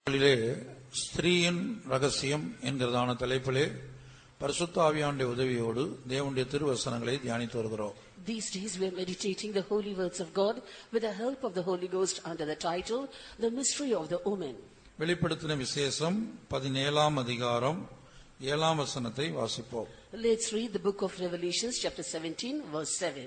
ஸ்திரீயின் ரகசியம் என்கிறதான தலைப்பிலே பரிசுத்த ஆவியானுடைய உதவியோடு தேவனுடைய திருவசனங்களை தியானித்து வருகிறோம். These days we are meditating the holy words of God with the help of the Holy Ghost under the title The Mystery of the Woman. வெளிப்படுத்தின விசேஷம் 17ஆம் அதிகாரம் 7ஆம் வசனத்தை வாசிப்போம். Let's read the book of Revelations chapter 17 verse 7.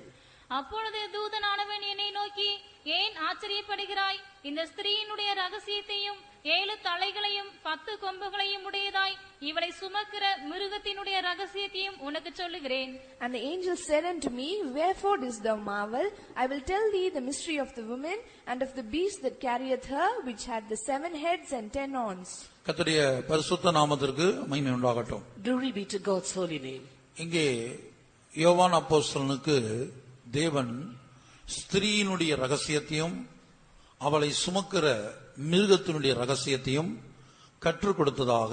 அப்பொழுது தூதனானவன் என்னை நோக்கி, ஏன் ஆச்சரியப்படுகிறாய்? இந்த ஸ்திரீயினுடைய ரகசியத்தையும் 7 தலைகளையும் 10 கொம்புகளையும் உடையதாய் இவளை சுமக்கிற மிருகத்தினுடைய ரகசியத்தையும் உனக்கு சொல்லுகிறேன். And the angel said unto me, wherefore didst thou marvel? I will tell thee the mystery of the woman and of the beast that carrieth her, which had the 7 heads and 10 horns. கர்த்தருடைய பரிசுத்த நாமத்திற்கு மகிமை உண்டாகட்டும். Glory be to God's holy name. இங்கே யோவான் அப்போஸ்தலனுக்கு தேவன் ஸ்திரீயினுடைய ரகசியத்தையும் அவளை சுமக்கிற மிருகத்தினுடைய ரகசியத்தையும் கற்றுக் கொடுத்ததாக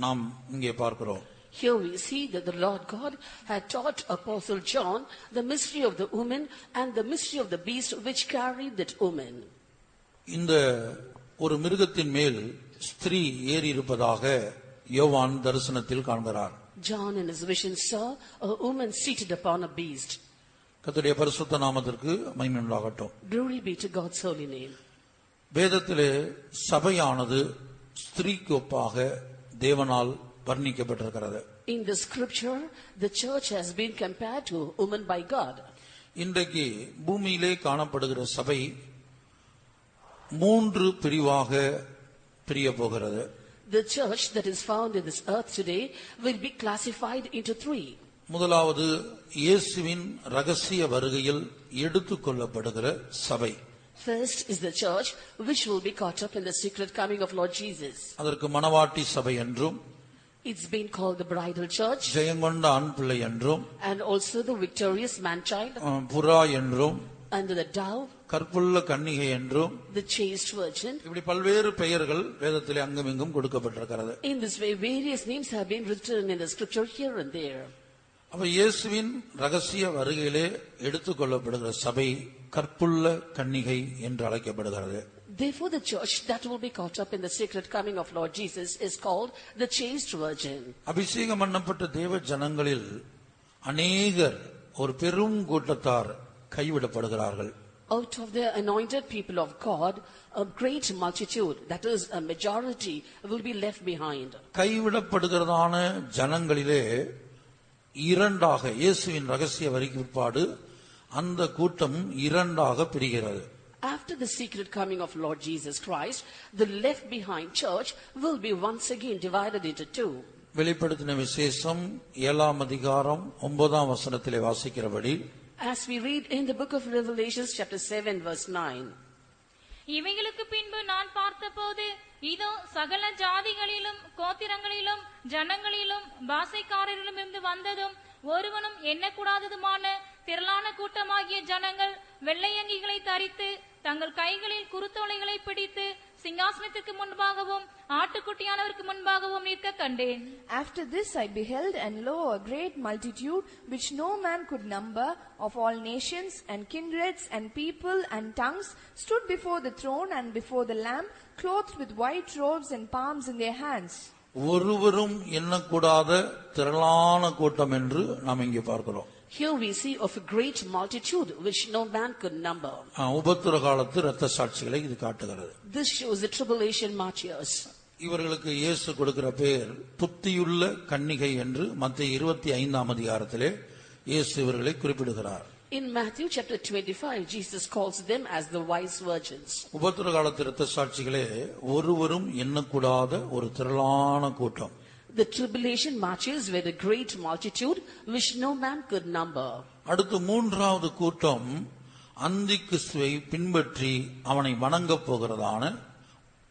நாம் இங்கே பார்க்கிறோம். Here we see that the Lord God had taught Apostle John the mystery of the woman and the mystery of the beast which carried that woman. இந்த ஒரு மிருகத்தின் மேல் ஸ்திரீ ஏறி இருப்பதாக யோவான் தரிசனத்தில் காண்கிறார். John in his vision saw a woman seated upon a beast. கர்த்தருடைய பரிசுத்த நாமத்திற்கு மகிமை உண்டாகட்டும். Glory be to God's holy name. வேதத்திலே சபையானது ஸ்திரீக்கு ஒப்பாக தேவனால் வர்ணிக்கப்பட்டிருக்கிறது. In the scripture the church has been compared to a woman by God. இன்றைக்கு பூமியிலே காணப்படுகிற சபை 3 பிரிவாக பிரிய போகிறது. The church that is found in this earth today will be classified into 3. முதலாவது இயேசுவின் ரகசிய வருகையில் எடுத்துக்கொள்ளப்படுகிற சபை. First is the church which will be caught up in the secret coming of Lord Jesus. அதற்கு மணவாட்டி சபை என்றும், It's been called the bridal church, ஜெயங்கொண்ட ஆண் பிள்ளை என்றும், and also the victorious man-child, புறா என்றும், and the dove, கற்புள்ள கன்னிகை என்றும், the chaste virgin. இப்படி பல்வேறு பெயர்கள் வேதத்திலே அங்குமிங்கும் கொடுக்கப்பட்டிருக்கிறது. In this way various names have been written in the scripture here and there. அப்ப இயேசுவின் ரகசிய வருகையிலே எடுத்துக்கொள்ளப்படுகிற சபை கற்புள்ள கன்னிகை என்று அழைக்கப்படுகிறது. Therefore the church that will be caught up in the secret coming of Lord Jesus is called the chaste virgin. அபிஷேகம் பண்ணப்பட்ட தேவ ஜனங்களில் அநேகர் ஒரு பெரும் கூட்டத்தார் கைவிடப்படுகிறார்கள். Out of the anointed people of God, a great multitude, that is a majority, will be left behind. கைவிடப்படுகிறதான ஜனங்களிலே இரண்டாக இயேசுவின் ரகசிய வருகைப்பாடு அந்த கூட்டம் இரண்டாக பிரிகிறது. After the secret coming of Lord Jesus Christ, the left behind church will be once again divided into 2. வெளிப்படுத்தின விசேஷம் 7ஆம் அதிகாரம் 9ஆம் வசனத்திலே வாசிக்கிறபடி, As we read in the book of Revelations chapter 7 verse 9, இவைகளுக்கு பின்பு நான் பார்த்தபோது இதோ சகல ஜாதிகளிலும் கோத்திரங்களிலும் ஜனங்களிலும் பாஷைக்காரரிலும் இருந்து வந்ததும் ஒருவனும் எண்ணக்கூடாததுமான திரளான கூட்டமாகிய ஜனங்கள் வெள்ளையங்கிகளை தரித்து தங்கள் கைகளில் குருத்தோலைகளை பிடித்து சிங்காசனத்திற்கு முன்பாகவும் ஆட்டுக்குட்டியானவருக்கு முன்பாகவும் நிற்க கண்டேன். After this I beheld, and lo, a great multitude which no man could number, of all nations and kindreds and people and tongues, stood before the throne and before the Lamb, clothed with white robes and palms in their hands. ஒருவரும் எண்ணக்கூடாத திரளான கூட்டம் என்று நாம் இங்கே பார்க்கிறோம். Here we see of a great multitude which no man could number. உபத்திர காலத்து இரத்த சாட்சிகளை இது காட்டுகிறது. This shows the tribulation martyrs. இவர்களுக்கு இயேசு கொடுக்கிற பெயர் புத்தியுள்ள கன்னிகை என்று மத்தேயு 25ஆம் அதிகாரத்திலே இயேசு இவர்களை குறிப்பிடுகிறார். In Matthew chapter 25, Jesus calls them as the wise virgins. உபத்திர காலத்து இரத்த சாட்சிகளே ஒருவரும் எண்ணக்கூடாத ஒரு திரளான கூட்டம். The tribulation martyrs were a great multitude which no man could number. அடுத்து மூன்றாவது கூட்டம் அந்திக்கிறிஸ்துவை பின்பற்றி அவனை வணங்கப் போகிறதான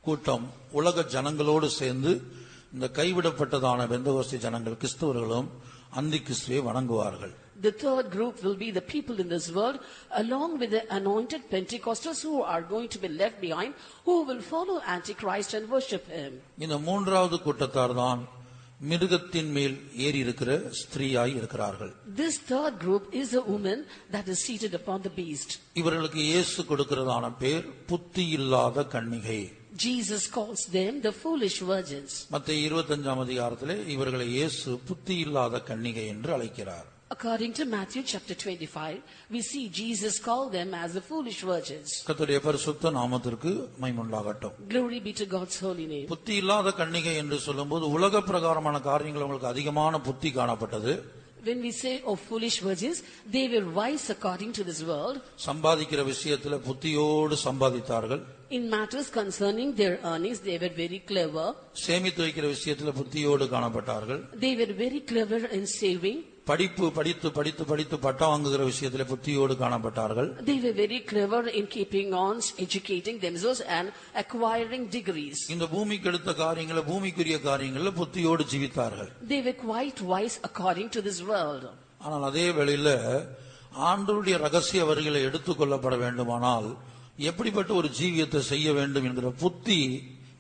கூட்டம். உலக ஜனங்களோடு சேர்ந்து இந்த கைவிடப்பட்டதான பெந்தகோஸ்தே ஜனங்கள் கிறிஸ்தவர்களும் அந்திக்கிறிஸ்துவை வணங்குவார்கள். The third group will be the people in this world along with the anointed Pentecostals who are going to be left behind, who will follow Antichrist and worship him. இந்த மூன்றாவது கூட்டத்தார் தான் மிருகத்தின் மேல் ஏறி இருக்கிற ஸ்திரீயாய் இருக்கிறார்கள். This third group is a woman that is seated upon the beast. இவர்களுக்கு இயேசு கொடுக்கிறதான பேர் புத்தி இல்லாத கன்னிகை. Jesus calls them the foolish virgins. மத்தேயு 25ஆம் அதிகாரத்திலே இவர்களை இயேசு புத்தி இல்லாத கன்னிகை என்று அழைக்கிறார். According to Matthew chapter 25, we see Jesus call them as the foolish virgins. கர்த்தருடைய பரிசுத்த நாமத்திற்கு மகிமை உண்டாகட்டும். Glory be to God's holy name. புத்தி இல்லாத கன்னிகை என்று சொல்லும்போது உலக பிரகாரமான காரியங்கள் உங்களுக்கு அதிகமான புத்தி காணப்பட்டது. When we say of foolish virgins, they were wise according to this world. சம்பாதிக்கிற விஷயத்துல புத்தியோடு சம்பாதித்தார்கள். In matters concerning their earnings, they were very clever. சேமித்து வைக்கிற விஷயத்துல புத்தியோடு காணப்பட்டார்கள். They were very clever in saving. படித்து பட்டம் வாங்குகிற விஷயத்துல புத்தியோடு காணப்பட்டார்கள். They were very clever in keeping on educating themselves and acquiring degrees. இந்த பூமிக்கு எடுத்த காரியங்களை பூமிக்குரிய காரியங்களை புத்தியோடு ஜீவித்தார்கள். They were quite wise according to this world. ஆனால் அதே வேளையில ஆண்டவருடைய ரகசிய வருகைகளை எடுத்துக்கொள்ளப்பட வேண்டுமானால் எப்படிப்பட்ட ஒரு ஜீவியத்தை செய்ய வேண்டும் என்கிற புத்தி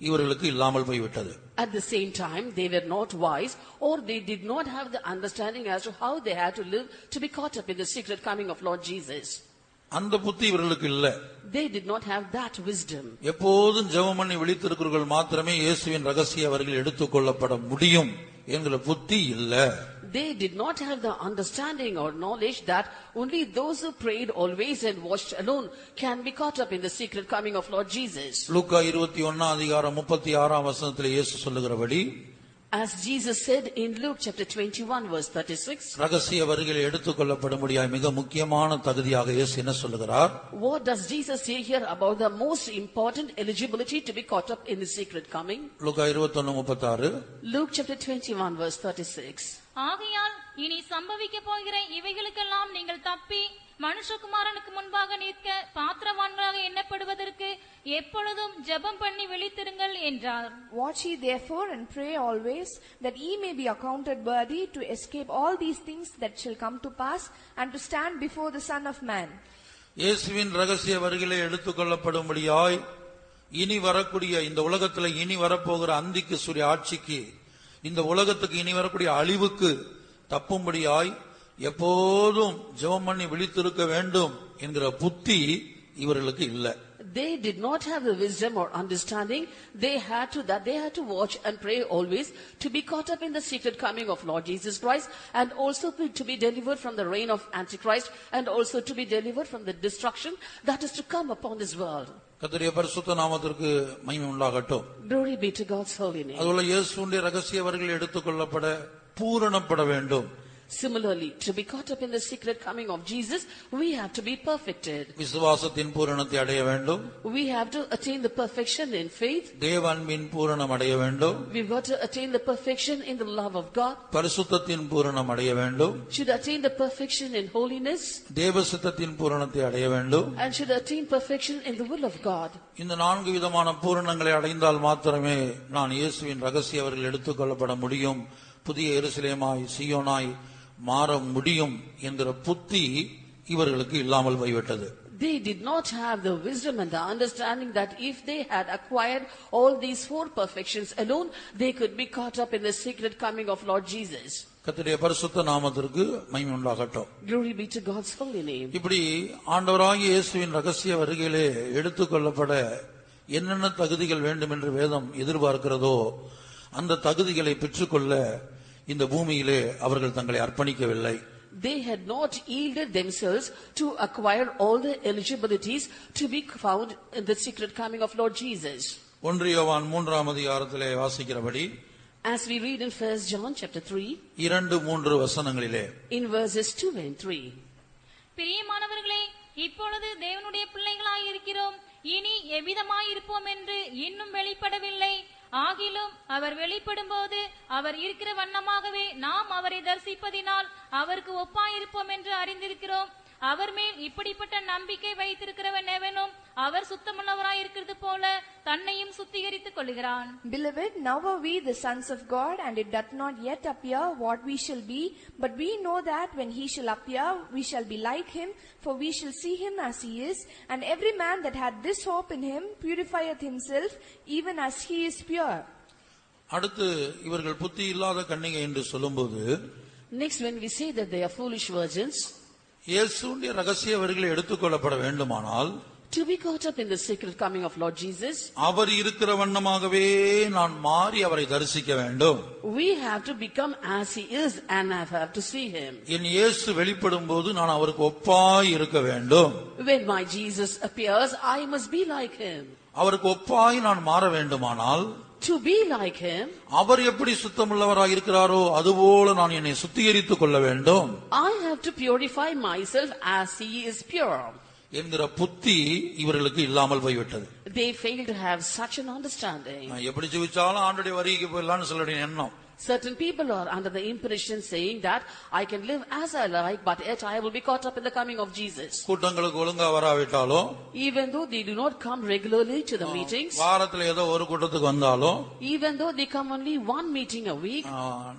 இவர்களுக்கு இல்லாமல் போய்விட்டது. At the same time, they were not wise, or they did not have the understanding as to how they had to live to be caught up in the secret coming of Lord Jesus. அந்த புத்தி இவர்களுக்கு இல்ல. They did not have that wisdom. எப்போதும் ஜெபம் பண்ணி விழித்திருக்கிறவர்கள் மாத்திரமே இயேசுவின் ரகசிய வருகையில் எடுத்துக்கொள்ளப்பட முடியும் என்கிற புத்தி இல்ல. They did not have the understanding or knowledge that only those who prayed always and watched alone can be caught up in the secret coming of Lord Jesus. லூக்கா 21ஆம் அதிகாரம் 36ஆம் வசனத்திலே இயேசு சொல்லுகிறபடி, As Jesus said in Luke chapter 21 verse 36, ரகசிய வருகையில் எடுத்துக்கொள்ளப்படும்படியாய் மிக முக்கியமான தகுதியாக இயேசு என்ன சொல்லுகிறார்? what does Jesus say here about the most important eligibility to be caught up in the secret coming? Luca 21:36. Luke chapter 21 verse 36. ஆகையால் இனி சம்பவிக்க போகிற இவைகளுக்கெல்லாம் நீங்கள் தப்பி மனுஷகுமாரனுக்கு முன்பாக நிற்க பாத்திரவான்களாக எண்ணப்படுவதற்கு எப்பொழுதும் ஜெபம் பண்ணி விழித்திருங்கள் என்றார். Watch ye therefore and pray always, that ye may be accounted worthy to escape all these things that shall come to pass, and to stand before the Son of Man. இயேசுவின் ரகசிய வருகையிலே எடுத்துக்கொள்ளப்படும்படியாய் இனி வரக்கூடிய இந்த உலகத்துல இனி வரப்போகிற அந்திக்கிறிஸ்துவின் ஆட்சிக்கு, இந்த உலகத்துக்கு இனி வரக்கூடிய அழிவுக்கு தப்பும்படியாய் எப்போதும் ஜெபம் பண்ணி விழித்திருக்க வேண்டும் என்கிற புத்தி இவர்களுக்கு இல்ல. They did not have the wisdom or understanding. They had to watch and pray always to be caught up in the secret coming of Lord Jesus Christ, and also to be delivered from the reign of Antichrist, and also to be delivered from the destruction that is to come upon this world. கர்த்தருடைய பரிசுத்த நாமத்திற்கு மகிமை உண்டாகட்டும். Glory be to God's holy name. அதுபோல இயேசுவின் ரகசிய வருகையில் எடுத்துக்கொள்ளப்பட பூரணப்பட வேண்டும். Similarly, to be caught up in the secret coming of Jesus, we have to be perfected. விசுவாசத்தின் பூரணத்தை அடைய வேண்டும். We have to attain the perfection in faith. தேவ அன்பின் பூரணம் அடைய வேண்டும். We've got to attain the perfection in the love of God. பரிசுத்தத்தின் பூரணம் அடைய வேண்டும். Should attain the perfection in holiness. தேவ சித்தத்தின் பூரணத்தை அடைய வேண்டும். And should attain perfection in the will of God. இந்த 4 விதமான பூரணங்களை அடைந்தால் மாத்திரமே நான் இயேசுவின் ரகசிய வருகையில் எடுத்துக்கொள்ளப்பட முடியும், புதிய எருசலேமாய் சீயோனாய் மாற முடியும் என்கிற புத்தி இவர்களுக்கு இல்லாமல் போய்விட்டது. They did not have the wisdom and the understanding that if they had acquired all these 4 perfections alone, they could be caught up in the secret coming of Lord Jesus. கர்த்தருடைய பரிசுத்த நாமத்திற்கு மகிமை உண்டாகட்டும். Glory be to God's holy name. இப்படி ஆண்டவராகிய இயேசுவின் ரகசிய வருகையிலே எடுத்துக்கொள்ளப்பட என்னென்ன தகுதிகள் வேண்டும் என்று வேதம் எதிர்பார்க்கிறதோ அந்த தகுதிகளை பெற்றுக்கொள்ள இந்த பூமியிலே அவர்கள் தங்களை அர்ப்பணிக்கவில்லை. They had not yielded themselves to acquire all the eligibilities to be found in the secret coming of Lord Jesus. 1 யோவான் 3ஆம் அதிகாரத்திலே வாசிக்கிறபடி, As we read in 1 John chapter 3, 2-3 வசனங்களிலே, in verses 2 and 3. பிரியமானவர்களே, இப்பொழுது தேவனுடைய பிள்ளைகளாய் இருக்கிறோம், இனி எவ்விதமாய் இருப்போம் என்று இன்னும் வெளிப்படவில்லை. ஆகிலும் அவர் வெளிப்படும்போது அவர் இருக்கிற வண்ணமாகவே நாம் அவரை தரிசிப்பதினால் அவருக்கு ஒப்பாயிருப்போம் என்று அறிந்திருக்கிறோம். அவர் மேல் இப்படிப்பட்ட நம்பிக்கை வைத்திருக்கிறவன் எவனும் அவர் சுத்தமுள்ளவராயிருக்கிறது போல தன்னையும் சுத்திகரித்துக் கொள்கிறான். Beloved, now are we the sons of God, and it doth not yet appear what we shall be, but we know that when he shall appear, we shall be like him, for we shall see him as he is. And every man that hath this hope in him purifieth himself, even as he is pure. அடுத்து இவர்கள் புத்தி இல்லாத கன்னிகை என்று சொல்லும்போது, Next, when we say that they are foolish virgins, இயேசுவின் ரகசிய வருகையில் எடுத்துக்கொள்ளப்பட வேண்டுமானால் To be caught up in the secret coming of Lord Jesus, அவர் இருக்கிற வண்ணமாகவே நான் மாறி அவரை தரிசிக்க வேண்டும். we have to become as he is and I have to see him. என் இயேசு வெளிப்படும் போது நான் அவருக்கு ஒப்பாய் இருக்க வேண்டும். When my Jesus appears, I must be like him. அவருக்கு ஒப்பாய் நான் மாற வேண்டுமானால் To be like him, அவர் எப்படி சுத்தமுள்ளவராக இருக்கிறாரோ அதுபோல நான் என்னை சுத்திகரித்துக் கொள்ள வேண்டும் I have to purify myself as he is pure. என்கிற புத்தி இவர்களுக்கு இல்லாமல் போய்விட்டது. They fail to have such an understanding. நான் எப்படி ஜீவிச்சாலும் ஆண்டுடைய வருகைக்கு போயிடலாம்னு சொல்லுடைய எண்ணம். Certain people are under the impression saying that I can live as I like, but yet I will be caught up in the coming of Jesus. கூட்டங்களுக்கு ஒழுங்கா வராவிட்டாலும், Even though they do not come regularly to the meetings, வாரத்துல ஏதோ ஒரு கூட்டத்துக்கு வந்தாலும், even though they come only one meeting a week,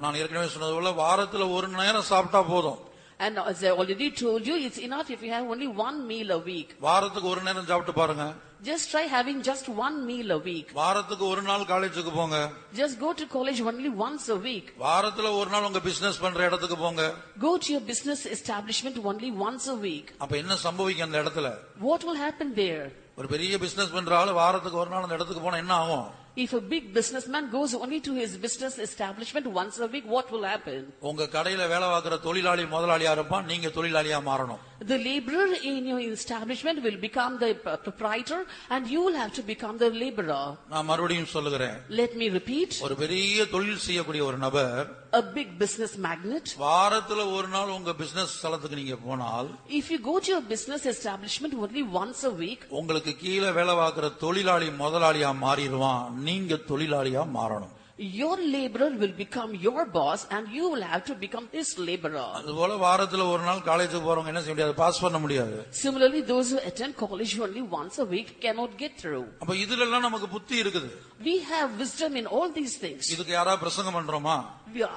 நான் ஏற்கனவே சொன்னது போல வாரத்துல ஒரு நேரம் சாப்பிட்டா போதும். and as I already told you, it's enough if you have only one meal a week. வாரத்துக்கு ஒரு நேரம் சாப்பிட்டு பாருங்க. Just try having just one meal a week. வாரத்துக்கு ஒரு நாள் காலேஜுக்கு போங்க. Just go to college only once a week. வாரத்துல ஒரு நாள் உங்க பிசினஸ் பண்ற இடத்துக்கு போங்க. Go to your business establishment only once a week. அப்ப என்ன சம்பவிக்கும் அந்த இடத்துல? What will happen there? ஒரு பெரிய பிசினஸ் பண்ற ஆளு வாரத்துக்கு ஒரு நாள் அந்த இடத்துக்கு போனா என்ன ஆகும்? If a big businessman goes only to his business establishment once a week, what will happen? உங்க கடையில வேலை பார்க்கிற தொழிலாளி முதலாளியா இருப்பான், நீங்க தொழிலாளியா மாறணும். The laborer in your establishment will become the proprietor and you will have to become the laborer. நான் மறுபடியும் சொல்லுகிறேன். Let me repeat. ஒரு பெரிய தொழில் செய்யக்கூடிய ஒரு நபர் A big business magnate. வாரத்துல ஒரு நாள் உங்க பிசினஸ் ஸ்தலத்துக்கு நீங்க போனால், If you go to your business establishment only once a week, உங்களுக்கு கீழே வேலை பார்க்கிற தொழிலாளி முதலாளியா மாறிடுவான், நீங்க தொழிலாளியா மாறணும். your laborer will become your boss and you will have to become his laborer. அதுபோல வாரத்துல ஒரு நாள் காலேஜுக்கு போறவங்க என்ன செய்ய முடியாது? பாஸ் பண்ண முடியாது. Similarly, those who attend college only once a week cannot get through. அப்ப இதுல எல்லாம் நமக்கு புத்தி இருக்குது. We have wisdom in all these things. இதுக்கு யாராவது பிரசங்கம் பண்றோமா?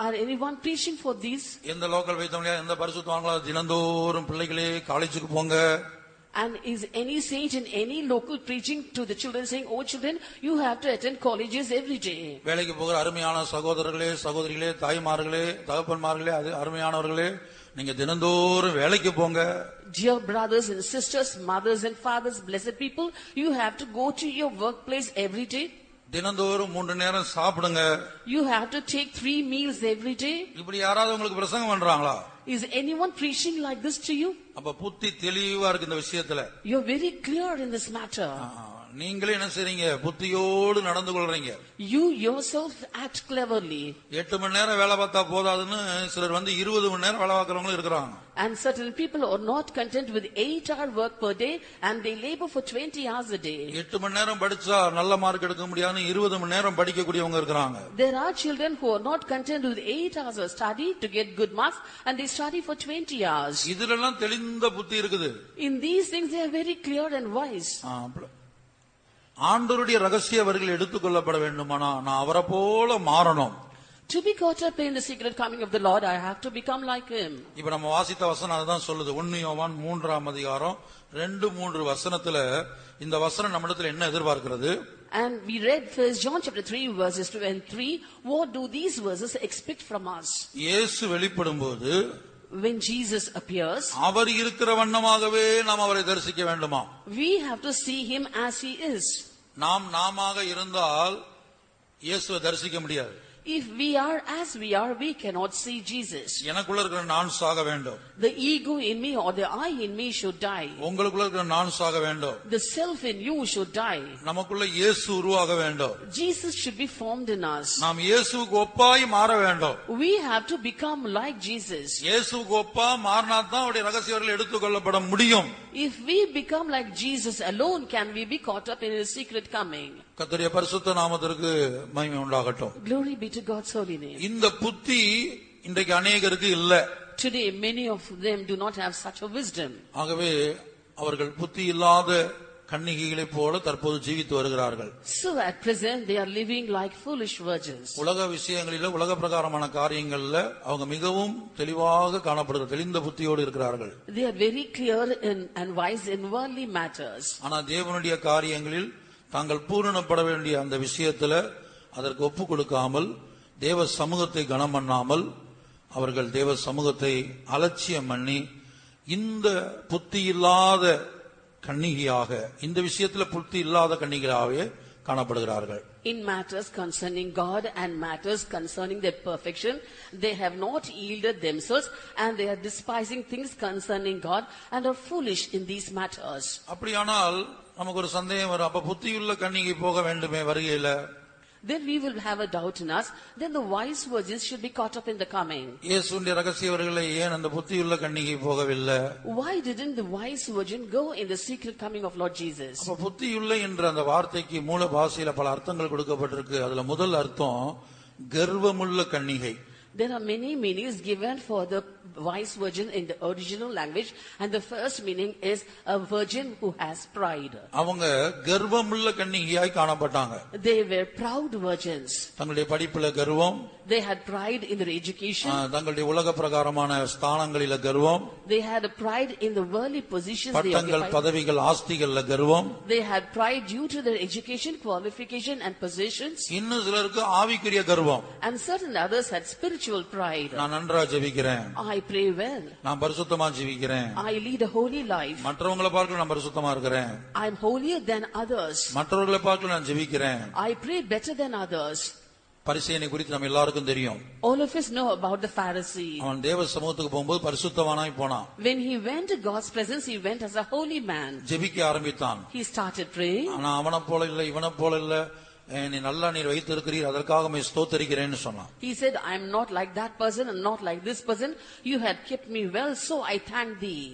Are anyone preaching for these? எந்த லோக்கல் வைத்தவங்களா எந்த பரிசுத்தவான்களா தினந்தோறும் பிள்ளைகளே காலேஜுக்கு போங்க. And is any sage in any local preaching to the children saying, oh children, you have to attend colleges every day. வேலைக்கு போகிற அருமையான சகோதரர்களே, சகோதரிகளே, தாய்மார்களே, தகப்பன்மார்களே, அது அருமையானவர்களே, நீங்க தினந்தோறும் வேலைக்கு போங்க. Dear brothers and sisters, mothers and fathers, blessed people, you have to go to your workplace every day. தினந்தோறும் 3 நேரம் சாப்பிடுங்க. You have to take 3 meals every day. இப்படி யாராவது உங்களுக்கு பிரசங்கம் பண்றாங்களா? Is anyone preaching like this to you? அப்ப புத்தி தெளிவா இருக்கு இந்த விஷயத்துல. You're very clear in this matter. நீங்களே என்ன செய்றீங்க? புத்தியோடு நடந்து கொள்றீங்க. You yourself act cleverly. 8 மணி நேரம் வேலை பார்த்தா போதாதுன்னு சிலர் 20 மணி நேரம் வேலை பார்க்கறவங்களும் இருக்காங்க. And certain people are not content with 8-hour work per day and they labor for 20 hours a day. 8 மணி நேரம் படிச்சா நல்ல மார்க் எடுக்க முடியாதுன்னு 20 மணி நேரம் படிக்க கூடியவங்க இருக்காங்க. There are children who are not content with 8 hours of study to get good marks and they study for 20 hours. இதுலெல்லாம் தெளிந்த புத்தி இருக்குது. In these things they are very clear and wise. ஆண்டவருடைய ரகசிய வருகையில் எடுத்துக்கொள்ளப்பட வேண்டுமானா நான் அவரை போல மாறணும். To be caught up in the secret coming of the Lord, I have to become like him. இப்ப நம்ம வாசித்த வசனம் அதுதான் சொல்லுது. 1 யோவான் 3ஆம் அதிகாரம் 2-3 வசனத்துல இந்த வசனம் நம்மிடத்துல என்ன எதிர்பார்க்கிறது? And we read 1 John chapter 3 verses 2 and 3. What do these verses expect from us? இயேசு வெளிப்படும்போது When Jesus appears, அவர் இருக்கிற வண்ணமாகவே நாம் அவரை தரிசிக்க வேண்டுமா? we have to see him as he is. நாம் நாமாக இருந்தால் இயேசுவை தரிசிக்க முடியாது. If we are as we are, we cannot see Jesus. எனக்குள்ள இருக்கிற நான் சாக வேண்டும். The ego in me or the I in me should die. உங்களுக்குள்ள இருக்கிற நான் சாக வேண்டும். The self in you should die. நமக்குள்ள இயேசு உருவாக வேண்டும். Jesus should be formed in us. நாம் இயேசுவுக்கு ஒப்பாய் மாற வேண்டும். We have to become like Jesus. இயேசுவுக்கு ஒப்பா மாறினா தான் அவருடைய ரகசியங்கள் எடுத்துக்கொள்ளப்பட முடியும். If we become like Jesus alone, can we be caught up in his secret coming? கர்த்தருடைய பரிசுத்த நாமத்திற்கு மகிமை உண்டாகட்டும். Glory be to God's holy name. இந்த புத்தி இன்றைக்கு அநேகருக்கு இல்ல. Today many of them do not have such a wisdom. ஆகவே அவர்கள் புத்தி இல்லாத கன்னிகைகளைப் போல தற்போது ஜீவித்து வருகிறார்கள். So at present they are living like foolish virgins. உலக விஷயங்களில உலக பிரகாரமான காரியங்கள்ல அவங்க மிகவும் தெளிவாக காணப்படுகிற தெளிந்த புத்தியோடு இருக்கிறார்கள். They are very clear and wise in worldly matters. ஆனா தேவனுடைய காரியங்களில் தாங்கள் பூரணப்பட வேண்டிய அந்த விஷயத்துல அதற்கு ஒப்பு கொடுக்காமல் தேவ சமூகத்தை கனம் பண்ணாமல் அவர்கள் தேவ சமூகத்தை அலட்சியம் பண்ணி இந்த புத்தி இல்லாத கன்னிகையாக, இந்த விஷயத்துல புத்தி இல்லாத கன்னிகையாகவே காணப்படுகிறார்கள். In matters concerning God and matters concerning their perfection, they have not yielded themselves, and they are despising things concerning God and are foolish in these matters. அப்படியானால் நமக்கு ஒரு சந்தேகம் வரும், அப்ப புத்தியுள்ள கன்னிகை போக வேண்டுமே வருகையில. Then we will have a doubt in us, then the wise virgins should be caught up in the coming. இயேசுவின் ரகசியவர்களை ஏன் அந்த புத்தியுள்ள கன்னிகை போகவில்லை? Why didn't the wise virgin go in the secret coming of Lord Jesus? அப்ப புத்தியுள்ள என்ற அந்த வார்த்தைக்கு மூல பாஷையில பல அர்த்தங்கள் கொடுக்கப்பட்டிருக்கு. அதுல முதல் அர்த்தம் கர்வமுள்ள கன்னிகை. There are many meanings given for the wise virgin in the original language, and the first meaning is a virgin who has pride. அவங்க கர்வமுள்ள கன்னிகையாய் காணப்பட்டாங்க. They were proud virgins. தங்களுடைய படிப்புல கர்வம், They had pride in their education. தங்களுடைய உலக பிரகாரமான ஸ்தானங்களில கர்வம், They had a pride in the worldly positions they பட்டங்கள், occupied. பதவிகள், ஆஸ்திகள்ல கர்வம். They had pride due to their education, qualification and positions. இன்னும் சிலருக்கு ஆவிக்குரிய கர்வம். And certain others had spiritual pride. நான் நன்றா ஜெபிக்கிறேன், I pray well. நான் பரிசுத்தமா ஜீவிக்கிறேன், I lead a holy life. மற்றவங்களை பார்க்க நான் பரிசுத்தமா இருக்கிறேன், I am holier than others. மற்றவர்களை பார்க்க நான் ஜெபிக்கிறேன். I pray better than others. பரிசேயனை குறித்து நம்ம எல்லாருக்கும் தெரியும். All of us know about the Pharisee. அவன் தேவ சமூகத்துக்கு போகும்போது பரிசுத்தவானாய் போனான். When he went to God's presence, he went as a holy man. ஜெபிக்க ஆரம்பித்தான். He started praying. ஆனா அவனை போல இல்ல, இவனை போல இல்ல, நீ நல்லா நீர் வைத்திருக்கிறீர், அதற்காக உம்மை ஸ்தோத்திரிக்கிறேன்னு சொன்னான். He said, I am not like that person and not like this person. You had kept me well, so I thank thee.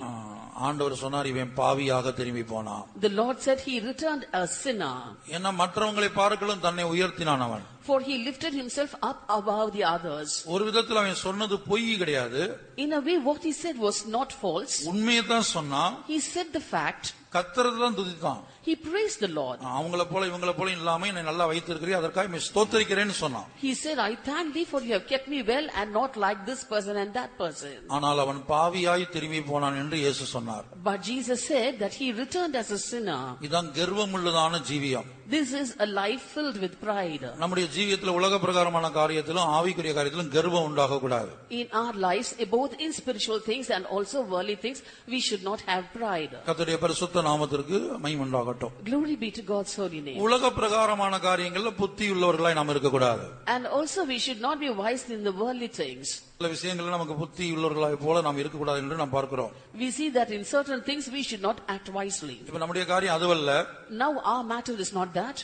ஆண்டவர் சொன்னார், இவன் பாவியாக திரும்பி போனான். The Lord said he returned a sinner. ஏன்னா மற்றவங்களை பார்க்கலும் தன்னை உயர்த்தினான் அவன். For he lifted himself up above the others. ஒரு விதத்தில் அவன் சொன்னது பொய் கிடையாது. In a way, what he said was not false. உண்மையை தான் சொன்னான். He said the fact. கர்த்தரை தான் துதித்தான். He praised the Lord. அவங்கள போல இவங்கள போல இல்லாம என்னை நல்லா வைத்திருக்கிறீர், அதற்காக உம்மை ஸ்தோத்திரிக்கிறேன்னு சொன்னான். He said, I thank thee for you have kept me well and not like this person and that person. ஆனால் அவன் பாவியாய் திரும்பி போனான் என்று இயேசு சொன்னார். But Jesus said that he returned as a sinner. இதான் கர்வமுள்ளதான ஜீவியம். This is a life filled with pride. நம்முடைய ஜீவியத்தில் உலக பிரகாரமான காரியத்திலும் ஆவிக்குரிய காரியத்திலும் கர்வம் உண்டாக கூடாது. In our lives, both in spiritual things and also worldly things, we should not have pride. கர்த்தருடைய பரிசுத்த நாமத்திற்கு மகிமை உண்டாகட்டும். Glory be to God's holy name. உலக பிரகாரமான காரியங்கள்ல புத்தி உள்ளவர்களாய் நாம் இருக்க கூடாது. And also we should not be wise in the worldly things. சில விஷயங்கள்ல நமக்கு புத்தி உள்ளவர்களாய் போல நாம் இருக்க கூடாது என்று நாம் பார்க்கிறோம். We see that in certain things we should not act wisely. இப்ப நம்முடைய காரியம் அதுவல்ல. Now our matter is not that.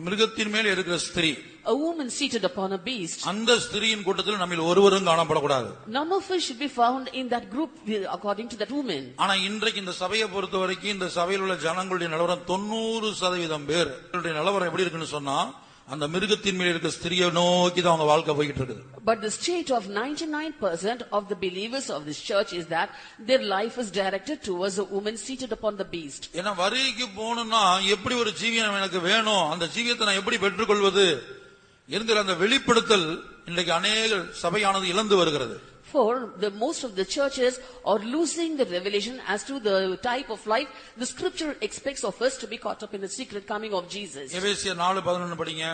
மிருகத்தின் மேல் இருக்கிற ஸ்திரீ, A woman seated upon a beast. அந்த ஸ்திரீயின் கூட்டத்தில் நம்மில் ஒருவரும் காணப்படக்கூடாது. None of us should be found in that group according to that woman. ஆனா இன்றைக்கு இந்த சபையை பொறுத்த வரைக்கும் இந்த சபையில் உள்ள ஜனங்களுடைய நிலவரம் 90% பேர் நிலவரம் எப்படி இருக்குன்னு சொன்னா, அந்த மிருகத்தின் மேல் இருக்கிற ஸ்திரியை நோக்கி தான் அவங்க வாழ்க்கை போயிட்டு இருக்குது. But the state of 99% of the believers of this church is that their life is directed towards a woman seated upon the beast. ஏன்னா வருகைக்கு போகணும்னா எப்படி ஒரு ஜீவியம் எனக்கு வேணும், அந்த ஜீவியத்தை நான் எப்படி பெற்றுக்கொள்வது என்கிற அந்த வெளிப்படுத்தல் இன்றைக்கு அநேக சபையானது இழந்து வருகிறது. For the most of the churches are losing the revelation as to the type of life the scripture expects of us to be caught up in the secret coming of Jesus. எபேசியர் 4:11 படிங்க.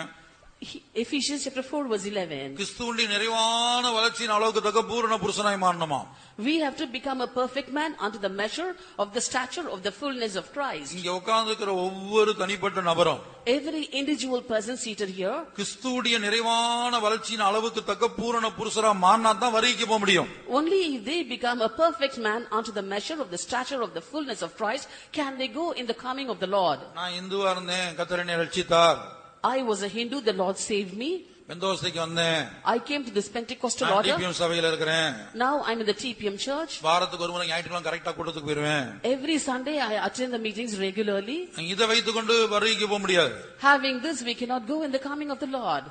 Ephesians chapter 4 verse 11. கிறிஸ்துவின் நிறைவான வளர்ச்சியின் அளவுக்கு தக்க பூரண புருஷனாய் மாறணுமா. We have to become a perfect man unto the measure of the stature of the fullness of Christ. இங்க உட்கார்ந்திருக்கிற ஒவ்வொரு தனிப்பட்ட நபரும், Every individual person seated here, கிறிஸ்துவுடைய நிறைவான வளர்ச்சியின் அளவுக்கு தக்க பூரண புருஷரா மாறினா தான் வருகைக்கு போக முடியும். only if they become a perfect man unto the measure of the stature of the fullness of Christ can they go in the coming of the Lord. நான் இந்துவா இருந்தேன், கர்த்தர் என்னை ரட்சித்தார். I was a Hindu, the Lord saved me. பெந்தோஸ்தைக்கு வந்தேன், I came to this Pentecostal நான் order. DBm சபையில இருக்கிறேன். Now I'm in the TPM church. வாரத்துக்கு ஒரு முறை ஞாயிற்றுக்கிழமை கரெக்டா கூட்டத்துக்கு போயிருவேன். Every Sunday I attend the meetings regularly. இதை வைத்துக்கொண்டு வருகைக்கு போக முடியாது. Having this, we cannot go in the coming of the Lord.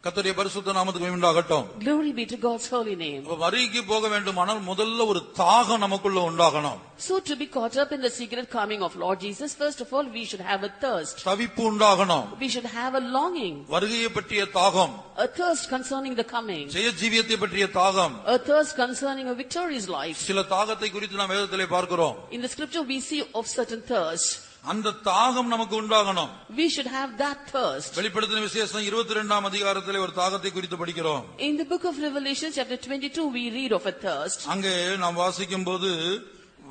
கர்த்தருடைய பரிசுத்த நாமத்துக்கு மகிமை உண்டாகட்டும். Glory be to God's holy name. வருகைக்கு போக வேண்டுமானால் முதல்ல ஒரு தாகம் நமக்குள்ள உண்டாகணும். So to be caught up in the secret coming of Lord Jesus, first of all we should have a thirst. தவிப்பு உண்டாகணும். We should have a longing. வருகையை பற்றிய தாகம், A thirst concerning the coming. ஜெய ஜீவியத்தை பற்றிய தாகம். A thirst concerning a victorious life. சில தாகத்தை குறித்து நாம் வேதத்திலே பார்க்கிறோம். In the scripture we see of certain thirst. அந்த தாகம் நமக்கு உண்டாகணும். We should have that thirst. வெளிப்படுத்தின விசேஷம் 22ஆம் அதிகாரத்திலே ஒரு தாகத்தை குறித்து படிக்கிறோம். In the book of Revelation chapter 22 we read of a thirst. அங்கே நாம் வாசிக்கும்போது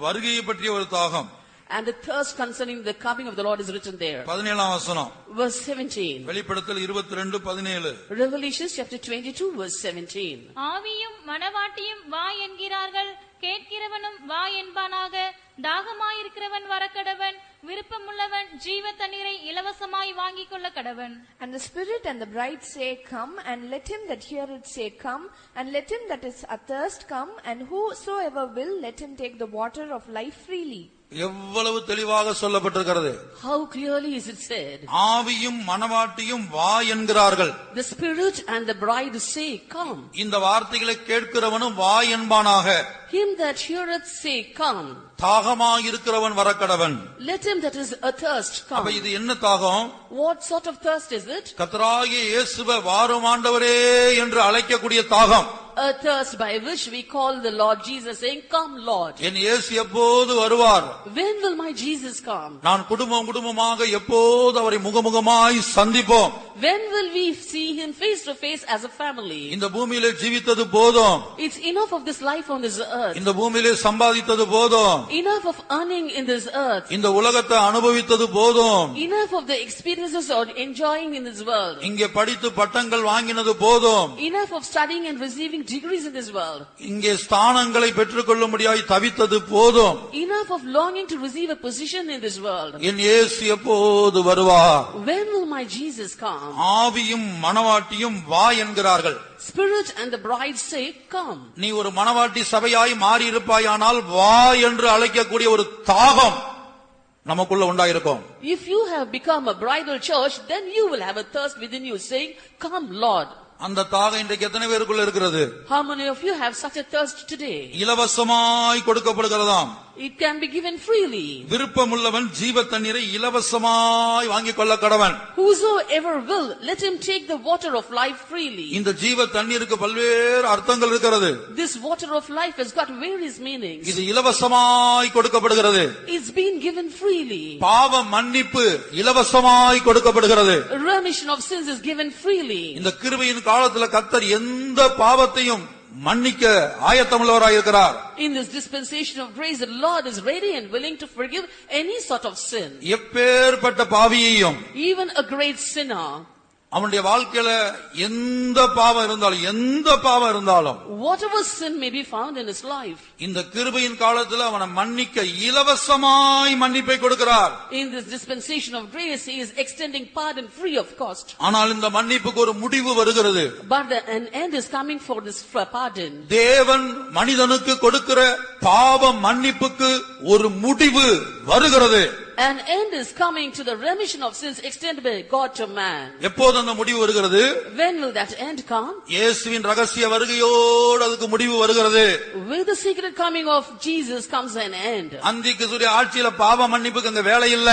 வருகையை பற்றிய ஒரு தாகம். and the thirst concerning the coming of the Lord is written there. 17ஆம் வசனம். Verse 17. வெளிப்படுத்தல் 22:17. Revelations chapter 22 verse 17. ஆவியும் மனவாட்டியும் வா என்கிறார்கள், கேட்கிறவனும் வா என்பானாக. தாகமாயிருக்கிறவன் வரக்கடவன், விருப்பமுள்ளவன் ஜீவ தண்ணீரை இலவசமாய் வாங்கிக் கொள்ள கடவன். And the Spirit and the bride say, Come, and let him that heareth say, Come, and let him that is athirst come, and whosoever will, let him take the water of life freely. எவ்வளவு தெளிவாக சொல்லப்பட்டிருக்கிறது. How clearly is it said? ஆவியும் மனவாட்டியும் வா என்கிறார்கள். The Spirit and the bride say, Come. இந்த வார்த்தைகளை கேட்கிறவனும் வா என்பானாக. Him that heareth say, Come. தாகமாயிருக்கிறவன் வரக்கடவன். Let him that is athirst அப்ப come. இது என்ன தாகம்? What sort of thirst is it? கர்த்தராகிய இயேசுவை வாரும் ஆண்டவரே என்று அழைக்கக்கூடிய தாகம். A thirst by which we call the Lord Jesus, saying, Come, Lord. என் இயேசு எப்போது வருவார்? When will my Jesus come? நான் குடும்பமாக எப்போது அவரை முகமுகமாய் சந்திப்போம்? When will we see him face to face as a family? இந்த பூமியிலே ஜீவித்தது போதும். It's enough of this life on this earth. இந்த பூமியிலே சம்பாதித்தது போதும். Enough of earning in this earth. இந்த உலகத்தை அனுபவித்தது போதும். Enough of the experiences or enjoying in this world. இங்கே படித்து பட்டங்கள் வாங்கினது போதும். Enough of studying and receiving degrees in this world. இங்கே ஸ்தானங்களை பெற்றுக்கொள்ளும்படியாய் தவித்தது போதும். Enough of longing to receive a position in this world. என் இயேசு எப்போது வருவார்? When will my Jesus come? ஆவியும் மனவாட்டியும் வா என்கிறார்கள். Spirit and the bride say, Come. நீ ஒரு மனவாட்டி சபையாய் மாறி இருப்பாயானால் வா என்று அழைக்கக்கூடிய ஒரு தாகம் நமக்குள்ள உண்டாயிருக்கும். If you have become a bridal church, then you will have a thirst within you saying, Come, Lord. அந்த தாகம் இன்றைக்கு எத்தனை பேருக்குள்ள இருக்கிறது? How many of you have such a thirst today? இலவசமாய் கொடுக்கப்படுகிறதாம். It can be given freely. விருப்பமுள்ளவன் ஜீவ தண்ணீரை இலவசமாய் வாங்கிக் கொள்ள கடவன். Whosoever will, let him take the water of life freely. இந்த ஜீவ தண்ணீருக்கு பல்வேறு அர்த்தங்கள் இருக்கிறது. This water of life has got various meanings. இது இலவசமாய் கொடுக்கப்படுகிறது. It's been given freely. பாவ மன்னிப்பு இலவசமாய் கொடுக்கப்படுகிறது. Remission of sins is given freely. இந்த கிருபையின் காலத்துல கர்த்தர் எந்த பாவத்தையும் மன்னிக்க ஆயத்தமுள்ளவராயிருக்கிறார். In this dispensation of grace, the Lord is ready and willing to forgive any sort of sin. எப்பேற்பட்ட பாவியையும், Even a great sinner, அவனுடைய வாழ்க்கையில எந்த பாவம் இருந்தாலும் whatever sin may be found in his life, இந்த கிருபையின் காலத்துல அவனை மன்னிக்க இலவசமாய் மன்னிப்பை கொடுக்கிறார். in this dispensation of grace, he is extending pardon free of cost. ஆனால் இந்த மன்னிப்புக்கு ஒரு முடிவு வருகிறது. But an end is coming for this pardon. தேவன் மனிதனுக்கு கொடுக்கிற பாவ மன்னிப்புக்கு ஒரு முடிவு வருகிறது. An end is coming to the remission of sins extended by God to man. எப்போது அந்த முடிவு வருகிறது? When will that end come? இயேசுவின் ரகசிய வருகையோடு அதுக்கு முடிவு வருகிறது. With the secret coming of Jesus comes an end. அந்திக்கிறிஸ்துவின் ஆட்சியில பாவ மன்னிப்புக்கு அங்க வேலை இல்ல.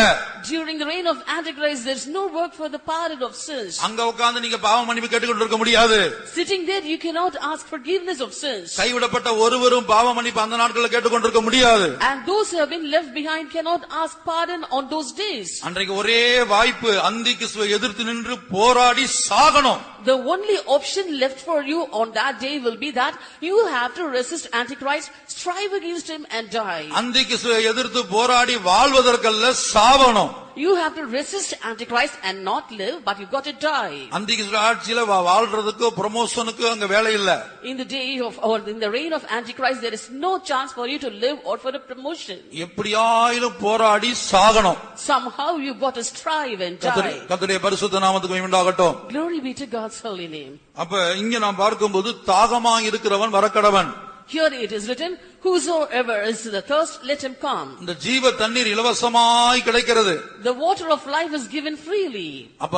During the reign of Antichrist, there is no work for the pardon of sins. அங்க உட்கார்ந்து நீங்க பாவ மன்னிப்பு கேட்டுக்கொண்டு இருக்க முடியாது. Sitting there, you cannot ask forgiveness of sins. கைவிடப்பட்ட ஒருவரும் பாவ மன்னிப்பு அந்த நாட்களில் கேட்டுக்கொண்டு இருக்க முடியாது. And those who have been left behind cannot ask pardon on those days. அன்றைக்கு ஒரே வாய்ப்பு அந்திக்கிறிஸ்துவை எதிர்த்து நின்று போராடி சாகணும். The only option left for you on that day will be that you have to resist Antichrist, strive against him and die. அந்திக்கிறிஸ்துவை எதிர்த்து போராடி வாழ்வதற்கல்ல சாவணும். You have to resist Antichrist and not live, but you got to die. அந்திக்கிறிஸ்து ஆட்சியில வாழ்றதுக்கு ப்ரமோஷனுக்கு அங்க வேலை இல்ல. In the day of, or in the reign of Antichrist, there is no chance for you to live or for a promotion. எப்படியாயிலும் போராடி சாகணும். Somehow you got to strive and die. கர்த்தருடைய பரிசுத்த நாமத்துக்கு மகிமை உண்டாகட்டும். Glory be to God's holy name. அப்ப இங்க நாம் பார்க்கும்போது தாகமாக இருக்கிறவன் வரக்கடவன். Here it is written, whosoever is the thirst, let him come. இந்த ஜீவ தண்ணீர் இலவசமாய் கிடைக்கிறது. The water of life is given freely. அப்ப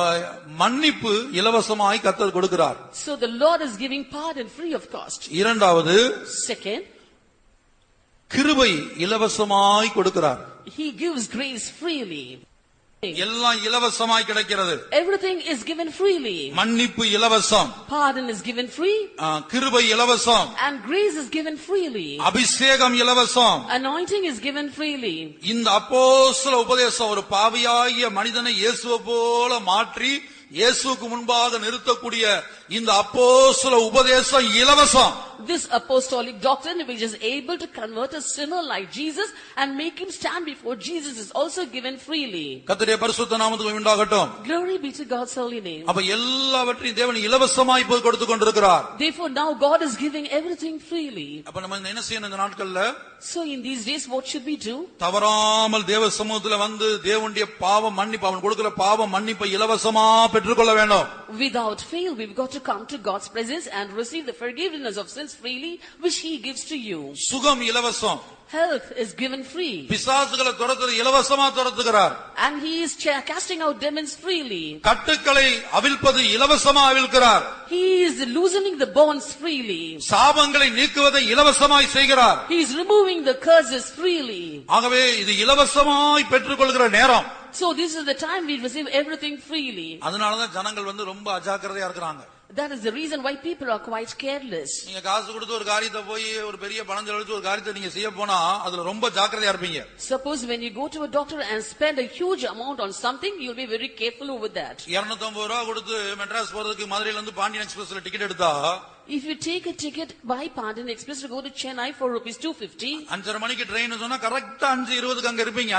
மன்னிப்பு இலவசமாய் கர்த்தர் கொடுக்கிறார். So the Lord is giving pardon free of cost. இரண்டாவது, Second, கிருபை இலவசமாய் கொடுக்கிறார். he gives grace freely. எல்லாம் இலவசமாய் கிடைக்கிறது. Everything is given freely. மன்னிப்பு இலவசம், Pardon is given free, கிருபை இலவசம், and grace is given freely. அபிஷேகம் இலவசம். Anointing is given freely. இந்த அப்போஸ்தல உபதேசம் ஒரு பாவியாகிய மனிதனை இயேசுவை போல மாற்றி இயேசுவுக்கு முன்பாக நிறுத்தக்கூடிய இந்த அப்போஸ்தல உபதேசம் இலவசம். This apostolic doctrine which is able to convert a sinner like Jesus and make him stand before Jesus is also given freely. கர்த்தருடைய பரிசுத்த நாமத்துக்கு உண்டாகட்டும். Glory be to God's holy name. அப்ப எல்லாவற்றையும் தேவன் இலவசமாய் போய் கொடுத்து கொண்டிருக்கிறார். Therefore now God is giving everything freely. அப்ப நம்ம என்ன செய்யணும் இந்த நாட்கள்ல? So in these days what should we do? தவறாமல் தேவ சமூகத்துல வந்து தேவனுடைய பாவ மன்னிப்பு அவன் கொடுக்கிற பாவ மன்னிப்பை இலவசமா பெற்றுக்கொள்ள வேண்டும். Without fail we've got to come to God's presence and receive the forgiveness of sins freely which he gives to you. சுகம் இலவசம். Health is given free. பிசாசுகளை துரத்துறது இலவசமா துரத்துகிறார். And he is casting out demons freely. கட்டுக்களை அவிழ்ப்பது இலவசமா அவிழ்க்கிறார். He is loosening the bonds freely. சாபங்களை நீக்குவதை இலவசமாய் செய்கிறார். He is removing the curses freely. ஆகவே இது இலவசமாய் பெற்றுக்கொள்கிற நேரம். So this is the time we receive everything freely. அதனாலதான் ஜனங்கள் வந்து ரொம்ப அஜாக்கிரதையா இருக்கிறாங்க. That is the reason why people are quite careless. நீங்க காசு கொடுத்து ஒரு காரியத்தை போய் ஒரு பெரிய பணம் செலவழிச்சு ஒரு காரியத்தை நீங்க செய்ய போனா அதுல ரொம்ப ஜாக்கிரதையா இருப்பீங்க. Suppose when you go to a doctor and spend a huge amount on something, you'll be very careful over that. 250 ரூபாய் கொடுத்து மெட்ராஸ் போறதுக்கு மதுரையில இருந்து பாண்டியன் எக்ஸ்பிரஸ்ல டிக்கெட் எடுத்தா If you take a ticket by Pandian Express to go to Chennai for rupees 250, 5:30 மணிக்கு train சொன்னா கரெக்ட்டா 5:20க்கு அங்க இருப்பீங்க.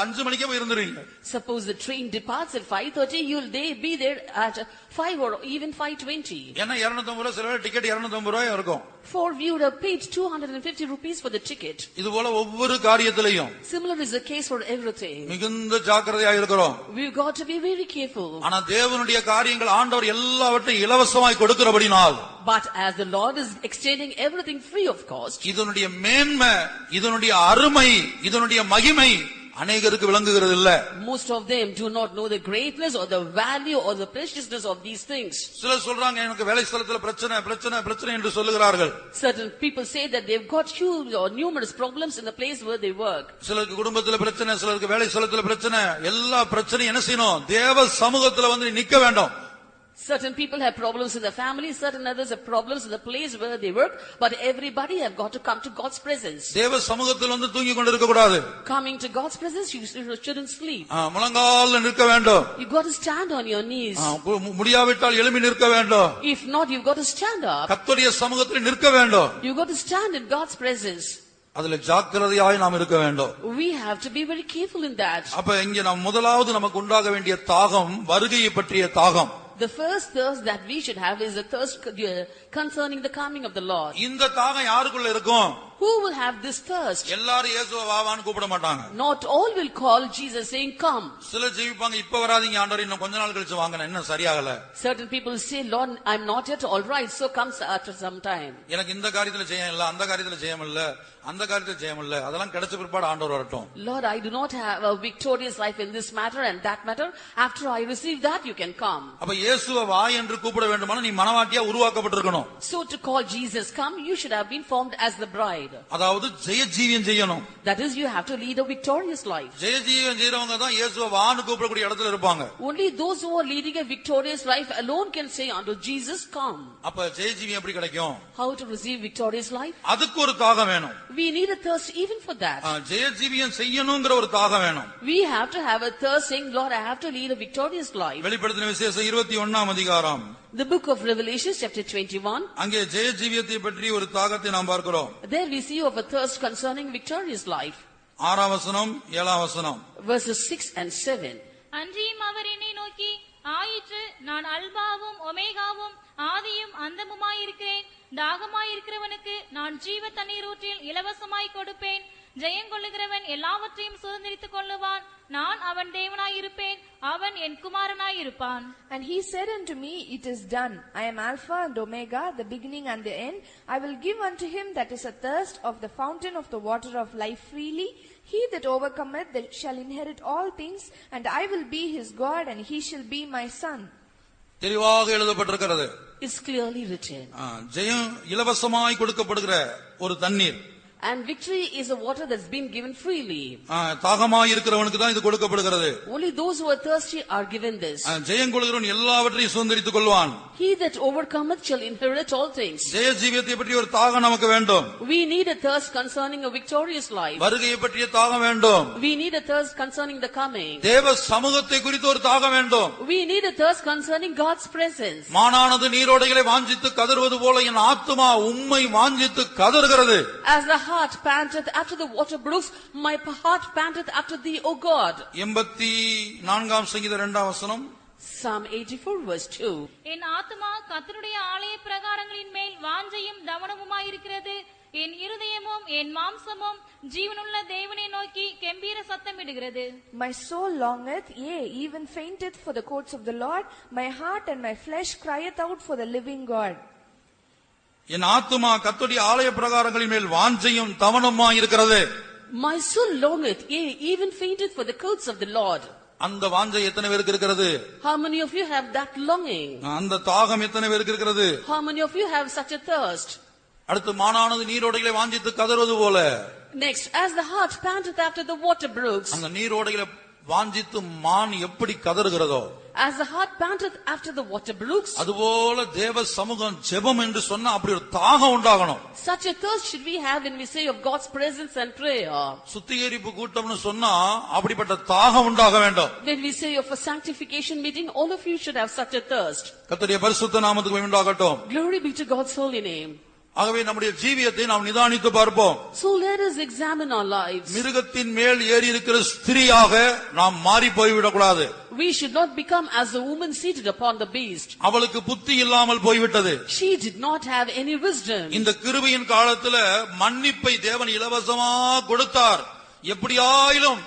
5 மணிக்கே போய் இருந்துருவீங்க. suppose the train departs at 5:30, you'll be there at 5 or even 5:20. ஏன்னா 250 ரூபாய் செலவு டிக்கெட் 250 ரூபாய் இருக்கும். For you would have paid 250 rupees for the ticket. இது போல ஒவ்வொரு காரியத்திலையும் Similar is the case for everything. மிகுந்த ஜாக்கிரதையா இருக்கிறோம். We've got to be very careful. ஆனா தேவனுடைய காரியங்கள் ஆண்டவர் எல்லாவற்றையும் இலவசமாய் கொடுக்கிறபடினால் But as the Lord is extending everything free of cost, இதனுடைய மேன்மை, இதனுடைய அருமை, இதனுடைய மகிமை அநேகருக்கு விளங்குகிறது இல்ல. most of them do not know the greatness or the value or the preciousness of these things. சிலர் சொல்றாங்க எனக்கு வேலை ஸ்தலத்துல பிரச்சனை என்று சொல்லுகிறார்கள். Certain people say that they've got huge or numerous problems in the place where they work. சிலருக்கு குடும்பத்துல பிரச்சனை, சிலருக்கு வேலை ஸ்தலத்துல பிரச்சனை. எல்லா பிரச்சனையும் என்ன செய்யணும்? தேவ சமூகத்துல வந்து நிக்க வேண்டும். Certain people have problems in the family, certain others have problems in the place where they work, but everybody have got to come to God's presence. தேவ சமூகத்தில் வந்து தூங்கி கொண்டிருக்க கூடாது. Coming to God's presence, you shouldn't sleep. முழங்கால்ல நிற்க வேண்டும். You got to stand on your knees. முடியாவிட்டால் எழும்பி நிற்க வேண்டும். If not, you've got to stand up. கர்த்தருடைய சமூகத்தில் நிற்க வேண்டும். You got to stand in God's presence. அதுல ஜாக்கிரதையாய் நாம் இருக்க வேண்டும். We have to be very careful in that. அப்ப இங்க நாம் முதலாவது நமக்கு உண்டாக வேண்டிய தாகம் வருகையை பற்றிய தாகம். The first thirst that we should have is the thirst concerning the coming of the Lord. இந்த தாகம் யாருக்குள்ள இருக்கும்? Who will have this thirst? எல்லாரும் இயேசுவை வாவான்னு கூப்பிட மாட்டாங்க. Not all will call Jesus saying come. சிலர் ஜெபிப்பாங்க, இப்ப வராதீங்க ஆண்டவரே, இன்னும் கொஞ்ச நாள் கழிச்சு வாங்க, இன்னும் சரியாகல. Certain people say, Lord, I'm not yet all right, so comes after some time. எனக்கு இந்த காரியத்துல ஜெயம் இல்ல, அந்த காரியத்துல ஜெயம் இல்ல, அந்த காரியத்துல ஜெயம் இல்ல, அதெல்லாம் கிடைச்ச பிற்பாடு ஆண்டவர் வரட்டும். Lord, I do not have a victorious life in this matter and that matter. After I receive that, you can come. அப்ப இயேசுவை வா என்று கூப்பிட வேண்டுமானா நீ மனவாட்டியா உருவாக்கப்பட்டிருக்கணும். So to call Jesus come, you should have been formed as the bride. அதாவது ஜெய ஜீவியம் செய்யணும். That is, you have to lead a victorious life. ஜெய ஜீவியம் செய்றவங்க தான் இயேசுவை வான்னு கூப்பிடக்கூடிய இடத்துல இருப்பாங்க. Only those who are leading a victorious life alone can say unto Jesus come. அப்ப ஜெய ஜீவியம் எப்படி கிடைக்கும்? How to receive victorious life? அதுக்கு ஒரு தாகம் வேணும். We need a thirst even for that. ஜெய ஜீவியம் செய்யணும்ங்கற ஒரு தாகம் வேணும். We have to have a thirst saying, Lord, I have to lead a victorious life. வெளிப்படுத்தின விசேஷம் 21ஆம் அதிகாரம். The book of Revelation chapter 21. அங்கே ஜெய ஜீவியத்தை பற்றி ஒரு தாகத்தை நாம் பார்க்கிறோம். There we see of a thirst concerning victorious life. 6ஆம் வசனம் 7ஆம் வசனம். Verses 6 and 7. அன்றியும் அவர் என்னை நோக்கி, ஆயிற்று, நான் அல்பாவும் ஒமேகாவும் ஆதியும் அந்தமுமாயிருக்கிறேன். தாகமாயிருக்கிறவனுக்கு நான் ஜீவ தண்ணீரூற்றில் இலவசமாய் கொடுப்பேன். ஜெயங்கொள்ளுகிறவன் எல்லாவற்றையும் சுதந்திரித்துக் கொள்ளுவான். நான் அவன் தேவனாயிருப்பேன், அவன் என் குமாரனாயிருப்பான். And he said unto me, It is done. I am Alpha and Omega, the beginning and the end. I will give unto him that is athirst of the fountain of the water of life freely. He that overcometh that shall inherit all things, and I will be his God, and he shall be my son. தெளிவாக எழுதப்பட்டிருக்கிறது. It's clearly written. ஜெயம் இலவசமாய் கொடுக்கப்படுகிற ஒரு தண்ணீர். And victory is a water that's been given freely. தாகமாய் இருக்கிறவனுக்கு தான் இது கொடுக்கப்படுகிறது. Only those who are thirsty are given this. ஜெயம் கொள்கிறவன் எல்லாவற்றையும் சுதந்தரித்துக் கொள்வான். He that overcometh shall inherit all things. ஜெய ஜீவியத்தை பற்றி ஒரு தாகம் நமக்கு வேண்டும். We need a thirst concerning a victorious life. வருகையை பற்றிய தாகம் வேண்டும். We need a thirst concerning the coming. தேவ சமூகத்தை குறித்து ஒரு தாகம் வேண்டும். We need a thirst concerning God's presence. மானானது நீரோடைகளை வாஞ்சித்து கதறுவது போல என் ஆத்துமா உம்மை வாஞ்சித்து கதறுகிறது. As the heart panteth after the water brooks, my heart panteth after thee, O God. 84 சங்கீதம் 2ஆம் வசனம். Psalm 84 verse 2. என் ஆத்துமா கர்த்தருடைய ஆலய பிரகாரங்களின் மேல் வாஞ்சையும் தவனமுமாயிருக்கிறது. என் இருதயமும் என் மாம்சமும் ஜீவனுள்ள தேவனை நோக்கி கெம்பீர சத்தமிடுகிறது. My soul longeth, yea, even fainteth for the courts of the Lord. My heart and my flesh crieth out for the living God. என் ஆத்துமா கர்த்தருடைய ஆலய பிரகாரங்களின் மேல் வாஞ்சையும் தவனமுமாய் இருக்கிறது. My soul longeth, yea, even fainteth for the courts of the Lord. அந்த வாஞ்சை எத்தனை பேருக்கு இருக்கிறது? How many of you have that longing? அந்த தாகம் எத்தனை பேருக்கு இருக்கிறது? How many of you have such a thirst? அடுத்து மானானது நீரோடைகளை வாஞ்சித்து கதறுவது போல. Next, as the heart panteth after the water brooks. அந்த நீரோடைகளை வாஞ்சித்து மான் எப்படி கதறுகிறதோ, As the heart panteth after the water brooks. அதுபோல தேவ சமூகம் ஜெபம் என்று சொன்னா அப்படி ஒரு தாகம் உண்டாகணும். Such a thirst should we have when we say of God's presence and prayer. சுத்திகரிப்பு கூட்டம்னு சொன்னா அப்படிப்பட்ட தாகம் உண்டாக வேண்டும். When we say of a sanctification meeting, all of you should have such a thirst. கர்த்தருடைய பரிசுத்த நாமத்துக்கு மகிமை உண்டாகட்டும். Glory be to God's holy name. ஆகவே நம்முடைய ஜீவியத்தை நாம் நிதானித்து பார்ப்போம். So let us examine our lives. மிருகத்தின் மேல் ஏறி இருக்கிற ஸ்திரீயாக நாம் மாறி போய்விடக் கூடாது. We should not become as the woman seated upon the beast. அவளுக்கு புத்தி இல்லாமல் போய்விட்டது. She did not have any wisdom. இந்த கிருபையின் காலத்துல மன்னிப்பை தேவன் இலவசமா கொடுத்தார். எப்படியாயிலும்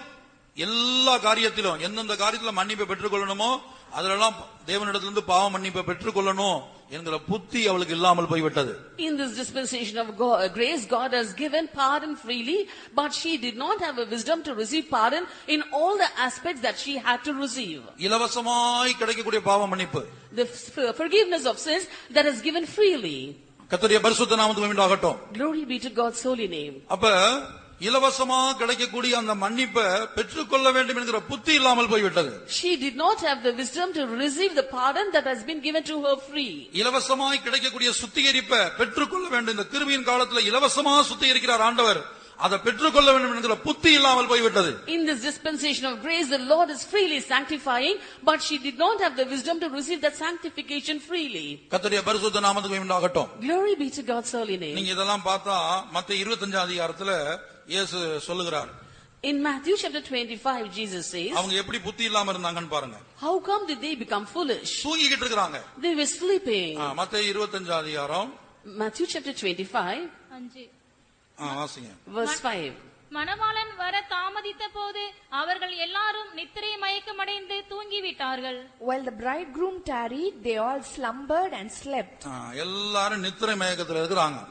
எல்லா காரியத்திலும் எந்தெந்த காரியத்துல மன்னிப்பை பெற்றுக்கொள்ளணுமோ அதெல்லாம் தேவனிடத்திலிருந்து பாவ மன்னிப்பை பெற்றுக்கொள்ளணும் என்கிற புத்தி அவளுக்கு இல்லாமல் போய்விட்டது. In this dispensation of grace, God has given pardon freely, but she did not have a wisdom to receive pardon in all the aspects that she had to receive. இலவசமாய் கிடைக்கக்கூடிய பாவ மன்னிப்பு, The forgiveness of sins that is given freely. கர்த்தருடைய பரிசுத்த நாமத்துக்கு மகிமை உண்டாகட்டும். Glory be to God's holy name. அப்ப இலவசமா கிடைக்கக்கூடிய அந்த மன்னிப்பை பெற்றுக்கொள்ள வேண்டும் என்கிற புத்தி இல்லாமல் போய்விட்டது. She did not have the wisdom to receive the pardon that has been given to her free. இலவசமாய் கிடைக்கக்கூடிய சுத்திகரிப்பை பெற்றுக்கொள்ள வேண்டும். இந்த கிருபையின் காலத்துல இலவசமா சுத்திகரிக்கிறார் ஆண்டவர். அதை பெற்றுக்கொள்ள வேண்டும் என்கிற புத்தி இல்லாமல் போய்விட்டது. In this dispensation of grace, the Lord is freely sanctifying, but she did not have the wisdom to receive that sanctification freely. கர்த்தருடைய பரிசுத்த நாமத்துக்கு மகிமை உண்டாகட்டும். Glory be to God's holy name. நீங்க இதெல்லாம் பார்த்தா மத்தேயு 25 அதிகாரத்துல இயேசு சொல்லுகிறார். In Matthew chapter 25, Jesus says, அவங்க எப்படி புத்தி இல்லாம இருந்தாங்கன்னு பாருங்க. how come did they become foolish? தூங்கிக்கிட்டு இருக்காங்க. They were sleeping. மத்தேயு 25 அதிகாரம் Matthew chapter 25, 5 வாசிங்க. verse 5. மணவாளன் வர தாமதித்த போது அவர்கள் எல்லாரும் நித்திரை மயக்கமடைந்து தூங்கிவிட்டார்கள். While the bridegroom tarried, they all slumbered and slept. எல்லாரும் நித்திரை மயக்கத்துல இருக்கிறாங்க.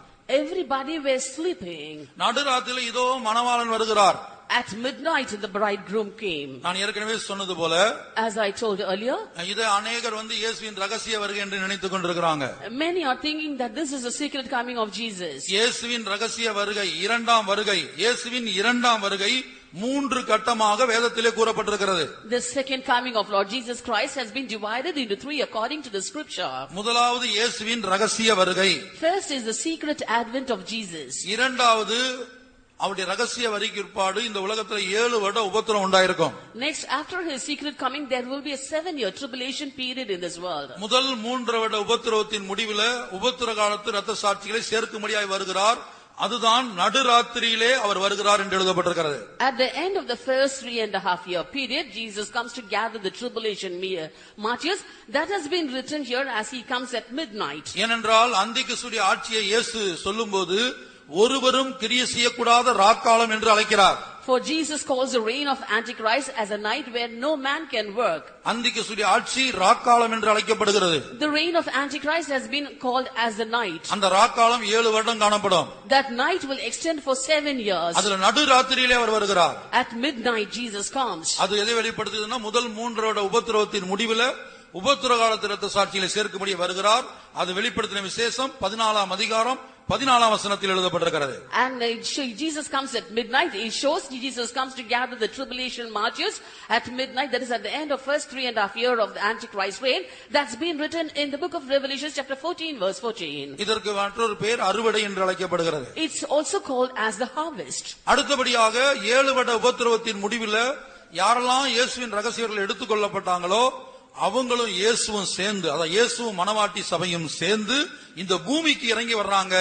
Everybody were sleeping. நடுராத்திரில இதோ மணவாளன் வருகிறார். At midnight the bridegroom came. நான் ஏற்கனவே சொன்னது போல, As I told earlier, இதை அநேகர் இயேசுவின் ரகசிய வருகை என்று நினைத்துக் கொண்டிருக்கிறாங்க. many are thinking that this is a secret coming of Jesus. இயேசுவின் ரகசிய வருகை, இரண்டாம் வருகை, இயேசுவின் இரண்டாம் வருகை 3 கட்டமாக வேதத்திலே கூறப்பட்டிருக்கிறது. The second coming of Lord Jesus Christ has been divided into 3 according to the scripture. முதலாவது இயேசுவின் ரகசிய வருகை. First is the secret advent of Jesus. இரண்டாவது அவருடைய ரகசிய வருகைக்கு பிற்பாடு இந்த உலகத்துல 7 வருட உபத்திரம் உண்டாயிருக்கும். Next, after his secret coming, there will be a 7-year tribulation period in this world. முதல் 3 வருட உபத்திரவத்தின் முடிவில உபத்திர காலத்து இரத்த சாட்சிகளை சேர்க்கும்படியாய் வருகிறார். அதுதான் நடுராத்திரியிலே அவர் வருகிறார் என்று எழுதப்பட்டிருக்கிறது. At the end of the first 3.5-year period, Jesus comes to gather the tribulation martyrs. That has been written here as he comes at midnight. ஏனென்றால் அந்திகிறிஸ்துவின் ஆட்சியை இயேசு சொல்லும்போது ஒருவரும் கிரியை செய்யக்கூடாத ராக்காலம் என்று அழைக்கிறார். For Jesus calls the reign of Antichrist as a night where no man can work. அந்திகிறிஸ்துவின் ஆட்சி ராக்காலம் என்று அழைக்கப்படுகிறது. The reign of Antichrist has been called as the night. அந்த ராக்காலம் 7 வருடம் காணப்படும். That night will extend for 7 years. அதுல நடுராத்திரியிலே அவர் வருகிறார். At midnight Jesus comes. அது எதை வெளிப்படுத்துதுன்னா முதல் 3 வருட உபத்திரவத்தின் முடிவில உபத்திர காலத்து இரத்த சாட்சிகளை சேர்க்கும்படி வருகிறார். அது வெளிப்படுத்தின விசேஷம் 14ஆம் அதிகாரம் 14 வசனத்தில் எழுதப்பட்டிருக்கிறது. And Jesus comes at midnight. It shows Jesus comes to gather the tribulation martyrs at midnight. That is at the end of first 3.5 year of the Antichrist reign. That's been written in the book of Revelation chapter 14 verse 14. இதற்கு மற்றொரு பேர் அறுவடை என்று அழைக்கப்படுகிறது. It's also called as the harvest. அடுத்தபடியாக 7 வருட உபத்திரவத்தின் முடிவில் யாரெல்லாம் இயேசுவின் ரகசியர்கள் எடுத்துக்கொள்ளப்பட்டாங்களோ அவங்களும் இயேசுவும் சேர்ந்து, அதாவது இயேசுவும் மனவாட்டி சபையும் சேர்ந்து இந்த பூமிக்கு இறங்கி வர்றாங்க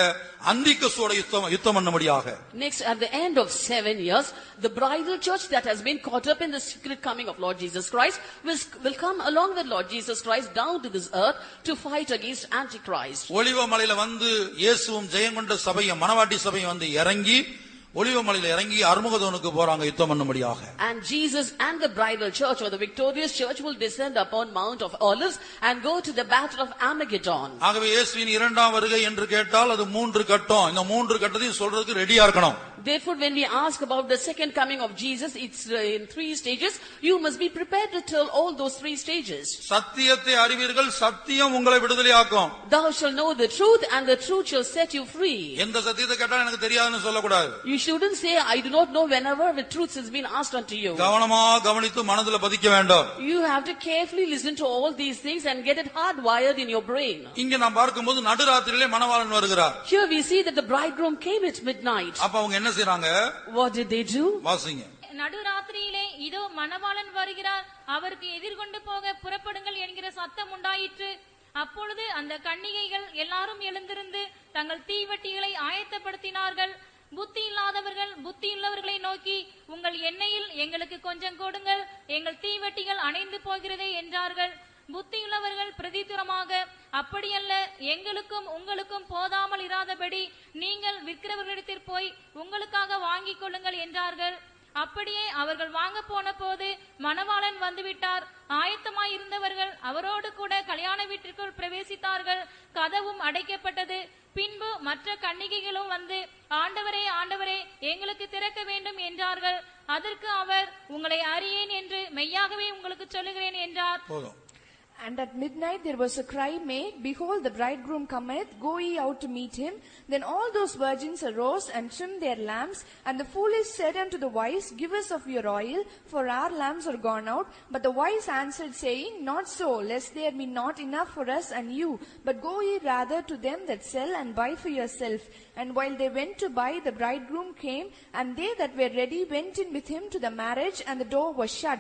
அந்திகிறிஸ்துவோட யுத்தம் பண்ணும்படியாக. Next, at the end of 7 years, the bridal church that has been caught up in the secret coming of Lord Jesus Christ will come along with Lord Jesus Christ down to this earth to fight against Antichrist. ஒலிவ மலையில வந்து இயேசுவும் ஜெயங்கொண்ட சபையும் மனவாட்டி சபையும் வந்து இறங்கி ஒலிவ மலையில இறங்கி அர்மகதோனுக்கு போறாங்க யுத்தம் பண்ணும்படியாக. And Jesus and the bridal church or the victorious church will descend upon Mount of Olives and go to the battle of Armageddon. ஆகவே இயேசுவின் இரண்டாம் வருகை என்று கேட்டால் அது 3 கட்டம். இந்த 3 கட்டத்தையும் சொல்றதுக்கு ரெடியா இருக்கணும். Therefore, when we ask about the second coming of Jesus, it's in 3 stages. You must be prepared to tell all those 3 stages. சத்தியத்தை அறிவீர்கள், சத்தியம் உங்களை விடுதலையாக்கும். Thou shalt know the truth, and the truth shall set you free. எந்த சத்தியத்தை கேட்டாலும் எனக்கு தெரியாதுன்னு சொல்லக்கூடாது. You shouldn't say, I do not know, whenever the truth has been asked unto you. கவனமா கவனித்து மனதில் பதிக்க வேண்டும். You have to carefully listen to all these things and get it hardwired in your brain. இங்க நாம் பார்க்கும்போது நடுராத்திரியிலே மணவாளன் வருகிறார். Here we see that the bridegroom came at midnight. அப்ப அவங்க என்ன செய்றாங்க? What did they do? வாசிங்க. நடுராத்திரியிலே இதோ மணவாளன் வருகிறார், அவருக்கு எதிர்கொண்டு போக புறப்படுங்கள் என்கிற சத்தம் உண்டாயிற்று. அப்பொழுது அந்த கன்னிகைகள் எல்லாரும் எழுந்திருந்து தங்கள் தீவட்டிகளை ஆயத்தப்படுத்தினார்கள். புத்தி இல்லாதவர்கள் புத்தியுள்ளவர்களை நோக்கி, உங்கள் எண்ணெயில் எங்களுக்கு கொஞ்சம் கொடுங்கள், எங்கள் தீவட்டிகள் அணைந்து போகிறதே என்றார்கள். புத்தியுள்ளவர்கள் பிரதித்துரமாக, அப்படியல்ல, எங்களுக்கும் உங்களுக்கும் போதாமல் இராதபடி நீங்கள் விற்கிறவர்களிடத்தில் போய் உங்களுக்காக வாங்கிக் கொள்ளுங்கள் என்றார்கள். அப்படியே அவர்கள் வாங்க போன போது மணவாளன் வந்துவிட்டார். ஆயத்தமாய் இருந்தவர்கள் அவரோடு கூட கல்யாண வீட்டிற்குள் பிரவேசித்தார்கள். கதவும் அடைக்கப்பட்டது. பின்பு மற்ற கன்னிகைகளும் வந்து, ஆண்டவரே ஆண்டவரே, எங்களுக்கு திறக்க வேண்டும் என்றார்கள். அதற்கு அவர், உங்களை அறியேன் என்று மெய்யாகவே உங்களுக்கு சொல்லுகிறேன் என்றார். And at midnight there was a cry made, Behold, the bridegroom cometh, go ye out to meet him. Then all those virgins arose and trimmed their lamps. And the foolish said unto the wise, Give us of your oil, for our lamps are gone out. But the wise answered, saying, Not so, lest there be not enough for us and you. But go ye rather to them that sell, and buy for yourself. And while they went to buy, the bridegroom came, and they that were ready went in with him to the marriage, and the door was shut.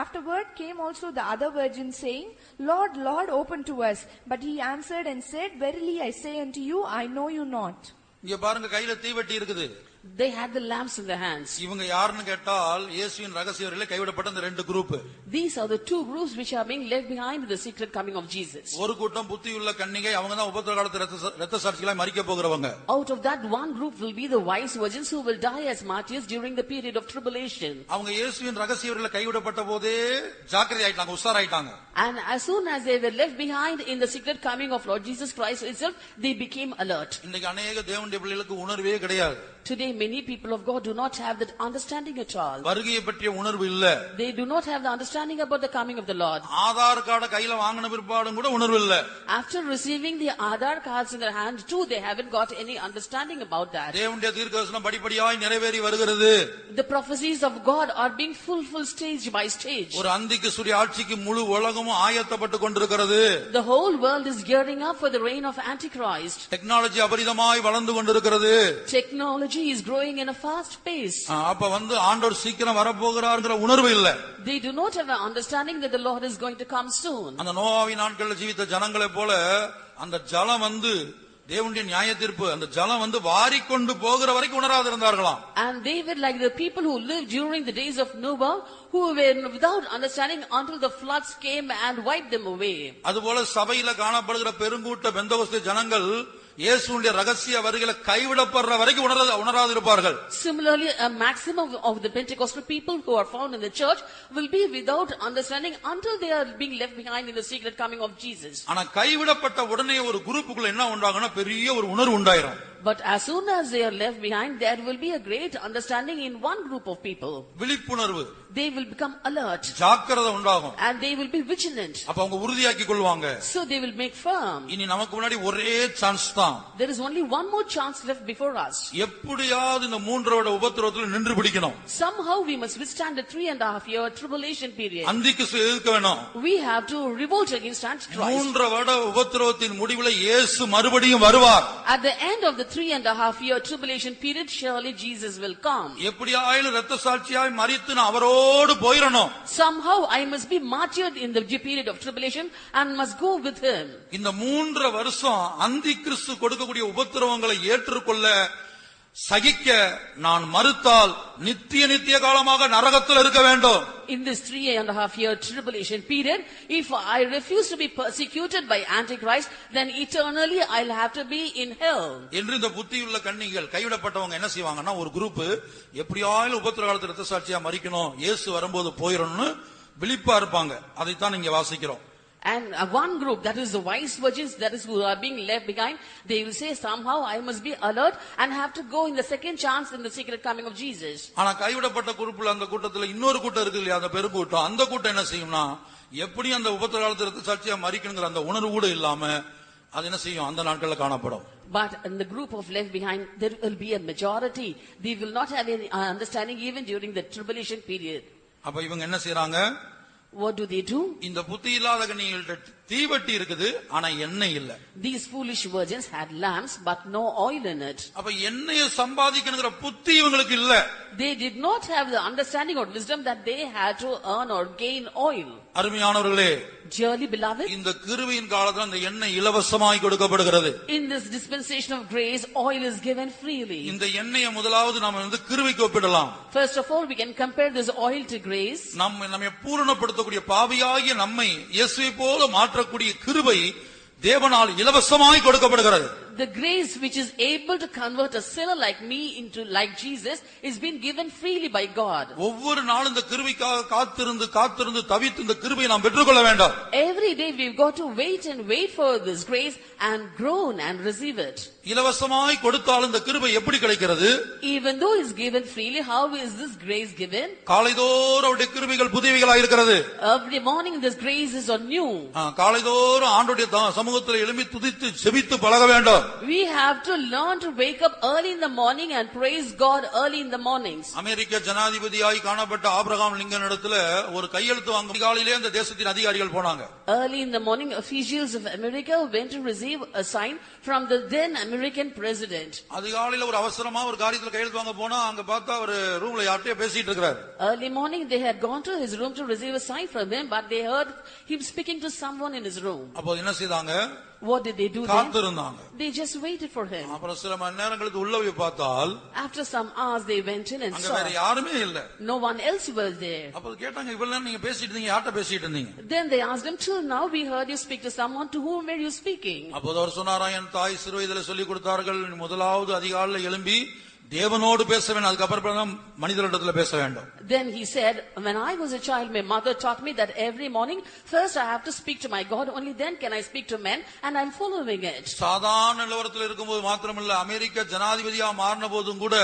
Afterward came also the other virgins, saying, Lord, Lord, open to us. But he answered and said, Verily I say unto you, I know you not. இங்க பாருங்க, கையில தீவட்டி இருக்குது. They had the lamps in their hands. இவங்க யாருன்னு கேட்டால் இயேசுவின் ரகசியர்களே கைவிடப்பட்ட அந்த 2 group. These are the 2 groups which are being left behind in the secret coming of Jesus. ஒரு கூட்டம் புத்தியுள்ள கன்னிகை, அவங்க தான் உபத்திரவ காலத்து இரத்த சாட்சிகளாய் மரிக்க போகிறவங்க. Out of that one group will be the wise virgins who will die as martyrs during the period of tribulation. அவங்க இயேசுவின் ரகசியர்களே கைவிடப்பட்ட போதே ஜாக்கிரதை ஆயிட்டாங்க, உஷாராயிட்டாங்க. And as soon as they were left behind in the secret coming of Lord Jesus Christ itself, they became alert. இன்னைக்கு अनेक தேவனுடைய பிள்ளைகளுக்கு உணர்வே கிடையாது. Today many people of God do not have that understanding at all. வருகையை பற்றிய உணர்வு இல்ல. They do not have the understanding about the coming of the Lord. Aadhaar card கையில வாங்கின பிற்பாடும் கூட உணர்வு இல்ல. After receiving the Aadhaar cards in their hand too, they haven't got any understanding about that. தேவனுடைய தீர்க்கதரிசனம் படிப்படியாய் நிறைவேறி வருகிறது. The prophecies of God are being fulfilled stage by stage. ஒரு அந்திகிறிஸ்துவின் ஆட்சிக்கு முழு உலகமும் ஆயத்தப்பட்டு கொண்டிருக்கிறது. The whole world is gearing up for the reign of Antichrist. Technology அபரிதமாய் வளர்ந்து கொண்டிருக்கிறது. Technology is growing in a fast pace. அப்ப வந்து ஆண்டவர் சீக்கிரம் வரப்போகிறார்ங்கற உணர்வு இல்ல. They do not have an understanding that the Lord is going to come soon. அந்த நோவாவின் நாட்களில் ஜீவித்த ஜனங்களை போல அந்த ஜலம் வந்து தேவனுடைய நியாய தீர்ப்பு, அந்த ஜலம் வந்து வாரிக்கொண்டு போகிற வரைக்கும் உணராது இருந்தார்களாம். And they were like the people who lived during the days of Noah, who were without understanding until the floods came and wiped them away. அதுபோல சபையில காணப்படுகிற பெருங்கூட்ட பெந்தகோஸ்தே ஜனங்கள் இயேசுவுடைய ரகசிய வருகையில கைவிடப்படுற வரைக்கும் உணராது இருப்பார்கள். Similarly, a maximum of the Pentecostal people who are found in the church will be without understanding until they are being left behind in the secret coming of Jesus. ஆனா கைவிடப்பட்ட உடனே ஒரு குரூப்புக்குள்ள என்ன உண்டாகும்னா பெரிய ஒரு உணர்வு உண்டாயிரும். But as soon as they are left behind, there will be a great understanding in one group of people. விழிப்புணர்வு, They will become alert ஜாக்கிரதை உண்டாகும். and they will be vigilant. அப்ப அவங்க உறுதியாக்கி கொள்வாங்க. So they will make firm. இனி நமக்கு முன்னாடி ஒரே சான்ஸ் தான். There is only one more chance left before us. எப்படியாவது இந்த 3 வருட உபத்திரவத்தில் நின்று பிடிக்கணும். Somehow we must withstand the 3.5 year tribulation period. அந்திக்கு எதிர்க்க வேணும். We have to revolt against Antichrist. 3 வருட உபத்திரவத்தின் முடிவில் இயேசு மறுபடியும் வருவார். At the end of the 3.5 year tribulation period, surely Jesus will come. எப்படியாயிலும் இரத்த சாட்சியாய் மரித்து நான் அவரோடு போயிரணும். Somehow I must be martyred in the period of tribulation and must go with him. இந்த 3 வருஷம் அந்தி கிறிஸ்து கொடுக்கக்கூடிய உபத்திரவங்களை ஏற்றுக்கொள்ள சகிக்க நான் மறுத்தால் நித்திய காலமாக நரகத்தில் இருக்க வேண்டும். In this 3.5 year tribulation period, if I refuse to be persecuted by Antichrist, then eternally I'll have to be in hell. என்று இந்த புத்தியுள்ள கன்னிகள் கைவிடப்பட்டவங்க என்ன செய்வாங்கன்னா, ஒரு குரூப் எப்படியாயிலும் உபத்திர காலத்தில் இரத்த சாட்சியா மரிக்கணும், இயேசு வரும்போது போயிடணும்னு விழிப்பா இருப்பாங்க. அதைத்தான் இங்க வாசிக்கிறோம். And one group, that is the wise virgins, that is who are being left behind, they will say somehow I must be alert and have to go in the second chance in the secret coming of Jesus. ஆனா கைவிடப்பட்ட குரூப்ல அந்த கூட்டத்துல இன்னொரு கூட்டம் இருக்கு இல்லையா, அந்த பெருங்கூட்டம், அந்த கூட்டம் என்ன செய்யும்னா, எப்படி அந்த உபத்திர காலத்தில் இரத்த சாட்சியா மரிக்கணுங்கிற அந்த உணர்வு கூட இல்லாம அது என்ன செய்யும், அந்த நாட்கள்ல காணப்படும். But in the group of left behind, there will be a majority. They will not have any understanding even during the tribulation period. அப்ப இவங்க என்ன செய்றாங்க? What do they do? இந்த புத்தி இல்லாத கன்னிகள்ட்ட தீவட்டி இருக்குது, ஆனா எண்ணெய் இல்ல. These foolish virgins had lamps but no oil in it. அப்ப எண்ணெயை சம்பாதிக்கணுங்கிற புத்தி இவங்களுக்கு இல்ல. They did not have the understanding or wisdom that they had to earn or gain oil. அருமையானவர்களே, Dearly beloved, இந்த கிருபையின் காலத்துல அந்த எண்ணெய் இலவசமாய் கொடுக்கப்படுகிறது. in this dispensation of grace, oil is given freely. இந்த எண்ணெயை முதலாவது நாம கிருபைக்கு ஒப்பிடலாம். First of all, we can compare this oil to grace. நம்மை பூரணப்படுத்தக்கூடிய பாவியாகிய நம்மை இயேசுவை போல மாற்றக்கூடிய கிருபை தேவனால் இலவசமாய் கொடுக்கப்படுகிறது. The grace which is able to convert a sinner like me into like Jesus is being given freely by God. ஒவ்வொரு நாளும் இந்த கிருபைக்காக காத்திருந்து தவித்து இந்த கிருபையை நாம் பெற்றுக்கொள்ள வேண்டும். Every day we've got to wait and wait for this grace and groan and receive it. இலவசமாய் கொடுத்தாலும் இந்த கிருபை எப்படி கிடைக்கிறது? Even though it's given freely, how is this grace given? காலைதோறும் அவருடைய கிருபைகள் புதியவைகளாய் இருக்கிறது. Every morning this grace is new. காலைதோறும் ஆண்டவருடைய சமூகத்தில் எழும்பி துதித்து செபித்து பழக வேண்டும். We have to learn to wake up early in the morning and praise God early in the mornings. அமெரிக்க ஜனாதிபதியாய் காணப்பட்ட ஆபிரகாம் லிங்கன் இடத்துல ஒரு கையெழுத்து வாங்க காலையிலே அந்த தேசத்தின் அதிகாரிகள் போனாங்க. Early in the morning, officials of America went to receive a sign from the then American president. அதிகாலையில ஒரு அவசரமா ஒரு காரியத்துல கையெழுத்து வாங்க போனா அங்க பார்த்தா அவர் ரூம்ல யார்கிட்டயோ பேசிட்டு இருக்காரு. Early morning they had gone to his room to receive a sign from him, but they heard him speaking to someone in his room. அப்போ என்ன செய்தாங்க? What did they do then? காத்திருந்தாங்க. They just waited for him. அப்புறம் சில மணி நேரங்களுக்கு உள்ள போய் பார்த்தால் After some hours they went in and அங்க saw வேற யாருமே இல்ல. no one else was there. அப்போ கேட்டாங்க, இவ்வளவு நேரம் நீங்க பேசிட்டு இருந்தீங்க, யார்ட்ட பேசிட்டு இருந்தீங்க? Then they asked him, till now we heard you speak to someone, to whom were you speaking? அப்போ அவர் சொன்னாரா, என் தாய் சிறு வயதில சொல்லிக் கொடுத்தார்கள், முதலாவது அதிகாலையில எழும்பி தேவனோடு பேச வேண்டும், அதுக்கப்புறம் தான் மனிதரிடத்துல பேச வேண்டும். Then he said, when I was a child, my mother taught me that every morning first I have to speak to my God, only then can I speak to men, and I'm following it. சாதாரண நிலவரத்தில் இருக்கும்போது மாத்திரமல்ல, அமெரிக்க ஜனாதிபதியா மாறின போதும் கூட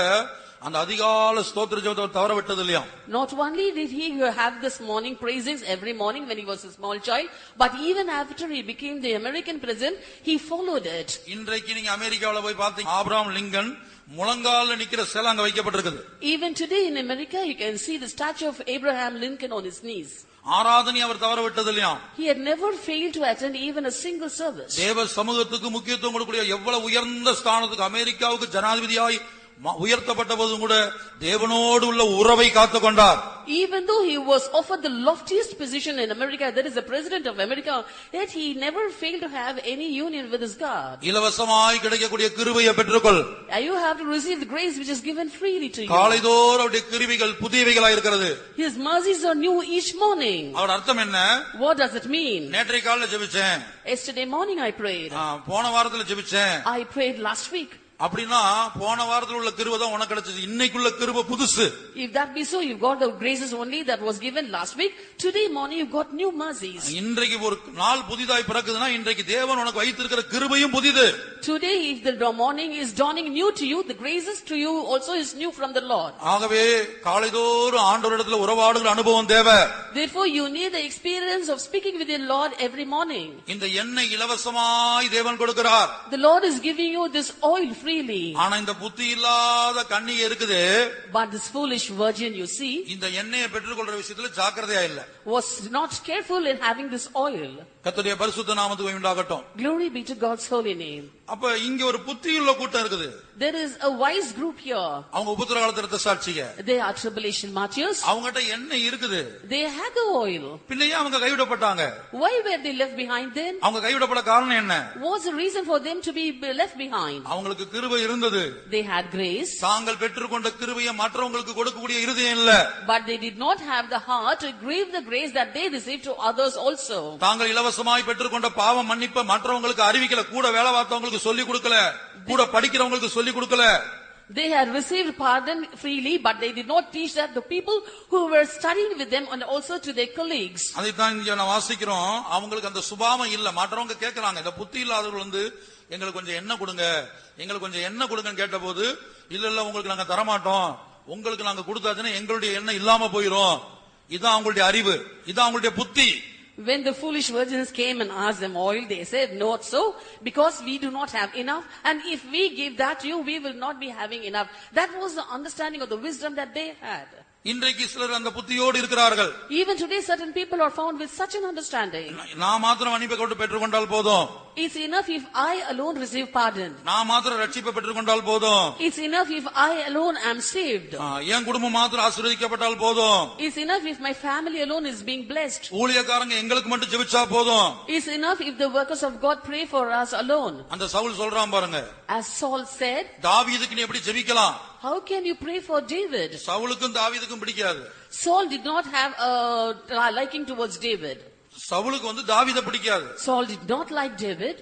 அந்த அதிகால ஸ்தோத்திர ஜெபத்தை தவற விட்டது இல்லையா? Not only did he have this morning praisings every morning when he was a small child, but even after he became the American president, he followed it. இன்றைக்கு நீங்க அமெரிக்காவுல போய் பார்த்தீங்க, ஆபிரகாம் லிங்கன் முழங்கால நிக்கிற சிலை அங்க வைக்கப்பட்டிருக்குது. Even today in America you can see the statue of Abraham Lincoln on his knees. ஆராதனை அவர் தவற விட்டது இல்லையா? He had never failed to attend even a single service. தேவ சமூகத்துக்கு முக்கியத்துவம் கொடுக்கக்கூடிய எவ்வளவு உயர்ந்த ஸ்தானத்துக்கு அமெரிக்காவுக்கு ஜனாதிபதியாய் உயர்த்தப்பட்ட போதும் கூட தேவனோடு உள்ள உறவை காத்துக் கொண்டார். Even though he was offered the loftiest position in America, that is the president of America, yet he never failed to have any union with his God. இலவசமாய் கிடைக்கக்கூடிய கிருபையை பெற்றுக்கொள். You have to receive the grace which is given freely to you. காலைதோறும் அவருடைய கிருபைகள் புதியவைகளாய் இருக்கிறது. His mercies are new each morning. அவர் அர்த்தம் என்ன? What does it mean? நேற்றைய காலையில ஜெபிச்சேன், Yesterday morning I prayed. போன வாரத்துல ஜெபிச்சேன். I prayed last week. அப்படின்னா போன வாரத்தில் உள்ள கிருபை தான் உனக்கு கிடைச்சது. இன்னைக்குள்ள கிருபை புதுசு. If that be so, you got the graces only that was given last week. Today morning you got new mercies. இன்றைக்கு ஒரு நாள் புதிதாய் பிறக்குதுன்னா இன்றைக்கு தேவன் உனக்கு வைத்திருக்கிற கிருபையும் புதிது. Today, if the morning is dawning new to you, the graces to you also is new from the Lord. ஆகவே காலைதோறும் ஆண்டவரிடத்தில் உறவாடுகிற அனுபவம் தேவை. Therefore, you need the experience of speaking with your Lord every morning. இந்த எண்ணெய் இலவசமாய் தேவன் கொடுக்கிறார். The Lord is giving you this oil freely. ஆனா இந்த புத்தி இல்லாத கன்னி இருக்குது. But this foolish virgin, you see, இந்த எண்ணெயை பெற்றுக்கொள்ற விஷயத்துல ஜாக்கிரதையா இல்ல. was not careful in having this oil. கர்த்தருடைய பரிசுத்த நாமத்துக்கு உண்டாகட்டும். Glory be to God's holy name. அப்ப இங்க ஒரு புத்தியுள்ள கூட்டம் இருக்குது. There is a wise group here. அவங்க உபத்திர காலத்துல இருந்த சாட்சிங்க. They are tribulation martyrs. அவங்கட்ட எண்ணெய் இருக்குது. They had the oil. பின்னையே அவங்க கைவிடப்பட்டாங்க. Why were they left behind then? அவங்க கைவிடப்பட காரணம் என்ன? What's the reason for them to be left behind? அவங்களுக்கு கிருபை இருந்தது. They had grace. தாங்கள் பெற்றுக்கொண்ட கிருபையை மற்றவங்களுக்கு கொடுக்கக்கூடிய இருதயம் இல்ல. But they did not have the heart to give the grace that they received to others also. தாங்கள் இலவசமாய் பெற்றுக்கொண்ட பாவ மன்னிப்பை மற்றவங்களுக்கு அறிவிக்கல, கூட வேலை பார்த்தவங்களுக்கு சொல்லி கொடுக்கல, கூட படிக்கிறவங்களுக்கு சொல்லி கொடுக்கல. They had received pardon freely, but they did not teach that the people who were studying with them and also to their colleagues. அதைத்தான் இங்க நான் வாசிக்கிறோம். அவங்களுக்கு அந்த சுபாவம் இல்ல. மற்றவங்க கேட்கறாங்க, இந்த புத்தி இல்லாதவர்கள் எங்களுக்கு கொஞ்சம் எண்ணெய் கொடுங்க, எங்களுக்கு கொஞ்சம் எண்ணெய் கொடுங்கன்னு கேட்டபோது, இல்ல உங்களுக்கு நாங்க தரமாட்டோம், உங்களுக்கு நாங்க கொடுத்தாச்சுன்னா எங்களுடைய எண்ணெய் இல்லாம போயிரும். இதான் அவங்களுடைய அறிவு, இதான் அவங்களுடைய புத்தி. When the foolish virgins came and asked them oil, they said, not so, because we do not have enough, and if we give that to you, we will not be having enough. That was the understanding of the wisdom that they had. இன்றைக்கு சிலர் அந்த புத்தியோடு இருக்கிறார்கள். Even today, certain people are found with such an understanding. நான் மாத்திரம் மன்னிப்பை கொண்டு பெற்றுக்கொண்டால் போதும். It's enough if I alone receive pardon. நான் மாத்திரம் ரட்சிப்பை பெற்றுக்கொண்டால் போதும். It's enough if I alone am saved. என் குடும்பம் மாத்திரம் ஆசீர்வதிக்கப்பட்டால் போதும். It's enough if my family alone is being blessed. ஊழியக்காரங்க எங்களுக்கு மட்டும் ஜெபிச்சா போதும். It's enough if the workers of God pray for us alone. அந்த சவுல் சொல்றான் பாருங்க. As Saul said, தாவீதுக்கு நீ எப்படி ஜெபிக்கலாம்? how can you pray for David? சவுலுக்கும் தாவீதுக்கும் பிடிக்காது. Saul did not have a liking towards David. சவுலுக்கு தாவீதை பிடிக்காது. Saul did not like David.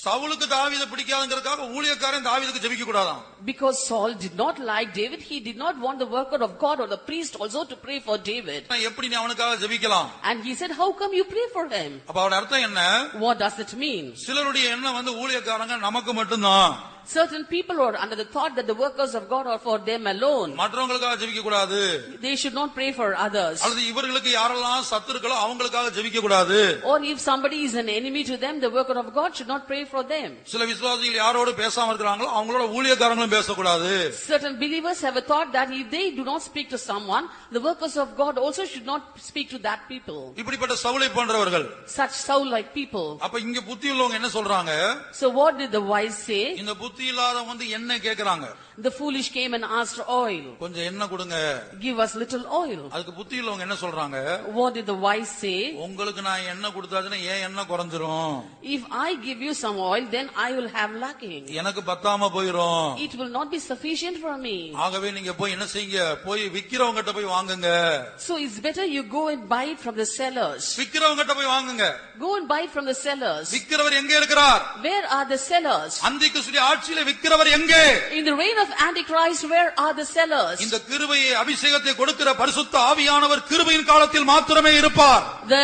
சவுலுக்கு தாவீதை பிடிக்காதுங்கிறதுக்காக ஊழியக்காரன் தாவீதுக்கு ஜெபிக்க கூடாதாம். Because Saul did not like David, he did not want the worker of God or the priest also to pray for David. எப்படி நீ அவனுக்காக ஜெபிக்கலாம்? And he said, how come you pray for him? அப்ப அவரோட அர்த்தம் என்ன? What does it mean? சிலருடைய எண்ணம் ஊழியக்காரங்க நமக்கு மட்டும்தான். Certain people are under the thought that the workers of God are for them alone. மற்றவங்களுக்காக ஜெபிக்க கூடாது. They should not pray for others. அல்லது இவர்களுக்கு யாரெல்லாம் சத்துருக்களோ அவங்களுக்காக ஜெபிக்க கூடாது. Or if somebody is an enemy to them, the worker of God should not pray for them. சில விசுவாசிகள் யாரோடு பேசாம இருக்காங்களோ அவங்களோட ஊழியக்காரங்களும் பேசக்கூடாது. Certain believers have a thought that if they do not speak to someone, the workers of God also should not speak to that people. இப்படிப்பட்ட சவுலை போன்றவர்கள், Such Saul-like people. அப்ப இங்க புத்தி உள்ளவங்க என்ன சொல்றாங்க? So what did the wise say? இந்த புத்தி இல்லாதவங்க என்ன கேக்குறாங்க? The foolish came and asked oil. கொஞ்சம் எண்ணெய் கொடுங்க. Give us little oil. அதுக்கு புத்தி உள்ளவங்க என்ன சொல்றாங்க? What did the wise say? உங்களுக்கு நான் எண்ணெய் கொடுத்தாச்சுன்னா ஏன் எண்ணெய் குறைஞ்சிரும். If I give you some oil, then I will have lacking. எனக்கு பத்தாம போயிரும். It will not be sufficient for me. ஆகவே நீங்க போய் என்ன செய்யுங்க? போய் விக்கிறவங்க கிட்ட போய் வாங்குங்க. So it's better you go and buy it from the sellers. விக்கிறவங்க கிட்ட போய் வாங்குங்க. Go and buy it from the sellers. விக்கிறவர் எங்கே இருக்கிறார்? Where are the sellers? அந்திகிறிஸ்துவின் ஆட்சியிலே விக்கிறவர் எங்கே? In the reign of Antichrist, where are the sellers? இந்த கிருபையை அபிஷேகத்தை கொடுக்கிற பரிசுத்த ஆவியானவர் கிருபையின் காலத்தில் மாத்திரமே இருப்பார். The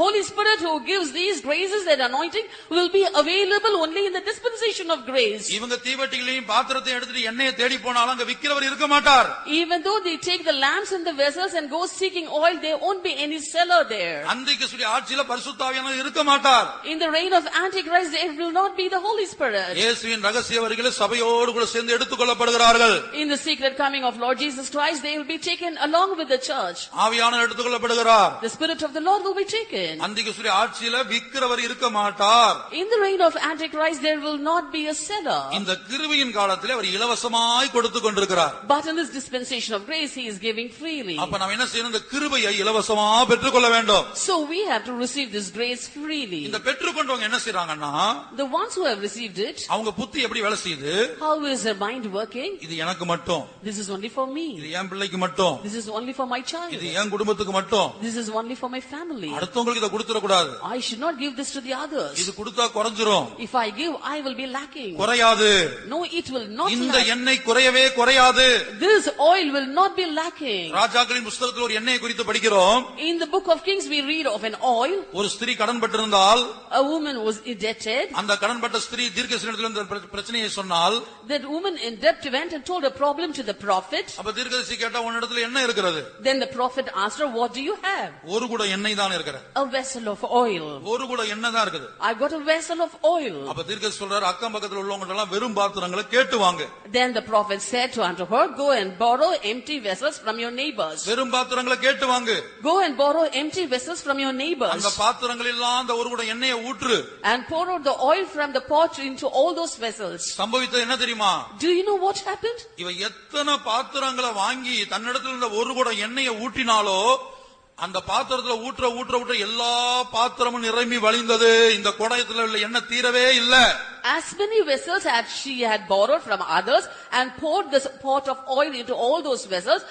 Holy Spirit who gives these graces and anointing will be available only in the dispensation of grace. இவங்க தீவட்டிகளையும் பாத்திரத்தையும் எடுத்துட்டு எண்ணெயை தேடி போனாலும் அங்க விக்கிறவர் இருக்க மாட்டார். Even though they take the lamps and the vessels and go seeking oil, there won't be any seller there. அந்திகிறிஸ்துவின் ஆட்சியில பரிசுத்த ஆவியானவர் இருக்க மாட்டார். In the reign of Antichrist, there will not be the Holy Spirit. இயேசுவின் ரகசிய வருகையிலே சபையோடு கூட சேர்ந்து எடுத்துக்கொள்ளப்படுகிறார்கள். In the secret coming of Lord Jesus Christ, they will be taken along with the church. ஆவியானவர் எடுத்துக்கொள்ளப்படுகிறார். The Spirit of the Lord will be taken. அந்திகிறிஸ்துவின் ஆட்சியில விக்கிறவர் இருக்க மாட்டார். In the reign of Antichrist, there will not be a seller. இந்த கிருபையின் காலத்திலே அவர் இலவசமாய் கொடுத்து கொண்டிருக்கிறார். But in this dispensation of grace, he is giving freely. அப்ப நாம் என்ன செய்யணும்? இந்த கிருபையை இலவசமா பெற்றுக்கொள்ள வேண்டும். So we have to receive this grace freely. இந்த பெற்றுக்கொண்டவங்க என்ன செய்றாங்கன்னா, The ones who have received it, அவங்க புத்தி எப்படி வேலை வேலை செய்யுது? How is her mind working? இது எனக்கு மட்டும், This is only for me. இது என் பிள்ளைக்கு மட்டும், This is only for my child. இது என் குடும்பத்துக்கு மட்டும். This is only for my family. அடுத்தவங்களுக்கு இதை கொடுத்துட கூடாது. I should not give this to the others. இது கொடுத்தா குறைஞ்சிரும். If I give, I will be lacking. குறையாது. No, it will not இந்த lack. எண்ணெய் குறையவே குறையாது. This oil will not be lacking. ராஜாக்களின் புத்தகத்தில் ஒரு எண்ணெயை குறித்து படிக்கிறோம். In the book of Kings we read of an oil. ஒரு ஸ்திரீ கடன் பட்டிருந்தால், A woman was indebted. அந்த கடன் பட்ட ஸ்திரீ தீர்க்கதரிசியிடத்தில் இந்த பிரச்சனையை சொன்னால், That woman in debt went and told a problem to the prophet. அப்ப தீர்க்கதரிசி கேட்டா உன்னிடத்துல என்ன இருக்கிறது? Then the prophet asked her, what do you have? ஒரு கூட எண்ணெய் தான் இருக்கிறது. A vessel of oil. ஒரு கூட எண்ணெய் தான் இருக்குது. I got a vessel of oil. அப்ப தீர்க்கதரிசி சொல்றாரு, அக்கம் பக்கத்துல உள்ளவங்க எல்லாம் வெறும் பாத்திரங்களை கேட்டு வாங்க. Then the prophet said unto her, go and borrow empty vessels from your neighbors. வெறும் பாத்திரங்களை கேட்டு வாங்க. Go and borrow empty vessels from your neighbors. அந்த பாத்திரங்கள் எல்லாம் அந்த ஒரு கூட எண்ணெயை ஊற்று. And pour out the oil from the pot into all those vessels. சம்பவித்தது என்ன தெரியுமா? Do you know what happened? இவ எத்தனை பாத்திரங்களை வாங்கி தன்னிடத்தில் இருந்த ஒரு கூட எண்ணெயை ஊற்றினாலோ, அந்த பாத்திரத்துல ஊற்ற ஊற்ற ஊற்ற எல்லா பாத்திரமும் நிரம்பி வழிந்தது. இந்த குடத்துல உள்ள எண்ணெய் தீரவே இல்ல. As many vessels as she had borrowed from others and poured this pot of oil into all those vessels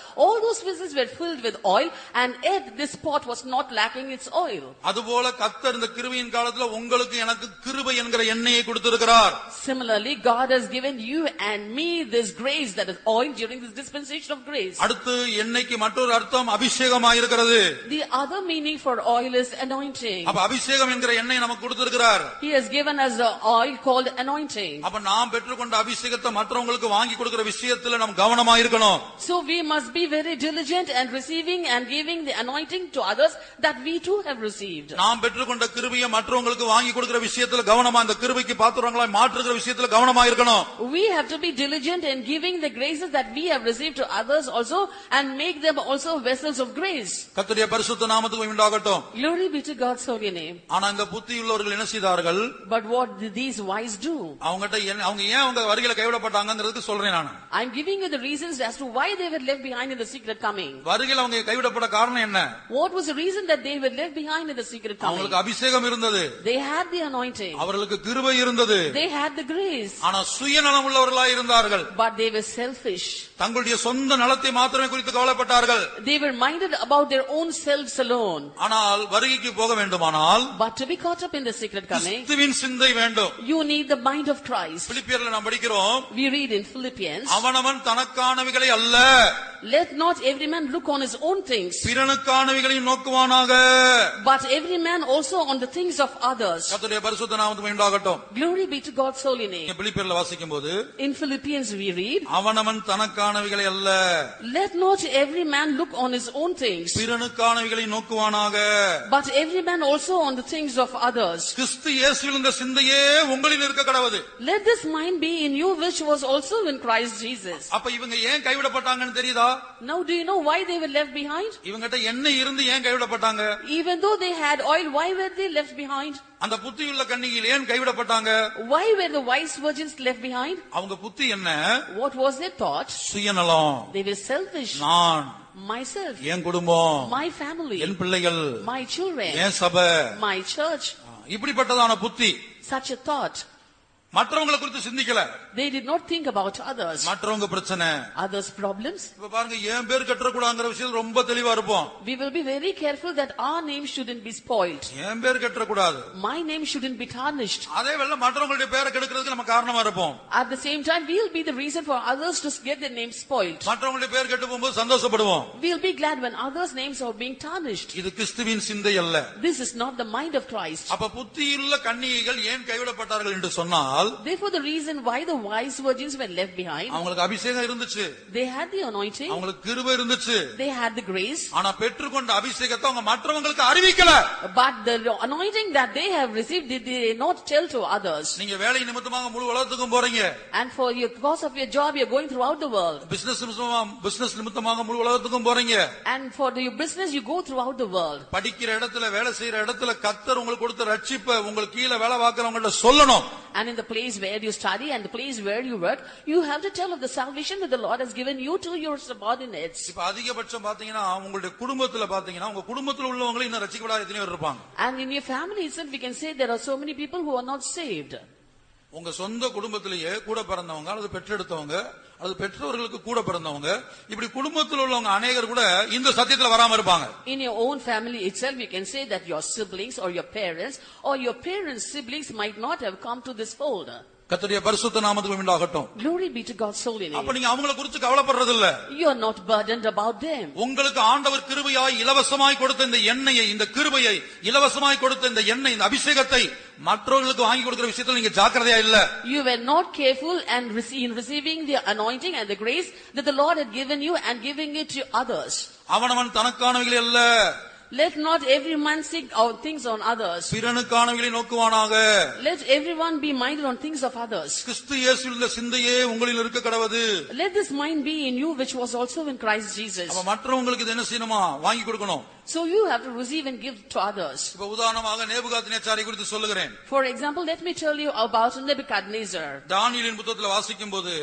were filled with oil, and yet this pot was not lacking its oil. அதுபோல கர்த்தர் இந்த கிருபையின் காலத்துல உங்களுக்கு எனக்கு கிருபை என்கிற எண்ணெயை கொடுத்திருக்கிறார். Similarly, God has given you and me this grace, that is oil, during this dispensation of grace. அடுத்து எண்ணெய்க்கு மற்றொரு அர்த்தம் அபிஷேகமாக இருக்கிறது. The other meaning for oil is anointing. அப்ப அபிஷேகம் என்கிற எண்ணெயை நமக்கு கொடுத்திருக்கிறார். He has given us the oil called anointing. அப்ப நாம் பெற்றுக்கொண்ட அபிஷேகத்தை மற்றவங்களுக்கு வாங்கி கொடுக்கிற விஷயத்துல நாம் கவனமா இருக்கணும். So we must be very diligent and receiving and giving the anointing to others that we too have received. நாம் பெற்றுக்கொண்ட கிருபையை மற்றவங்களுக்கு வாங்கி கொடுக்கிற விஷயத்துல கவனமா, அந்த கிருபைக்கு பாத்திரங்களாய் மாற்றுகிற விஷயத்துல கவனமா இருக்கணும். We have to be diligent in giving the graces that we have received to others also, and make them also vessels of grace. கர்த்தருடைய பரிசுத்த நாமத்துக்கு உண்டாகட்டும். Glory be to God's holy name. ஆனா இந்த புத்தியுள்ளவர்கள் என்ன செய்தார்கள்? But what did these wise do? அவங்க ஏன் அவங்க வருகையில கைவிடப்பட்டாங்கங்கிறதுக்கு சொல்றேன் நான். I'm giving you the reasons as to why they were left behind in the secret coming. வருகையில அவங்க கைவிடப்பட்ட காரணம் என்ன? What was the reason that they were left behind in the secret coming? அவங்களுக்கு அபிஷேகம் இருந்தது. They had the anointing. அவர்களுக்கு கிருபை இருந்தது. They had the grace. ஆனா சுயநலம் உள்ளவர்களாய் இருந்தார்கள். But they were selfish. தங்களுடைய சொந்த நலத்தை மாத்திரமே குறித்து கவலைப்பட்டார்கள். They were minded about their own selves alone. ஆனால் வருகைக்கு போக வேண்டுமானால், But to be caught up in the secret coming, கிறிஸ்துவின் சிந்தை வேண்டும். you need the mind of Christ. பிலிப்பியர்ல நாம் படிக்கிறோம், We read in Philippians, அவனவன் தனக்கானவைகளை அல்ல, let not every man look on his own things, பிறனுக்கானவைகளையும் நோக்குவானாக. but every man also on the things of others. கர்த்தருடைய பரிசுத்த நாமத்துக்கு உண்டாகட்டும். Glory be to God's holy name. பிலிப்பியர்ல வாசிக்கும்போது, In Philippians we read, அவனவன் தனக்கானவைகளை அல்ல, let not every man look on his own things, பிறனுக்கானவைகளை நோக்குவானாக. but every man also on the things of others. கிறிஸ்து இயேசுவில் இந்த சிந்தையே உங்களில் இருக்க கடவுது. Let this mind be in you which was also in Christ Jesus. அப்ப இவங்க ஏன் கைவிடப்பட்டாங்கன்னு தெரியுதா? Now do you know why they were left behind? இவங்கிட்ட எண்ணெய் இருந்து ஏன் கைவிடப்பட்டாங்க? Even though they had oil, why were they left behind? அந்த புத்தியுள்ள கன்னிகைகள் ஏன் கைவிடப்பட்டாங்க? Why were the wise virgins left behind? அவங்க புத்தி என்ன? What was their thought? சுயநலம். They were selfish. நான், Myself, என் குடும்பம், my family, என் பிள்ளைகள், my children, என் சபை, my church. இப்படிப்பட்டதான புத்தி. Such a thought. மற்றவங்களை குறித்து சிந்திக்கல. They did not think about others. மற்றவங்க பிரச்சனை, Others' problems. இப்ப பாருங்க, என் பேர் கெட்டக்கூடாதுங்கிற விஷயம் ரொம்ப தெளிவா இருப்போம். We will be very careful that our name shouldn't be spoiled. என் பேர் கெட்டக்கூடாது. My name shouldn't be tarnished. அதே வேளை மற்றவங்களுடைய பேரை கெடுக்கிறதுக்கு நம்ம காரணமா இருப்போம். At the same time, we'll be the reason for others to get their name spoiled. மற்றவங்களுடைய பேர் கெட்டு போகும்போது சந்தோஷப்படுவோம். We'll be glad when others' names are being tarnished. இது கிறிஸ்துவின் சிந்தை அல்ல. This is not the mind of Christ. அப்ப புத்தியுள்ள கன்னிகைகள் ஏன் கைவிடப்பட்டார்கள் என்று சொன்னால், Therefore, the reason why the wise virgins were left behind, அவங்களுக்கு அபிஷேகம் இருந்துச்சு, they had the anointing, அவங்களுக்கு கிருபை இருந்துச்சு, they had the grace, ஆனா பெற்றுக்கொண்ட அபிஷேகத்தை அவங்க மற்றவங்களுக்கு அறிவிக்கல. but the anointing that they have received, did they not tell to others? நீங்க வேலை நிமித்தமாக முழு உலகத்துக்கும் போறீங்க. And for your cause of your job, you're going throughout the world. Business நிமித்தமாக முழு உலகத்துக்கும் போறீங்க. And for your business, you go throughout the world. படிக்கிற இடத்துல, வேலை செய்யற இடத்துல கர்த்தர் உங்களுக்கு கொடுத்த ரட்சிப்பை உங்களுக்கு கீழே வேலை பார்க்கறவங்கள்ட்ட சொல்லணும். And in the place where you study and the place where you work, you have to tell of the salvation that the Lord has given you to your subordinates. இப்ப அதிகபட்சம் பாத்தீங்கன்னா உங்களுடைய குடும்பத்துல பாத்தீங்கன்னா உங்க குடும்பத்துல உள்ளவங்க இன்னும் ரட்சிக்கப்படாத எத்தனை பேர் இருப்பாங்க. And in your family itself, we can say there are so many people who are not saved. உங்க சொந்த குடும்பத்திலேயே கூட பிறந்தவங்க அல்லது பெற்றெடுத்தவங்க அல்லது பெற்றோர்களுக்கு கூட பிறந்தவங்க இப்படி குடும்பத்தில் உள்ளவங்க அநேகர் கூட இந்த சத்தியத்துல வராம இருப்பாங்க. In your own family itself, you can say that your siblings or your parents' siblings might not have come to this fold. கர்த்தருடைய பரிசுத்த நாமத்துக்கு உண்டாகட்டும். Glory be to God's holy name. அப்ப நீங்க அவங்கள குறித்து கவலைப்படுறது இல்ல. You are not burdened about them. உங்களுக்கு ஆண்டவர் கிருபையாய் இலவசமாய் கொடுத்த இந்த எண்ணெயை, இந்த கிருபையை இலவசமாய் கொடுத்த இந்த எண்ணெய், இந்த அபிஷேகத்தை மற்றவர்களுக்கு வாங்கி கொடுக்கிற விஷயத்துல நீங்க ஜாக்கிரதையா இல்ல. You were not careful and in receiving the anointing and the grace that the Lord had given you and giving it to others. அவனவன் தனக்கானவைகள் அல்ல. Let not every man seek out things on others. பிறனுக்கானவைகளை நோக்குவானாக. Let everyone be minded on things of others. கிறிஸ்து இயேசுவில் உள்ள சிந்தையே உங்களில் இருக்க கடவது. Let this mind be in you which was also in Christ Jesus. அப்ப மற்றவங்களுக்கு இது என்ன செய்யணுமா? வாங்கி கொடுக்கணும். So you have to receive and give to others. இப்ப உதாரணமாக நேபுகாத்நேச்சாரை குறித்து சொல்லுகிறேன். For example, let me tell you about Nebuchadnezzar. தானியேலின் புத்தகத்துல வாசிக்கும்போது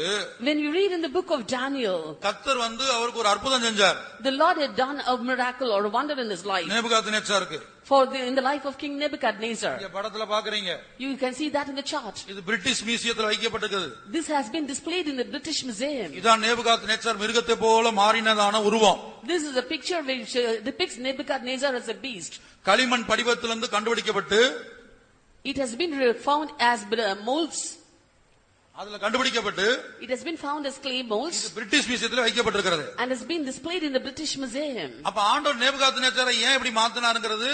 When you read in the book of Daniel, கர்த்தர் அவருக்கு ஒரு அற்புதம் செஞ்சார். the Lord had done a miracle or a wonder in his life. நேபுகாத்நேச்சாருக்கு In the life of King Nebuchadnezzar. இந்த படத்துல பாக்குறீங்க. You can see that in the chart. இது British மியூசியத்துல வைக்கப்பட்டிருக்கிறது. This has been displayed in the British Museum. இதான் Nebuchadnezzar மிருகத்தை போல மாறினதான உருவம். This is a picture which depicts Nebuchadnezzar as a beast. களிமண் படிவத்திலிருந்து கண்டுபிடிக்கப்பட்டு It has been found as molds. அதுல கண்டுபிடிக்கப்பட்டு It has been found as clay molds இது British மியூசியத்துல வைக்கப்பட்டிருக்கிறது. and has been displayed in the British Museum. அப்ப ஆண்டவர் நேபுகாத்நேச்சாரை ஏன் இப்படி மாத்தினாருங்கிறது,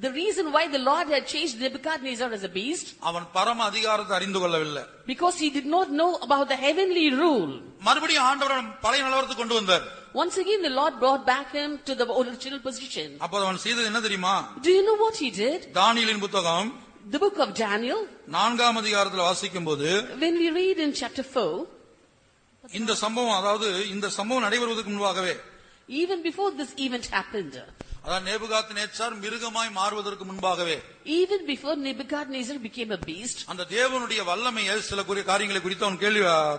The reason why the Lord had changed Nebuchadnezzar as a beast, அவன் பரம அதிகாரத்தை அறிந்து கொள்ளவில்லை. because he did not know about the heavenly rule. மறுபடியும் ஆண்டவர் பழைய நிலவரத்துக்கு கொண்டு வந்தார். Once again the Lord brought back him to the original position. அப்ப அவன் செய்தது என்ன தெரியுமா? Do you know what he did? தானியேலின் புத்தகம் The book of Daniel, 4ஆம் அதிகாரத்துல வாசிக்கும்போது when we read in chapter 4, இந்த சம்பவம் நடைபெறுவதற்கு முன்பாகவே, even before this event happened, அதான் நேபுகாத்நேச்சார் மிருகமாய் மாறுவதற்கு முன்பாகவே, even before Nebuchadnezzar became a beast, அந்த தேவனுடைய வல்லமையை சில காரியங்களை குறித்து அவன்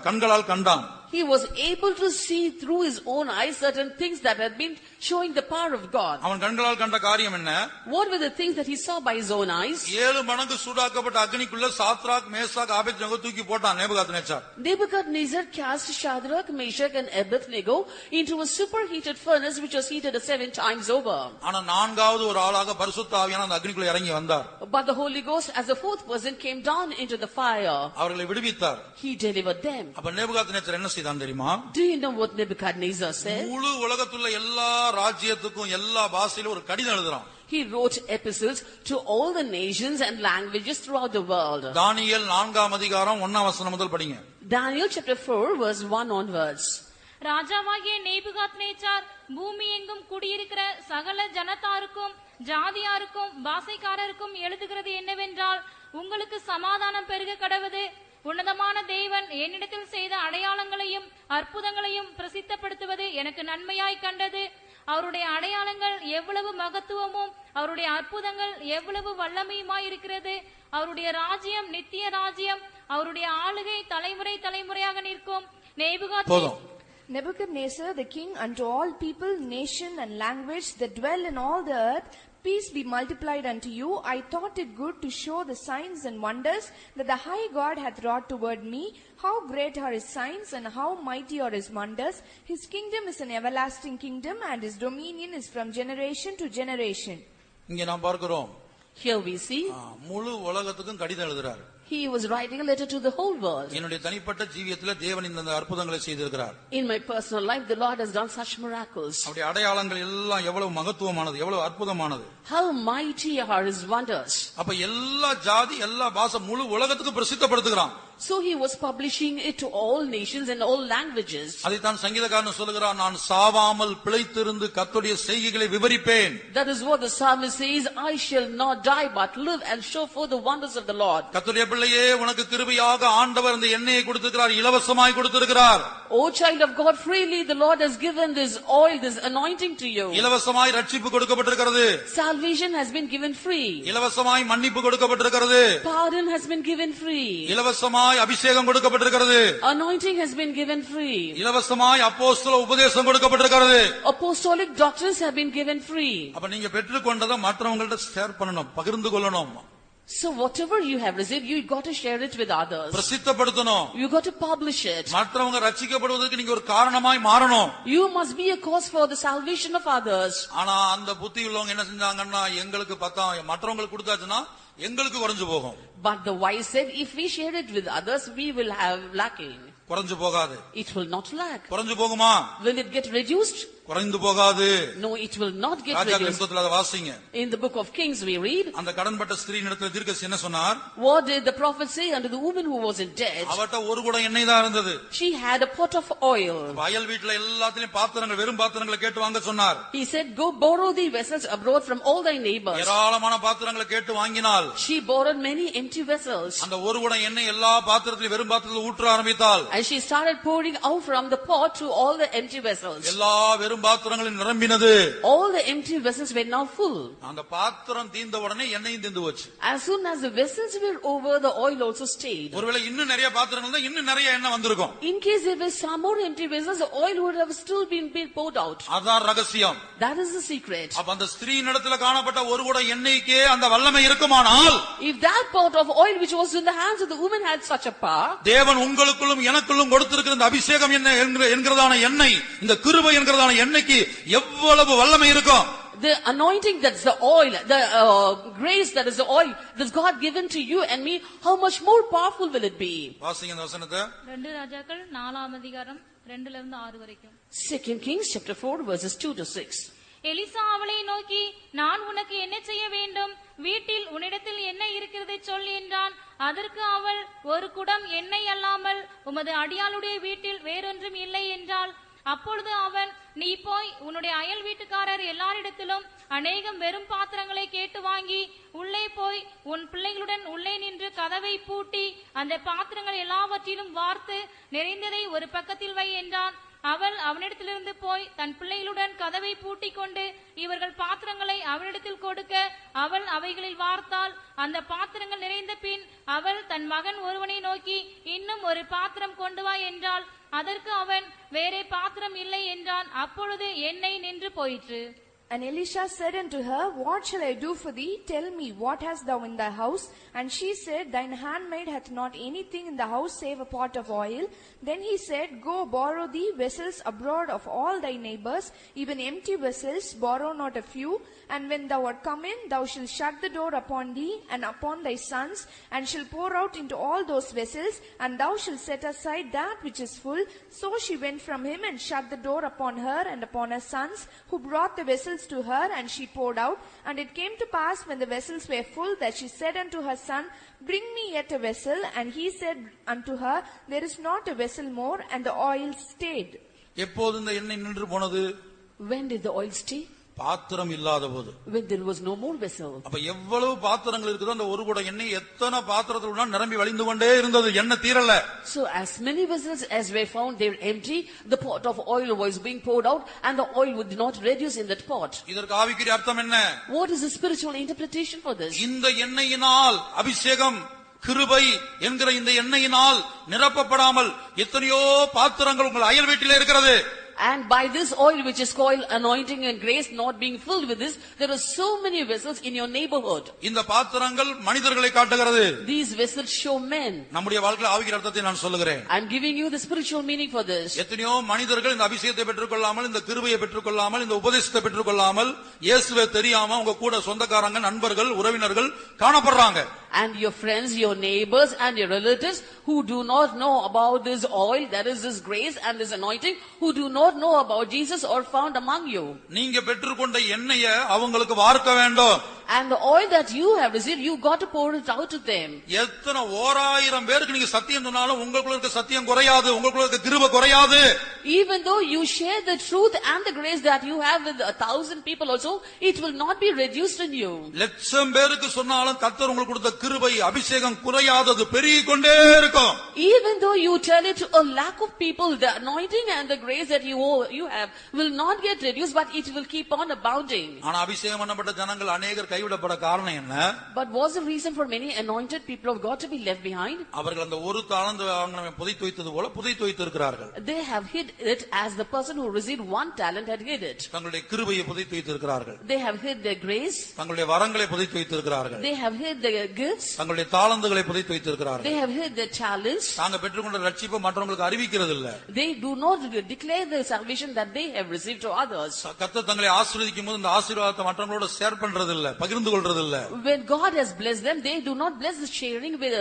கண்களால் கண்டான். he was able to see through his own eyes certain things that had been showing the power of God. அவன் கண்களால் கண்ட காரியம் என்ன? What were the things that he saw by his own eyes? 7 மடங்கு சூடாக்கப்பட்ட அக்னிக்குள்ள சாத்ராக், மேசாக், ஆபேத்நேகோ தூக்கி போட்டான் Nebuchadnezzar. Nebuchadnezzar cast Shadrach, Meshach and Abednego into a superheated furnace which was heated 7 times over. ஆனா 4வது ஒரு ஆளாக பரிசுத்த ஆவியானவர் அந்த அக்னிக்குள்ள இறங்கி வந்தார். But the Holy Ghost as the 4th person came down into the fire. அவர்களை விடுவித்தார். He delivered them. அப்ப நேபுகாத்நேச்சார் என்ன செய்தான் தெரியுமா? Do you know what Nebuchadnezzar said? முழு உலகத்துல எல்லா ராஜ்யத்துக்கும் எல்லா பாஷையிலும் ஒரு கடிதம் எழுதுறான். He wrote epistles to all the nations and languages throughout the world. தானியேல் 4ஆம் அதிகாரம் 1ஆம் வசனம் முதல் படிங்க. Daniel chapter 4 verse 1 onwards. ராஜாவாகிய நேபுகாத்நேச்சார் பூமி எங்கும் குடியிருக்கிற சகல ஜனத்தாருக்கும் ஜாதியாருக்கும் பாசைக்காரருக்கும் எழுதுகிறது என்னவென்றால், உங்களுக்கு சமாதானம் பெருக கடவது. உன்னதமான தேவன் என்னிடத்தில் செய்த அடையாளங்களையும் அற்புதங்களையும் பிரசித்தப்படுத்துவது எனக்கு நன்மையாய் கண்டது. அவருடைய அடையாளங்கள் எவ்வளவு மகத்துவமும் அவருடைய அற்புதங்கள் எவ்வளவு வல்லமையுமாயிருக்கிறது. அவருடைய ராஜ்யம் நித்திய ராஜ்யம், அவருடைய ஆளுகை தலைமுறை தலைமுறையாக நிற்கும். Nebuchadnezzar the king, unto all people, nation and language that dwell in all the earth, peace be multiplied unto you. I thought it good to show the signs and wonders that the high God hath wrought toward me. How great are his signs and how mighty are his wonders. His kingdom is an everlasting kingdom and his dominion is from generation to generation. இங்க நாம் பார்க்கிறோம், Here we see முழு உலகத்துக்கும் கடிதம் எழுதுறார். he was writing a letter to the whole world. என்னுடைய தனிப்பட்ட ஜீவியத்துல தேவன் இந்த அற்புதங்களை செய்திருக்கிறார். In my personal life the Lord has done such miracles. அவருடைய அடையாளங்கள் எல்லாம் எவ்வளவு மகத்துவமானது, எவ்வளவு அற்புதமானது. How mighty are his wonders. அப்ப எல்லா ஜாதி எல்லா பாஷை முழு உலகத்துக்கு பிரசித்தப்படுத்துகிறான். So he was publishing it to all nations and all languages. அதைத்தான் சங்கீதக்காரன் சொல்லுகிறான், நான் சாவாமல் பிழைத்திருந்து கர்த்தருடைய செய்கைகளை விவரிப்பேன். That is what the psalmist says, I shall not die but live and show forth the wonders of the Lord. கர்த்தருடைய பிள்ளையே, உனக்கு கிருபையாக ஆண்டவர் இந்த எண்ணெயை கொடுத்திருக்கிறார், இலவசமாய் கொடுத்திருக்கிறார். O child of God, freely the Lord has given this oil, this anointing to you. இலவசமாய் ரட்சிப்பு கொடுக்கப்பட்டிருக்கிறது. Salvation has been given free. இலவசமாய் மன்னிப்பு கொடுக்கப்பட்டிருக்கிறது. Pardon has been given free. இலவசமாய் அபிஷேகம் கொடுக்கப்பட்டிருக்கிறது. Anointing has been given free. இலவசமாய் அப்போஸ்தல உபதேசம் கொடுக்கப்பட்டிருக்கிறது. Apostolic doctrines have been given free. அப்ப நீங்க பெற்றுக்கொண்டதை மற்றவங்கள்ட்ட ஷேர் பண்ணணும், பகிர்ந்து கொள்ளணும். So whatever you have received, you got to share it with others. பிரசித்தப்படுத்தணும். You got to publish it. மற்றவங்க ரட்சிக்கப்படுவதற்கு நீங்க ஒரு காரணமாய் மாறணும். You must be a cause for the salvation of others. ஆனா அந்த புத்தி உள்ளவங்க என்ன செஞ்சாங்கன்னா எங்களுக்கு மற்றவங்களுக்கு கொடுத்தாச்சுன்னா எங்களுக்கு குறைஞ்சு போகும். But the wise said, if we share it with others, we will have lacking. குறைஞ்சு போகாது. It will not lack. குறைஞ்சு போகுமா? Will it get reduced? குறைந்து போகாது. No, it will not get ராஜாக்களின் reduced. புத்தகத்துல வாசிங்க. In the book of Kings we read, அந்த கடன்பட்ட ஸ்திரீயினிடத்தில் தீர்க்கதரிசி என்ன சொன்னார்? what did the prophet say unto the woman who was in debt? அவட்ட ஒரு குடம் எண்ணெய் தான் இருந்தது. She had a pot of oil. வயல் வீட்டுல எல்லாத்துலயும் பாத்திரங்கள் வெறும் பாத்திரங்களை கேட்டு வாங்க சொன்னார். He said, go borrow the vessels abroad from all thy neighbors. ஏராளமான பாத்திரங்களை கேட்டு வாங்கினாள். She borrowed many empty vessels. அந்த ஒரு குடம் எண்ணெய் எல்லா பாத்திரத்திலும் வெறும் பாத்திரத்தில் ஊற்ற ஆரம்பித்தாள். And she started pouring out from the pot to all the empty vessels. எல்லா வெறும் பாத்திரங்களும் நிரம்பினது. All the empty vessels were now full. அந்த பாத்திரம் தீர்ந்த உடனே எண்ணெயும் தீர்ந்து போச்சு. As soon as the vessels were over, the oil also stayed. ஒருவேளை இன்னும் நிறைய பாத்திரங்கள் இருந்தா இன்னும் நிறைய எண்ணெய் வந்திருக்கும். In case there were some more empty vessels, the oil would have still been poured out. அதான் ரகசியம். That is the secret. அப்ப அந்த ஸ்திரீயினிடத்தில் காணப்பட்ட ஒரு குடம் எண்ணெய்க்கே அந்த வல்லமை இருக்குமானால், If that pot of oil which was in the hands of the woman had such a power, தேவன் உங்களுக்குள்ளும் எனக்குள்ளும் கொடுத்திருக்கிற இந்த அபிஷேகம் என்ன என்கிறதான எண்ணெய், இந்த கிருபை என்கிறதான எண்ணெய்க்கு எவ்வளவு வல்லமை இருக்கும். the anointing, that's the oil, the grace that is the oil that God given to you and me, how much more powerful will it be? வாசிங்க அந்த வசனத்தை. 2 ராஜாக்கள் 4ஆம் அதிகாரம் 2 ல இருந்து 6 வரைக்கும். 2 Kings chapter 4 verses 2 to 6. Elisha அவளை நோக்கி, நான் உனக்கு என்ன செய்ய வேண்டும்? வீட்டில் உன்னிடத்தில் என்ன இருக்கிறதை சொல் என்றான். அதற்கு அவள், ஒரு குடம் எண்ணெய் அல்லாமல் உமது அடியாளுடைய வீட்டில் வேறொன்றும் இல்லை என்றாள். அப்பொழுது அவன், நீ போய் உன்னுடைய அயல் வீட்டுக்காரர் எல்லாரிடத்திலும் அநேகம் வெறும் பாத்திரங்களை கேட்டு வாங்கி உள்ளே போய் உன் பிள்ளைகளுடன் உள்ளே நின்று கதவை பூட்டி அந்த பாத்திரங்கள் எல்லாவற்றிலும் வார்த்து நிறைந்ததை ஒரு பக்கத்தில் வை என்றான். அவள் அவனிடத்திலிருந்து போய் தன் பிள்ளைகளுடன் கதவை பூட்டிக் கொண்டு இவர்கள் பாத்திரங்களை அவனிடத்தில் கொடுக்க அவள் அவைகளில் வார்த்தாள். அந்த பாத்திரங்கள் நிறைந்த பின் அவள் தன் மகன் ஒருவனை நோக்கி, இன்னும் ஒரு பாத்திரம் கொண்டு வா என்றாள். அதற்கு அவன், வேறே பாத்திரம் இல்லை என்றான். அப்பொழுது எண்ணெய் நின்று போயிற்று. And Elisha said unto her, what shall I do for thee? Tell me, what hast thou in thy house? And she said, thine handmaid hath not anything in the house save a pot of oil. Then he said, go borrow thee vessels abroad of all thy neighbors, even empty vessels, borrow not a few. And when thou art come in, thou shalt shut the door upon thee and upon thy sons, and shalt pour out into all those vessels, and thou shalt set aside that which is full. So she went from him and shut the door upon her and upon her sons, who brought the vessels to her, and she poured out. And it came to pass, when the vessels were full, that she said unto her son, bring me yet a vessel. And he said unto her, there is not a vessel more. And the oil stayed. எப்போது இந்த எண்ணெய் நின்று போனது? When did the oil stay? பாத்திரம் இல்லாத போது. When there was no more vessel. அப்ப எவ்வளவு பாத்திரங்கள் இருக்குதோ அந்த ஒரு குடம் எண்ணெய் எத்தனை பாத்திரத்துல நிரம்பி வழிந்து கொண்டே இருந்தது, எண்ணெய் தீரல. So as many vessels as were found, they were empty. The pot of oil was being poured out, and the oil would not reduce in that pot. இதற்கு ஆவிக்குரிய அர்த்தம் என்ன? What is the spiritual interpretation for this? இந்த எண்ணெயினால் அபிஷேகம் கிருபை என்கிற இந்த எண்ணெயினால் நிரப்பப்படாமல் எத்தனையோ பாத்திரங்கள் உங்கள் அயல் வீட்டிலே இருக்கிறது. And by this oil which is called anointing and grace not being filled with this, there are so many vessels in your neighborhood. இந்த பாத்திரங்கள் மனிதர்களை காட்டுகிறது. These vessels show men. நம்முடைய வாழ்க்கையில் ஆவிக்குரிய அர்த்தத்தை நான் சொல்லுகிறேன். I am giving you the spiritual meaning for this. எத்தனையோ மனிதர்கள் இந்த அபிஷேகத்தை பெற்றுக்கொள்ளாமல், இந்த கிருபையை பெற்றுக்கொள்ளாமல், இந்த உபதேசத்தை பெற்றுக்கொள்ளாமல், இயேசுவை தெரியாம உங்க கூட சொந்தக்காரங்க, நண்பர்கள், உறவினர்கள் காணப்படுறாங்க. And your friends, your neighbors and your relatives who do not know about this oil, that is this grace and this anointing, who do not know about Jesus, are found among you. நீங்க பெற்றுக்கொண்ட எண்ணெயை அவங்களுக்கு வார்க்க வேண்டும். And the oil that you have received, you got to pour it out to them. எத்தனை 1000 பேருக்கு நீங்க சத்தியம் சொன்னாலும் உங்களுக்குள்ள இருக்க சத்தியம் குறையாது, உங்களுக்குள்ள இருக்க கிருபை குறையாது. Even though you share the truth and the grace that you have with 1000 people also, it will not be reduced in you. லட்சம் பேருக்கு சொன்னாலும் கர்த்தர் உங்களுக்கு கொடுத்த கிருபை அபிஷேகம் குறையாதது, பெருகிக் கொண்டே இருக்கும். Even though you tell it to a lakh of people, the anointing and the grace that you have will not get reduced, but it will keep on abounding. ஆனா அபிஷேகம் பண்ணப்பட்ட ஜனங்கள் அநேகர் கை கைவிடப்பட காரணம் என்ன? But what's the reason for many anointed people of God to be left behind? அவர்கள் அந்த ஒரு தாளந்து வாங்கினவன் புதைத்து வைத்தது போல புதைத்து வைத்திருக்கிறார்கள். They have hid it as the person who received one talent had hid it. தங்களுடைய கிருபையை புதைத்து வைத்திருக்கிறார்கள். They have hid their grace. தங்களுடைய வரங்களை புதைத்து வைத்திருக்கிறார்கள். They have hid their gifts. தங்களுடைய தாளந்துகளை புதைத்து வைத்திருக்கிறார்கள். They have hid their talents. தாங்க பெற்றுக்கொண்ட ரட்சிப்பை மற்றவங்களுக்கு அறிவிக்கிறது இல்ல. They do not declare the salvation that they have received to others. கர்த்தர் தங்களை ஆசீர்வதிக்கும் போது இந்த ஆசீர்வாதத்தை மற்றவங்களோட ஷேர் பண்றது இல்ல, பகிர்ந்து கொள்றது இல்ல. When God has blessed them, they do not bless the sharing with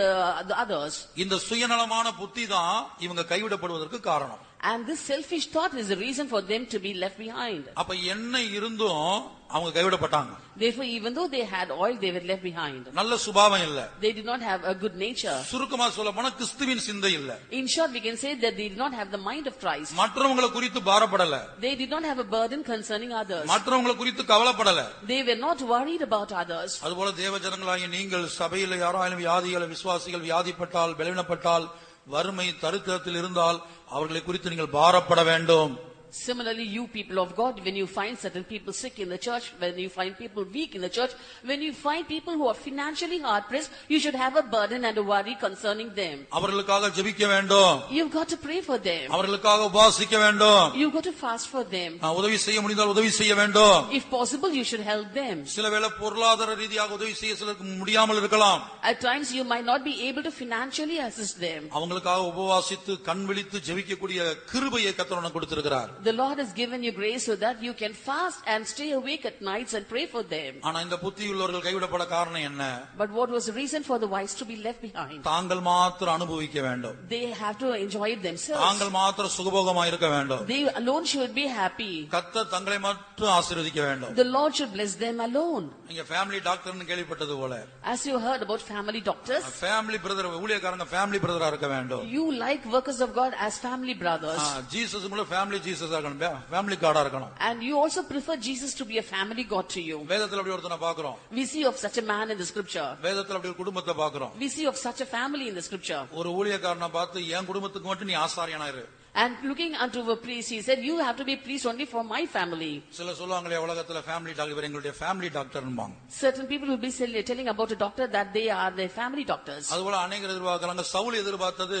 the others. இந்த சுயநலமான புத்தி தான் இவங்க கைவிடப்படுவதற்கு காரணம். And this selfish thought is the reason for them to be left behind. அப்ப என்ன இருந்தும் அவங்க கைவிடப்பட்டாங்க. Therefore, even though they had oil, they were left behind. நல்ல சுபாவம் இல்ல. They did not have a good nature. சுருக்கமா சொல்லப்போனா கிறிஸ்துவின் சிந்தை இல்ல. In short, we can say that they did not have the mind of Christ. மற்றவங்களை குறித்து பாரப்படல. They did not have a burden concerning others. மற்றவங்களை குறித்து கவலைப்படல. They were not worried about others. அதுபோல தேவ ஜனங்களாகிய நீங்கள் சபையில் யாராலும் வியாதிகள் விசுவாசிகள் வியாதிப்பட்டால் பலவீனப்பட்டால் வறுமை தரித்திரத்தில் இருந்தால் அவர்களை குறித்து நீங்கள் பாரப்பட வேண்டும். Similarly, you people of God, when you find certain people sick in the church, when you find people weak in the church, when you find people who are financially hard pressed, you should have a burden and a worry concerning them. அவர்களுக்காக ஜெபிக்க வேண்டும். You've got to pray for them. அவர்களுக்காக உபவாசிக்க வேண்டும். You've got to fast for them. உதவி செய்ய முடிந்தால் உதவி செய்ய வேண்டும். If possible, you should help them. சிலவேளை பொருளாதார ரீதியாக உதவி செய்ய சிலருக்கு முடியாமல் இருக்கலாம். At times, you might not be able to financially assist them. அவங்களுக்காக உபவாசித்து கண் விழித்து ஜெபிக்கக்கூடிய கிருபையை கர்த்தர் உனக்கு கொடுத்திருக்கிறார். The Lord has given you grace so that you can fast and stay awake at nights and pray for them. ஆனா இந்த புத்தியுள்ளவர்கள் கைவிடப்பட காரணம் என்ன? But what was the reason for the wise to be left behind? தாங்கள் மாத்திரம் அனுபவிக்க வேண்டும். They have to enjoy it themselves. தாங்கள் மாத்திரம் சுகபோகமாக இருக்க வேண்டும். They alone should be happy. கர்த்தர் தங்களை மட்டும் ஆசீர்வதிக்க வேண்டும். The Lord should bless them alone. நீங்க ஃபேமிலி டாக்டர்னு கேள்விப்பட்டது போல. As you heard about family doctors, family brother ஊழியக்காரங்க ஃபேமிலி பிரதரா இருக்க வேண்டும். you like workers of God as family brothers. Jesus முள்ள ஃபேமிலி ஜீசஸா இருக்கணும், ஃபேமிலி கார்டா இருக்கணும். And you also prefer Jesus to be a family God to you. வேதத்துல அப்படி ஒருத்தனை பார்க்கிறோம். We see of such a man in the scripture. வேதத்துல அப்படி ஒரு குடும்பத்தை பார்க்கிறோம். We see of such a family in the scripture. ஒரு ஊழியக்காரனை பார்த்து என் குடும்பத்துக்கு மட்டும் நீ ஆசாரியனா இரு. And looking unto a priest, he said, you have to be priest only for my family. சில சொல்லுவாங்களே உலகத்துல ஃபேமிலி டாக்டர் எங்களுடைய family டாக்டர்ன்பாங்க. Certain people will be telling about a doctor that they are their family doctors. அதுபோல அநேகர் எதிர்பார்க்கறாங்க. சவுல் எதிர்பார்த்தது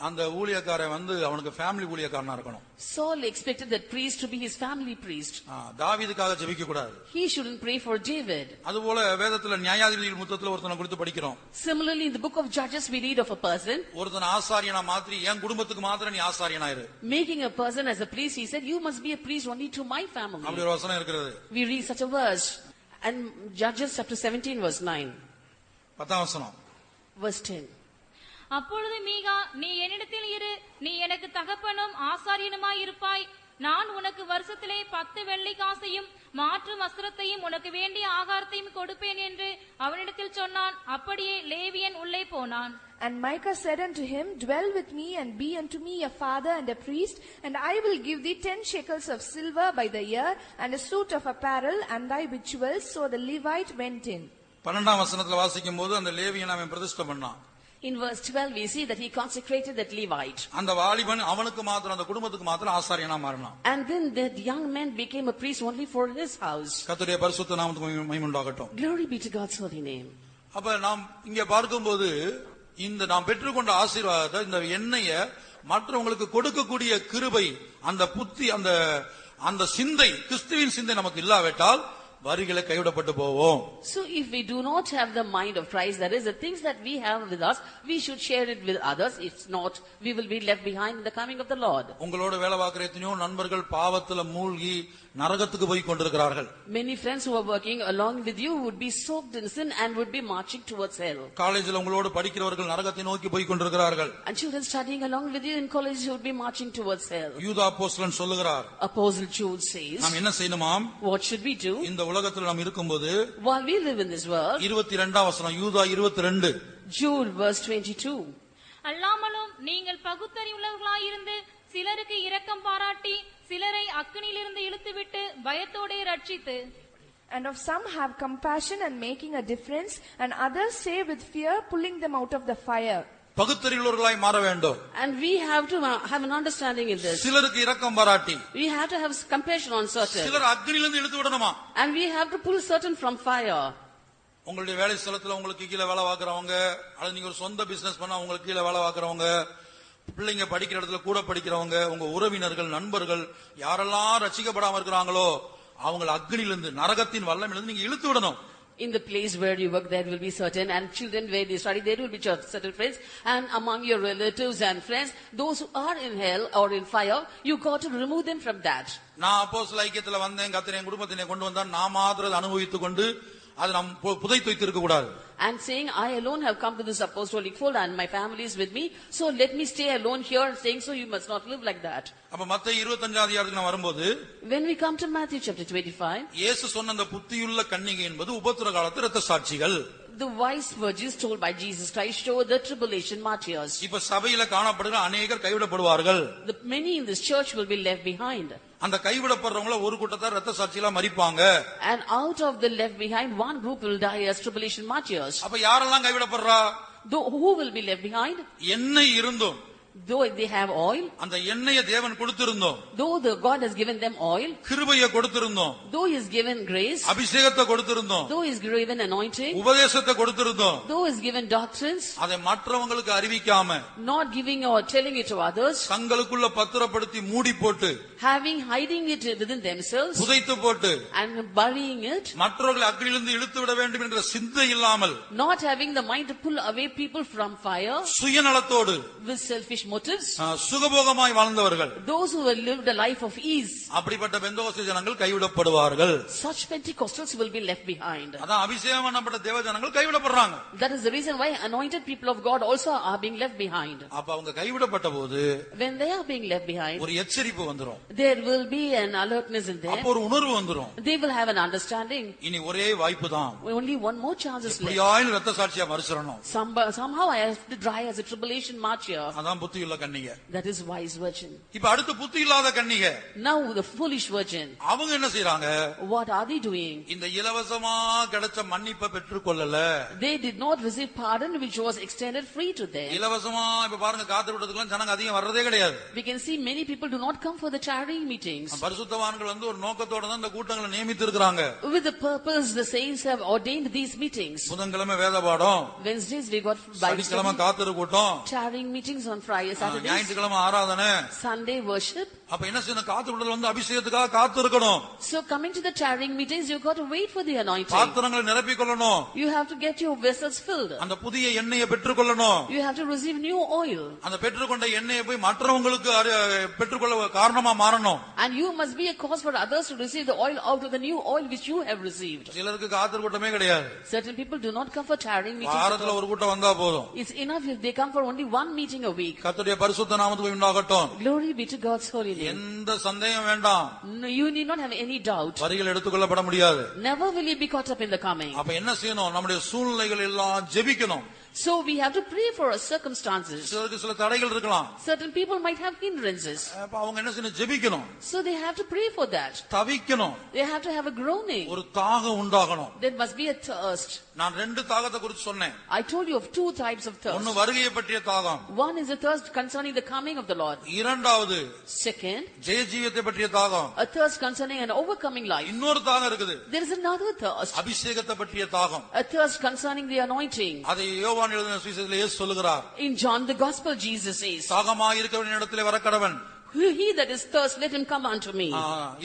அந்த ஊழியக்காரன் வந்து அவனுக்கு ஃபேமிலி ஊழியக்காரனா இருக்கணும். Saul expected that priest to be his family priest. தாவீதுக்காக ஜெபிக்க கூடாது. He shouldn't pray for David. அதுபோல வேதத்துல நியாயாதிபதிகள் புத்தகத்துல ஒருத்தனை குறித்து படிக்கிறோம். Similarly, in the book of Judges, we read of a person ஒருத்தன் ஆசாரியனா மாத்திரி என் குடும்பத்துக்கு மாத்திரம் நீ ஆசாரியனா இரு. making a person as a priest. He said, you must be a priest only to my family. அப்படி ஒரு வசனம் இருக்கிறது. We read such a verse. And Judges chapter 17 verse 9. 10ஆம் வசனம். Verse 10. அப்பொழுது மீகா, நீ என்னிடத்தில் இரு, நீ எனக்கு தகப்பனும் ஆசாரியனுமாய் இருப்பாய். நான் உனக்கு வருஷத்திலே 10 வெள்ளி காசையும் மாற்று வஸ்திரத்தையும் உனக்கு வேண்டிய ஆகாரத்தையும் கொடுப்பேன் என்று அவனிடத்தில் சொன்னான். அப்படியே லேவியன் உள்ளே போனான். And Micah said unto him, dwell with me and be unto me a father and a priest, and I will give thee 10 shekels of silver by the year, and a suit of apparel, and thy victuals. So the Levite went in. 12ஆம் வசனத்துல வாசிக்கும் போது அந்த லேவியனை அவன் பிரதிஷ்டை பண்ணான். In verse 12 we see that he consecrated that Levite. அந்த வாலிபன் அவனுக்கு மாத்திரம் அந்த குடும்பத்துக்கு மாத்திரம் ஆசாரியனா மாறினான். And then that young man became a priest only for his house. கர்த்தருடைய பரிசுத்த நாமத்துக்கு மகிமை உண்டாகட்டும். Glory be to God's holy name. அப்ப நாம் இங்க பார்க்கும்போது இந்த நாம் பெற்றுக்கொண்ட ஆசீர்வாதத்தை இந்த எண்ணெயை மற்றவங்களுக்கு கொடுக்கக்கூடிய கிருபை அந்த புத்தி அந்த சிந்தை கிறிஸ்துவின் சிந்தை நமக்கு இல்லாவிட்டால் வரிகளை கைவிடப்பட்டு போவோம். So if we do not have the mind of Christ, that is the things that we have with us, we should share it with others. If not, we will be left behind in the coming of the Lord. உங்களோட வேலை பார்க்கிற எத்தனையோ நண்பர்கள் பாவத்துல மூழ்கி நரகத்துக்கு போய் கொண்டிருக்கிறார்கள். Many friends who are working along with you would be soaked in sin and would be marching towards hell. காலேஜில் உங்களோடு படிக்கிறவர்கள் நரகத்தை நோக்கி போய் கொண்டிருக்கிறார்கள். And children studying along with you in college would be marching towards hell. யூதா அப்போஸ்தலன் சொல்லுகிறார். Apostle Jude says, நாம் என்ன செய்யணுமாம்? what should we do? இந்த உலகத்தில் நாம் இருக்கும்போது while we live in this world. 22ஆம் வசனம் யூதா 22. Jude verse 22. அல்லாமலும் நீங்கள் பகுத்தறிவுள்ளவர்களாயிருந்து சிலருக்கு இரக்கம் பாராட்டி சிலரை அக்கினியிலிருந்து இழுத்துவிட்டு பயத்தோடே ரட்சித்து. And of some have compassion and making a difference, and others save with fear, pulling them out of the fire. பகுத்தறிவுள்ளவர்களாய் மாற வேண்டும். And we have to have an understanding in this. சிலருக்கு இரக்கம் பாராட்டி, We have to have compassion on certain. சிலர் அக்னியிலிருந்து இழுத்து விடணுமா. And we have to pull certain from fire. உங்களுடைய வேலை ஸ்தலத்துல உங்களுக்கு கீழே வேலை பார்க்கறவங்க, அல்லது நீங்க ஒரு சொந்த பிசினஸ் பண்ணா உங்களுக்கு கீழே வேலை பார்க்கறவங்க, பிள்ளைங்க படிக்கிற இடத்துல கூட படிக்கிறவங்க, உங்க உறவினர்கள், நண்பர்கள் யாரெல்லாம் ரட்சிக்கப்படாம இருக்கிறாங்களோ அவங்களை அக்னியிலிருந்து, நரகத்தின் வல்லமையிலிருந்து நீங்க இழுத்து விடணும். In the place where you work, there will be certain, and children where they study, there will be certain friends, and among your relatives and friends, those who are in hell or in fire, you got to remove them from that. நான் அப்போஸ்தல ஐக்கியத்துல வந்தேன், கர்த்தர் என் குடும்பத்தினை கொண்டு வந்தான், நான் மாத்திரம் அனுபவித்துக் கொண்டு அது நாம் புதைத்து வைத்திருக்க கூடாது. And saying, I alone have come to this apostolic fold and my family is with me, so let me stay alone here, saying so you must not live like that. அப்ப மத்தேயு 25 அதிகாரத்துக்கு நான் வரும்போது, When we come to Matthew chapter 25, இயேசு சொன்ன அந்த புத்தியுள்ள கன்னிகை என்பது உபத்திர காலத்து இரத்த சாட்சிகள். the wise virgins told by Jesus Christ show the tribulation martyrs. இப்ப சபையில காணப்படுகிற அநேகர் கைவிடப்படுவார்கள். The many in this church will be left behind. அந்த கைவிடப்படுறவங்கள ஒரு கூட்டத்தார் இரத்த சாட்சிகளா மரிப்பாங்க. And out of the left behind, one group will die as tribulation martyrs. அப்ப யாரெல்லாம் கைவிடப்படுறா? Who will be left behind? எண்ணெய் இருந்தும், Though they have oil, அந்த எண்ணெயை தேவன் கொடுத்திருந்தோம், though the God has given them oil, கிருபையை கொடுத்திருந்தோம், though he has given grace, அபிஷேகத்தை கொடுத்திருந்தோம், though he has given anointing, உபதேசத்தை கொடுத்திருந்தோம், though he has given doctrines, அதை மற்றவங்களுக்கு அறிவிக்காம, not giving or telling it to others, தங்களுக்குள்ள பத்திரப்படுத்தி மூடி போட்டு, hiding it within themselves, புதைத்து போட்டு, and burying it, மற்றவர்களை அக்னியிலிருந்து இழுத்து விட வேண்டும் என்ற சிந்தை இல்லாமல், not having the mind to pull away people from fire, சுயநலத்தோடு, with selfish motives, சுகபோகமாய் வாழ்ந்தவர்கள், those who have lived a life of ease, அப்படிப்பட்ட பெந்தோஸ்தே ஜனங்கள் கைவிடப்படுவார்கள். such Pentecostals will be left behind. அதான் அபிஷேகம் பண்ணப்பட்ட தேவ ஜனங்கள் கைவிடப்படுறாங்க. That is the reason why anointed people of God also are being left behind. அப்ப அவங்க கைவிடப்பட்ட போது When they are being left behind, ஒரு எச்சரிப்பு வந்துரும், there will be an alertness in them. அப்ப ஒரு உணர்வு வந்துரும், They will have an understanding. இனி ஒரே வாய்ப்பு தான், Only one more chance is left. எப்படியாயிலும் ரத்த சாட்சியா மறுசரணும். Somehow I have to die as a tribulation martyr. அதான் புத்தியுள்ள கன்னிகை. That is wise virgin. இப்ப அடுத்து புத்தி இல்லாத கன்னிகை, Now the foolish virgin. அவங்க என்ன செய்றாங்க? What are they doing? இந்த இலவசமா கிடைச்ச மன்னிப்பை பெற்றுக்கொள்ளல. They did not receive pardon which was extended free to them. இலவசமா இப்ப பாருங்க, காத்து விட்டதுக்கெல்லாம் ஜனங்க அதிகம் வர்றதே கிடையாது. We can see many people do not come for the tarrying meetings. பரிசுத்தவான்கள் வந்து ஒரு நோக்கத்தோட தான் இந்த கூட்டங்களை நியமித்து இருக்காங்க. With the purpose the saints have ordained these meetings. புதன்கிழமை வேத பாடம், Wednesdays we got Bible சனிக்கிழமை study, காத்திரு கூட்டம், tarrying meetings on Friday, Saturdays, ஞாயிற்றுக்கிழமை ஆராதனை. Sunday worship. அப்ப என்ன செய்யணும்? காத்து விடல் வந்து அபிஷேகத்துக்காக காத்து இருக்கணும். So coming to the tarrying meetings, you got to wait for the anointing. பாத்திரங்களை நிரப்பிக் கொள்ளணும். You have to get your vessels filled. அந்த புதிய எண்ணெயை பெற்றுக்கொள்ளணும். You have to receive new oil. அந்த பெற்றுக்கொண்ட எண்ணெயை போய் மற்றவங்களுக்கு பெற்றுக்கொள்ள காரணமா மாறணும். And you must be a cause for others to receive the oil out of the new oil which you have received. சிலருக்கு காத்திரு கூட்டமே கிடையாது. Certain people do not come for tarrying meetings. வாரத்துல ஒரு கூட்டம் வந்தா போதும். It's enough if they come for only one meeting a week. கர்த்தருடைய பரிசுத்த நாமத்துக்கு உண்டாகட்டும். Glory be to God's holy name. எந்த சந்தேகம் வேண்டாம். No, you need not have any doubt. வரிகள் எடுத்துக்கொள்ளப்பட முடியாது. Never will you be caught up in the coming. அப்ப என்ன செய்யணும்? நம்முடைய சூழ்நிலைகள் எல்லாம் ஜெபிக்கணும். So we have to pray for our circumstances. சிலருக்கு சில தடைகள் இருக்கலாம். Certain people might have hindrances. அப்ப அவங்க என்ன செய்யணும்? ஜெபிக்கணும். So they have to pray for that. தவிக்கணும். They have to have a groaning. ஒரு தாகம் உண்டாகணும். There must be a thirst. நான் ரெண்டு தாகத்தை குறித்து சொன்னேன். I told you of two types of thirst. ஒன்னு வருகையை பற்றிய தாகம். One is a thirst concerning the coming of the Lord. இரண்டாவது Second, ஜெயஜீவியத்தை பற்றிய தாகம். a thirst concerning an overcoming life. இன்னொரு தாகம் இருக்குது. There is another thirst. அபிஷேகத்தை பற்றிய தாகம். A thirst concerning the anointing. அதை யோவான் எழுதின சுவிசேஷத்திலே இயேசு சொல்லுகிறார். In John the Gospel Jesus says, தாகமாக இருக்கிறவன் இடத்திலே வர கடவன். he that is thirst, let him come unto me.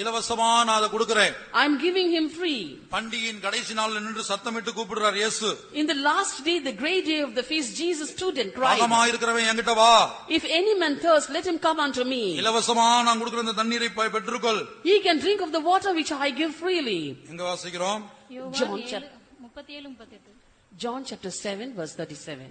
இலவசமா நான் அதை கொடுக்கிறேன். I am giving him free. பண்டிகையின் கடைசி நாள்ல நின்று சத்தமிட்டு கூப்பிடுறார் இயேசு. In the last day, the great day of the feast, Jesus stood and cried, தாகமாக இருக்கிறவன் என்கிட்ட வா. if any man thirst, let him come unto me. இலவசமா நான் கொடுக்கிற இந்த தண்ணீரை பெற்றுக்கொள். He can drink of the water which I give freely. எங்க வாசிக்கிறோம்? John chapter 37:38. John chapter 7 verse 37.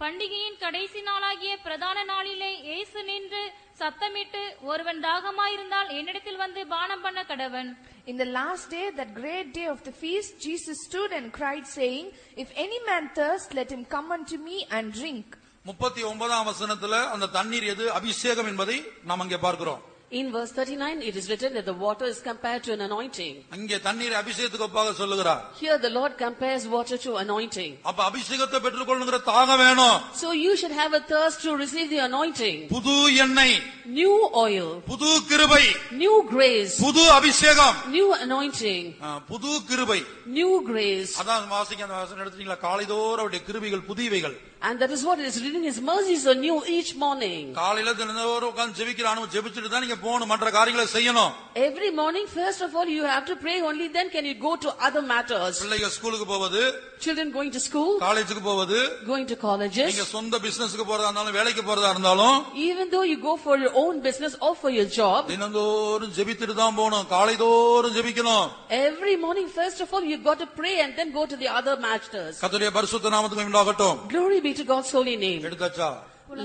பண்டிகையின் கடைசி நாளாகிய பிரதான நாளிலே இயேசு நின்று சத்தமிட்டு, ஒருவன் தாகமாயிருந்தால் என்னிடத்தில் வந்து பானம் பண்ண கடவன். In the last day, that great day of the feast, Jesus stood and cried, saying, if any man thirst, let him come unto me and drink. 39ஆம் வசனத்துல அந்த தண்ணீர் எது? அபிஷேகம் என்பதை நாம் அங்கே பார்க்கிறோம். In verse 39, it is written that the water is compared to an anointing. அங்கே தண்ணீர் அபிஷேகத்துக்கு ஒப்பாக சொல்லுகிறார். Here the Lord compares water to anointing. அப்ப அபிஷேகத்தை பெற்றுக்கொள்ளுங்கிற தாகம் வேணும். So you should have a thirst to receive the anointing. புது எண்ணெய், New oil, புது கிருபை, new grace, புது அபிஷேகம், new anointing, புது கிருபை. new grace. அதான் வாசிக்க அந்த வசனம் எடுத்தீங்களா, காலைதோறும் அவருடைய கிருபைகள் புதியவைகள். And that is what it is written, his mercies are new each morning. காலையில தினந்தோறும் உட்கார்ந்து ஜெபிக்கிறானு, ஜெபிச்சுட்டு தான் நீங்க போகணும், மற்ற காரியங்களை செய்யணும். Every morning, first of all, you have to pray, only then can you go to other matters. பிள்ளைகள் ஸ்கூலுக்கு போவது, Children going to school, காலேஜுக்கு போவது, going to colleges, நீங்க சொந்த பிசினஸ்க்கு போறதா இருந்தாலும் வேலைக்கு போறதா இருந்தாலும், even though you go for your own business or for your job, தினந்தோறும் ஜெபித்துட்டு தான் போகணும், காலைதோறும் ஜெபிக்கணும். every morning, first of all, you got to pray and then go to the other matters. கர்த்தருடைய பரிசுத்த நாமத்துக்கு உண்டாகட்டும். Glory be to God's holy name. எடுத்தாச்சா?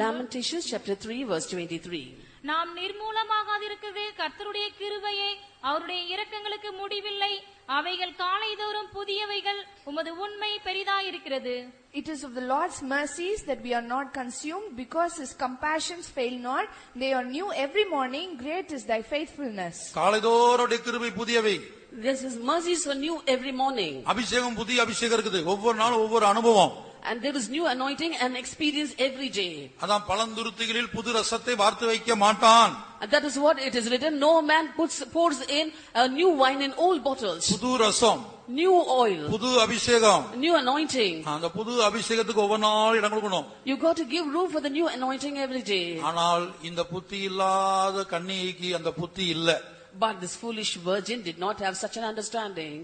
Lamentations chapter 3 verse 23. நாம் நிர்மூலமாகாதிருக்கிறது கர்த்தருடைய கிருபையே, அவருடைய இரக்கங்களுக்கு முடிவில்லை, அவைகள் காலைதோறும் புதியவைகள், உமது உண்மை பெரிதாயிருக்கிறது. It is of the Lord's mercies that we are not consumed, because his compassions fail not. They are new every morning. Great is thy faithfulness. காலைதோறும் கிருபை புதியவை. This is mercies are new every morning. அபிஷேகம் புதிய அபிஷேகம் இருக்குது. ஒவ்வொரு நாளும் ஒவ்வொரு அனுபவம். And there is new anointing and experience every day. அதான் பழந்துருத்திகளில் புது ரசத்தை வார்த்து வைக்க மாட்டான். And that is what it is written, no man pours in a new wine in old bottles. புது ரசம், New oil, புது அபிஷேகம். new anointing. அந்த புது அபிஷேகத்துக்கு ஒவ்வொரு நாள் இடம் கொடுக்கணும். You got to give room for the new anointing every day. ஆனால் இந்த புத்தி இல்லாத கன்னிகைக்கு அந்த புத்தி இல்ல. But this foolish virgin did not have such an understanding.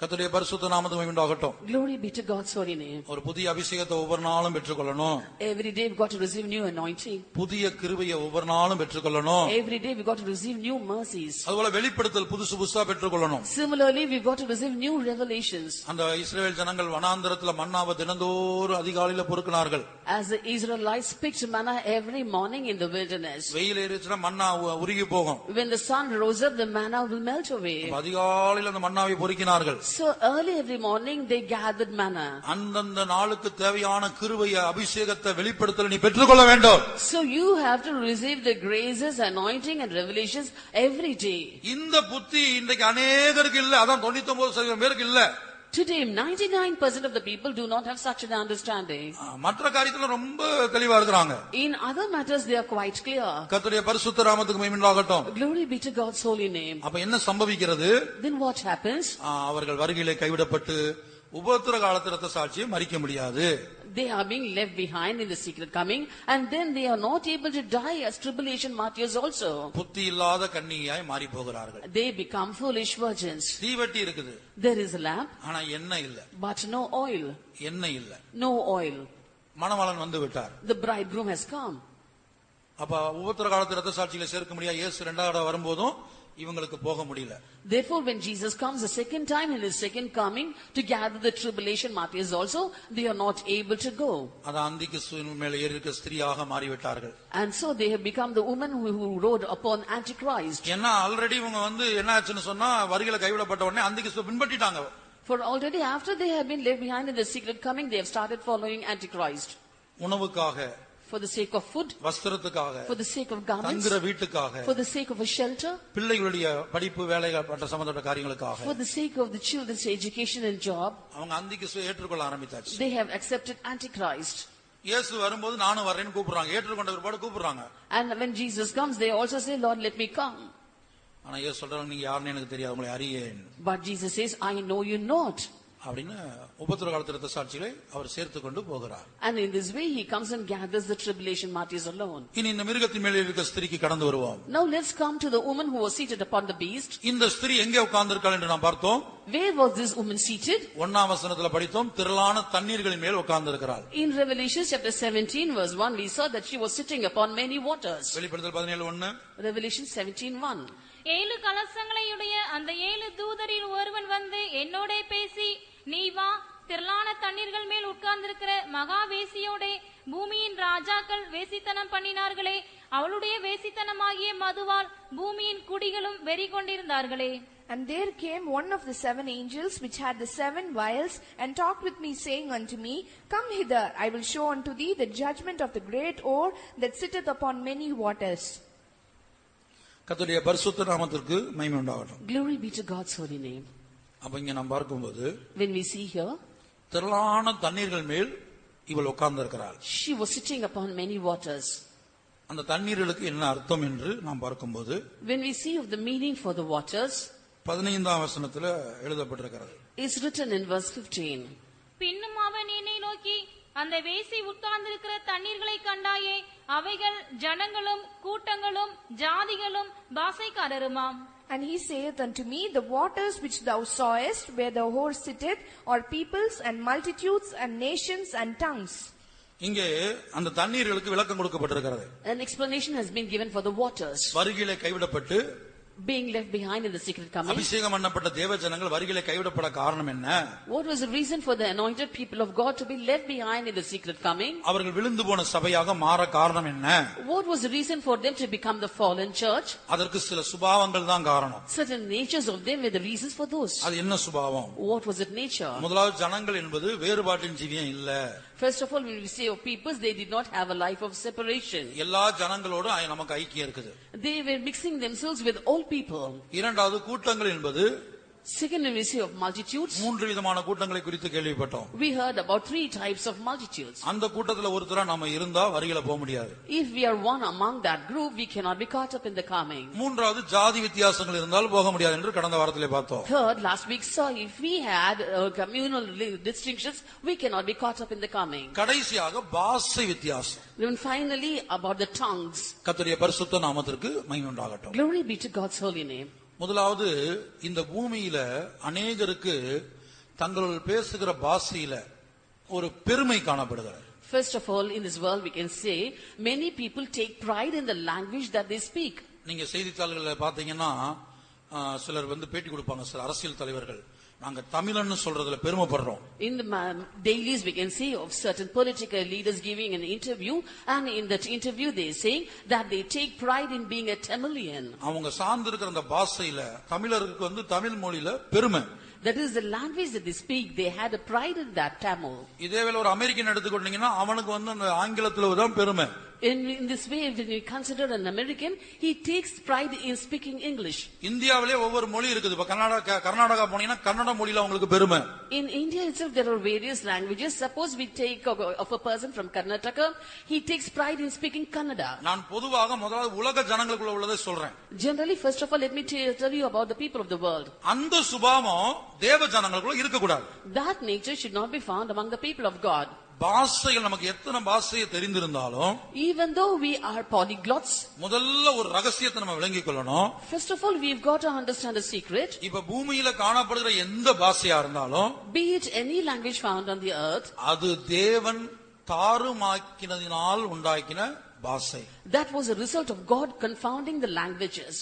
கர்த்தருடைய பரிசுத்த நாமத்துக்கு உண்டாகட்டும். Glory be to God's holy name. ஒரு புதிய அபிஷேகத்தை ஒவ்வொரு நாளும் பெற்றுக்கொள்ளணும். Every day we got to receive new anointing. புதிய கிருபையை ஒவ்வொரு நாளும் பெற்றுக்கொள்ளணும். Every day we got to receive new mercies. அதுபோல வெளிப்படுத்தல் புதுசு புதுசா பெற்றுக்கொள்ளணும். Similarly, we got to receive new revelations. அந்த இஸ்ரவேல் ஜனங்கள் வனாந்தரத்துல மன்னாவை தினந்தோறும் அதிகாலையில பொறுக்கினார்கள். As the Israelites picked manna every morning in the wilderness. வெயில் ஏறிச்சுன்னா மன்னா உருகி போகும். When the sun rose up, the manna will melt away. அதிகாலையில அந்த மன்னாவை பொறுக்கினார்கள். So early every morning they gathered manna. அந்தந்த நாளுக்கு தேவையான கிருபையை அபிஷேகத்தை வெளிப்படுத்தல் நீ பெற்றுக்கொள்ள வேண்டும். So you have to receive the graces, anointing and revelations every day. இந்த புத்தி இன்றைக்கு அநேகருக்கு இல்ல. அதான் 99% பேருக்கு இல்ல. Today 99% of the people do not have such an understanding. மற்ற காரியத்துல ரொம்ப தெளிவா இருக்கிறாங்க. In other matters they are quite clear. கர்த்தருடைய பரிசுத்த நாமத்துக்கு மகிமை உண்டாகட்டும். Glory be to God's holy name. அப்ப என்ன சம்பவிக்கிறது? Then what happens? அவர்கள் வருகையிலே கைவிடப்பட்டு உபத்திர காலத்து இரத்த சாட்சியை மறிக்க முடியாது. They are being left behind in the secret coming, and then they are not able to die as tribulation martyrs also. புத்தி இல்லாத கன்னிகையாய் மாறி போகிறார்கள். They become foolish virgins. தீவட்டி இருக்குது. There is a lamp, ஆனா எண்ணெய் இல்ல. but no oil. எண்ணெய் இல்ல. No oil. மணவாளன் வந்து விட்டார். The bridegroom has come. அப்ப உபத்திர காலத்து இரத்த சாட்சிகளை சேர்க்க முடியாது. இயேசு இரண்டாவது வரும்போதும் இவங்களுக்கு போக முடியல. Therefore, when Jesus comes the second time in his second coming to gather the tribulation martyrs also, they are not able to go. அது அந்திகிறிஸ்துவின் மேல் ஏறி இருக்க ஸ்திரீயாக மாறிவிட்டார்கள். And so they have become the woman who rode upon Antichrist. ஏன்னா already இவங்க வந்து என்ன ஆச்சுன்னு சொன்னா வருகையில கைவிடப்பட்ட உடனே அந்திகிறிஸ்துவை பின்பற்றிட்டாங்க. For already after they have been left behind in the secret coming, they have started following Antichrist. உணவுக்காக, for the sake of food, வஸ்திரத்துக்காக, for the sake of garments, தங்குற வீட்டுக்காக, for the sake of a shelter, பிள்ளைகளுடைய படிப்பு வேலைகள் பட்ட சம்பந்தப்பட்ட காரியங்களுக்காக, for the sake of the children's education and job, அவங்க அந்திகிறிஸ்துவை ஏற்றுக்கொள்ள ஆரம்பித்தாச்சு. they have accepted Antichrist. இயேசு வரும்போது நானும் வரேன்னு கூப்பிடுறாங்க. ஏற்றுக்கொண்ட ஒருபாடு கூப்பிடுறாங்க. And when Jesus comes, they also say, Lord, let me come. ஆனா இயேசு சொல்றாங்க, நீங்க யாருன்னு எனக்கு தெரியாது, உங்களை அறியேன். But Jesus says, I know you not. அப்படின்னு உபத்திர காலத்து இரத்த சாட்சிகளை அவர் சேர்த்து கொண்டு போகிறார். And in this way he comes and gathers the tribulation martyrs alone. இனி இந்த மிருகத்தின் மேலே இருக்க ஸ்திரீக்கு கடந்து வருவோம். Now let's come to the woman who was seated upon the beast. இந்த ஸ்திரீ எங்கே உட்கார்ந்திருக்காள் என்று நாம் பார்த்தோம். Where was this woman seated? 1ஆம் வசனத்துல படித்தோம், திரளான தண்ணீர்களின் மேல் உட்கார்ந்திருக்கிறாள். In Revelation chapter 17 verse 1 we saw that she was sitting upon many waters. வெளிப்படுத்தல் 17:1. Revelation 17:1. 7 கலசங்களையுடைய அந்த 7 தூதரில் ஒருவன் வந்து என்னோடே பேசி, நீ வா, திரளான தண்ணீர்கள் மேல் உட்கார்ந்திருக்கிற மகா வேசியோடே பூமியின் ராஜாக்கள் வேசித்தனம் பண்ணினார்களே, அவளுடைய வேசித்தனமாகிய மதுவால் பூமியின் குடிகளும் வெறி கொண்டிருந்தார்களே. And there came one of the 7 angels which had the 7 vials, and talked with me, saying unto me, Come hither, I will show unto thee the judgment of the great whore that sitteth upon many waters. கர்த்தருடைய பரிசுத்த நாமத்திற்கு மகிமை உண்டாகட்டும். Glory be to God's holy name. அப்ப இங்க நாம் பார்க்கும்போது When we see here, திரளான தண்ணீர்கள் மேல் இவள் உட்கார்ந்து இருக்கிறாள். she was sitting upon many waters. அந்த தண்ணீர்களுக்கு என்ன அர்த்தம் என்று நாம் பார்க்கும்போது When we see of the meaning for the waters, 15ஆம் வசனத்துல எழுதப்பட்டிருக்கிறது. is written in verse 15. பின்னும் அவன் என்னை நோக்கி, அந்த வேசி உட்கார்ந்திருக்கிற தண்ணீர்களை கண்டாயே, அவைகள் ஜனங்களும் கூட்டங்களும் ஜாதிகளும் பாசைக்காரருமாம். And he saith unto me, the waters which thou sawest, where the whore sitteth, are peoples and multitudes and nations and tongues. இங்கே அந்த தண்ணீர்களுக்கு விளக்கம் கொடுக்கப்பட்டிருக்கிறது. An explanation has been given for the waters. வருகையிலே கைவிடப்பட்டு being left behind in the secret coming. அபிஷேகம் பண்ணப்பட்ட தேவ ஜனங்கள் வருகையிலே கைவிடப்பட காரணம் என்ன? What was the reason for the anointed people of God to be left behind in the secret coming? அவர்கள் விழுந்து போன சபையாக மாற காரணம் என்ன? What was the reason for them to become the fallen church? அதற்கு சில சுபாவங்கள் தான் காரணம். Certain natures of them were the reasons for those. அது என்ன சுபாவம்? What was it nature? முதலாவது ஜனங்கள் என்பது வேறுபாட்டின் ஜீவியம் இல்ல. First of all, when we say of peoples, they did not have a life of separation. எல்லா ஜனங்களோடு நமக்கு ஐக்கியம் இருக்குது. They were mixing themselves with all people. இரண்டாவது கூட்டங்கள் என்பது Second, when we say of multitudes, மூன்று விதமான கூட்டங்களை குறித்து கேள்விப்பட்டோம். we heard about 3 types of multitudes. அந்த கூட்டத்துல ஒருத்தரா நாம இருந்தா வருகையில போக முடியாது. If we are one among that group, we cannot be caught up in the coming. மூன்றாவது ஜாதி வித்தியாசங்கள் இருந்தால் போக முடியாது என்று கடந்த வாரத்திலே பார்த்தோம். Third, last week saw if we had communal distinctions, we cannot be caught up in the coming. கடைசியாக பாஷை வித்தியாசம். Then finally, about the tongues. கர்த்தருடைய பரிசுத்த நாமத்திற்கு மகிமை உண்டாகட்டும். Glory be to God's holy name. முதலாவது இந்த பூமியில அநேகருக்கு தங்கள் பேசுகிற பாஷையில ஒரு பெருமை காணப்படுகிறது. First of all, in this world, we can say many people take pride in the language that they speak. நீங்க செய்தித்தாள்களை பாத்தீங்கன்னா சிலர் பேட்டி கொடுப்பாங்க. சில அரசியல் தலைவர்கள் நாங்க தமிழன்னு சொல்றதுல பெருமைப்படுறோம். In the dailies, we can see of certain political leaders giving an interview, and in that interview they saying that they take pride in being a Tamilian. அவங்க சார்ந்து இருக்கிற அந்த பாஷையில தமிழருக்கு தமிழ் மொழியில பெருமை. That is the language that they speak. They had a pride in that Tamil. இதேவேளை ஒரு அமெரிக்கன் எடுத்துக்கிட்டீங்கன்னா அவனுக்கு அந்த ஆங்கிலத்துல தான் பெருமை. In this way, when you consider an American, he takes pride in speaking English. இந்தியாவிலே ஒவ்வொரு மொழி இருக்குது. இப்ப கர்நாடகா போனீங்கன்னா கன்னட மொழியில அவங்களுக்கு பெருமை. In India itself, there are various languages. Suppose we take of a person from Karnataka, he takes pride in speaking Kannada. நான் பொதுவாக முதலாவது உலக ஜனங்களுக்குள்ள உள்ளதை சொல்றேன். Generally, first of all, let me tell you about the people of the world. அந்த சுபாவம் தேவ ஜனங்களுக்குள்ள இருக்க கூடாது. That nature should not be found among the people of God. பாஷைகள் நமக்கு எத்தனை பாஷையை தெரிந்திருந்தாலும், even though we are polyglots, முதல்ல ஒரு ரகசியத்தை நம்ம விளங்கிக் கொள்ளணும். First of all, we've got to understand a secret. இப்ப பூமியில காணப்படுகிற எந்த பாஷையா இருந்தாலும், be it any language found on the earth, அது தேவன் தாறுமாக்கினதினால் உண்டாக்கின பாஷை. that was a result of God confounding the languages.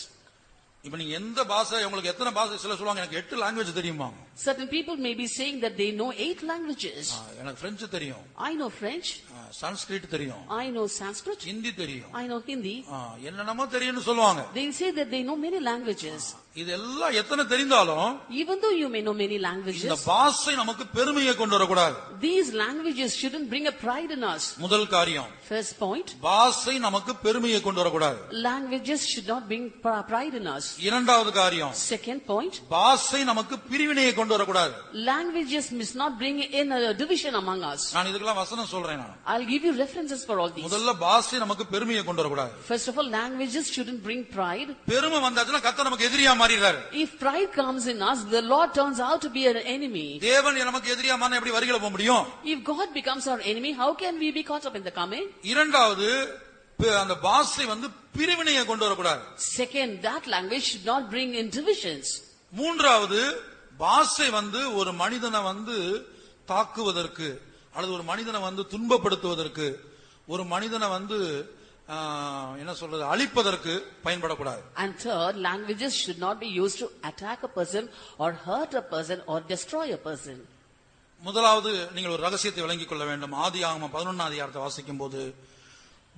இப்ப நீங்க எந்த பாஷை, உங்களுக்கு எத்தனை பாஷை சில சொல்லுவாங்க எனக்கு 8 லாங்குவேஜ் தெரியுமா. Certain people may be saying that they know 8 languages. எனக்கு பிரெஞ்சு தெரியும், I know French, சான்ஸ்கிரிட் தெரியும், I know Sanskrit, ஹிந்தி தெரியும், I know Hindi. என்னென்னமோ தெரியும்னு சொல்லுவாங்க. They say that they know many languages. இதெல்லாம் எத்தனை தெரிந்தாலும், even though you may know many இந்த languages, பாஷை நமக்கு பெருமையை கொண்டு வரக்கூடாது. these languages shouldn't bring a pride in us. முதல் காரியம், First point, பாஷை நமக்கு பெருமையை கொண்டு வரக்கூடாது. languages should not bring pride in us. இரண்டாவது காரியம், Second point, பாஷை நமக்கு பிரிவினையை கொண்டு வரக்கூடாது. languages must not bring in a division among us. நான் இதுக்கெல்லாம் வசனம் சொல்றேன். I'll give you references for all these. முதல்ல பாஷை நமக்கு பெருமையை கொண்டு வரக்கூடாது. First of all, languages shouldn't bring pride. பெருமை வந்தாச்சுன்னா கர்த்தர் நமக்கு எதிரியா மாறிடுறாரு. If pride comes in us, the Lord turns out to be an enemy. தேவன் நமக்கு எதிரியா மாறினா எப்படி வருகையில போக முடியும்? If God becomes our enemy, how can we be caught up in the coming? இரண்டாவது, அந்த பாஷை பிரிவினையை கொண்டு வரக்கூடாது. Second, that language should not bring in divisions. மூன்றாவது, பாஷை ஒரு மனிதனை தாக்குவதற்கு அல்லது ஒரு மனிதனை துன்பப்படுத்துவதற்கு, ஒரு மனிதனை என்ன சொல்றது, அழிப்பதற்கு பயன்படக்கூடாது. And third, languages should not be used to attack a person or hurt a person or destroy a person. முதலாவது, நீங்கள் ஒரு ரகசியத்தை விளங்கிக் கொள்ள வேண்டும். ஆதியாகமம் 11ஆம் அதிகாரத்தை வாசிக்கும் போது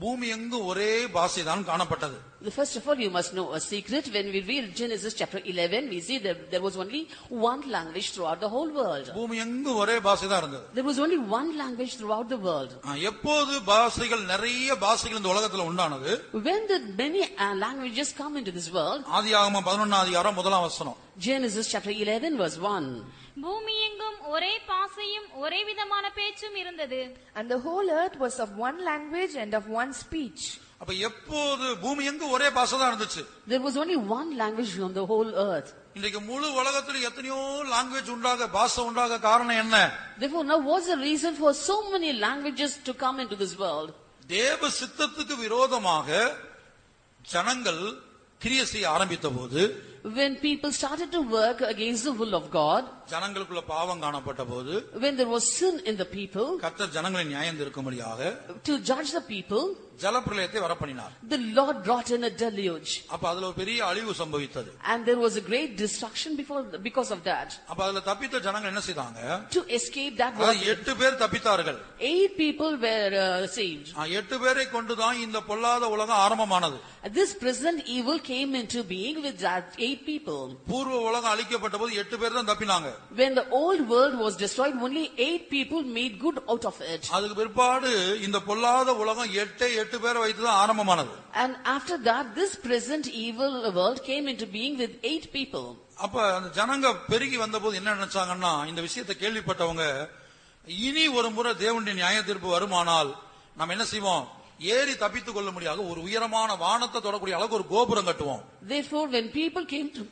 பூமி எங்கும் ஒரே பாஷைதான் காணப்பட்டது. First of all, you must know a secret. When we read Genesis chapter 11, we see that there was only one language throughout the whole world. பூமி எங்கும் ஒரே பாஷைதான் இருந்தது. There was only one language throughout the world. எப்போது பாஷைகள் நிறைய பாஷைகள் இந்த உலகத்துல உண்டானது? When did many languages come into this world? ஆதியாகமம் 11ஆம் அதிகாரம் 1ஆம் வசனம். Genesis chapter 11 verse 1. பூமி எங்கும் ஒரே பாசையும் ஒரே விதமான பேச்சும் இருந்தது. And the whole earth was of one language and of one speech. அப்ப எப்போது பூமி எங்கும் ஒரே பாஷை தான் இருந்துச்சு. There was only one language on the whole earth. இன்றைக்கு முழு உலகத்துல எத்தனையோ லாங்குவேஜ் உண்டாக பாஷை உண்டாக காரணம் என்ன? Therefore, now what's the reason for so many languages to come into this world? தேவ சித்தத்துக்கு விரோதமாக ஜனங்கள் கிரியை செய்ய ஆரம்பித்த போது, when people started to work against the will of God, ஜனங்களுக்குள்ள பாவம் காணப்பட்ட போது, when there was sin in the people, கர்த்தர் ஜனங்களை நியாயம் தீர்க்கும்படியாக to judge the people, ஜலப்பிரளயத்தை வரப்பண்ணினார். the Lord brought in a deluge. அப்ப அதுல ஒரு பெரிய அழிவு சம்பவித்தது. And there was a great destruction because of that. அப்ப அதுல தப்பித்த ஜனங்கள் என்ன செய்தாங்க? To escape that, 8 பேர் தப்பித்தார்கள். 8 people were saved. 8 பேரை கொண்டுதான் இந்த பொல்லாத உலகம் ஆரம்பமானது. This present evil came into being with that 8 people. பூர்வ உலகம் அழிக்கப்பட்ட போது 8 பேர் தான் தப்பினாங்க. When the old world was destroyed, only 8 people made good out of it. அதுக்கு பிற்பாடு இந்த பொல்லாத உலகம் 8 பேரை வைத்து தான் ஆரம்பமானது. And after that, this present evil world came into being with 8 people. அப்ப அந்த ஜனங்க பெருகி வந்தபோது என்ன நினைச்சாங்கன்னா, இந்த விஷயத்தை கேள்விப்பட்டவங்க, இனி ஒரு முறை தேவனுடைய நியாய தீர்ப்பு வருமானால் நாம் என்ன செய்வோம்? ஏறி தப்பித்துக் கொள்ள முடியாது ஒரு உயரமான வானத்தை தொடக்கூடிய அளவுக்கு ஒரு கோபுரம் கட்டுவோம். Therefore, when people came to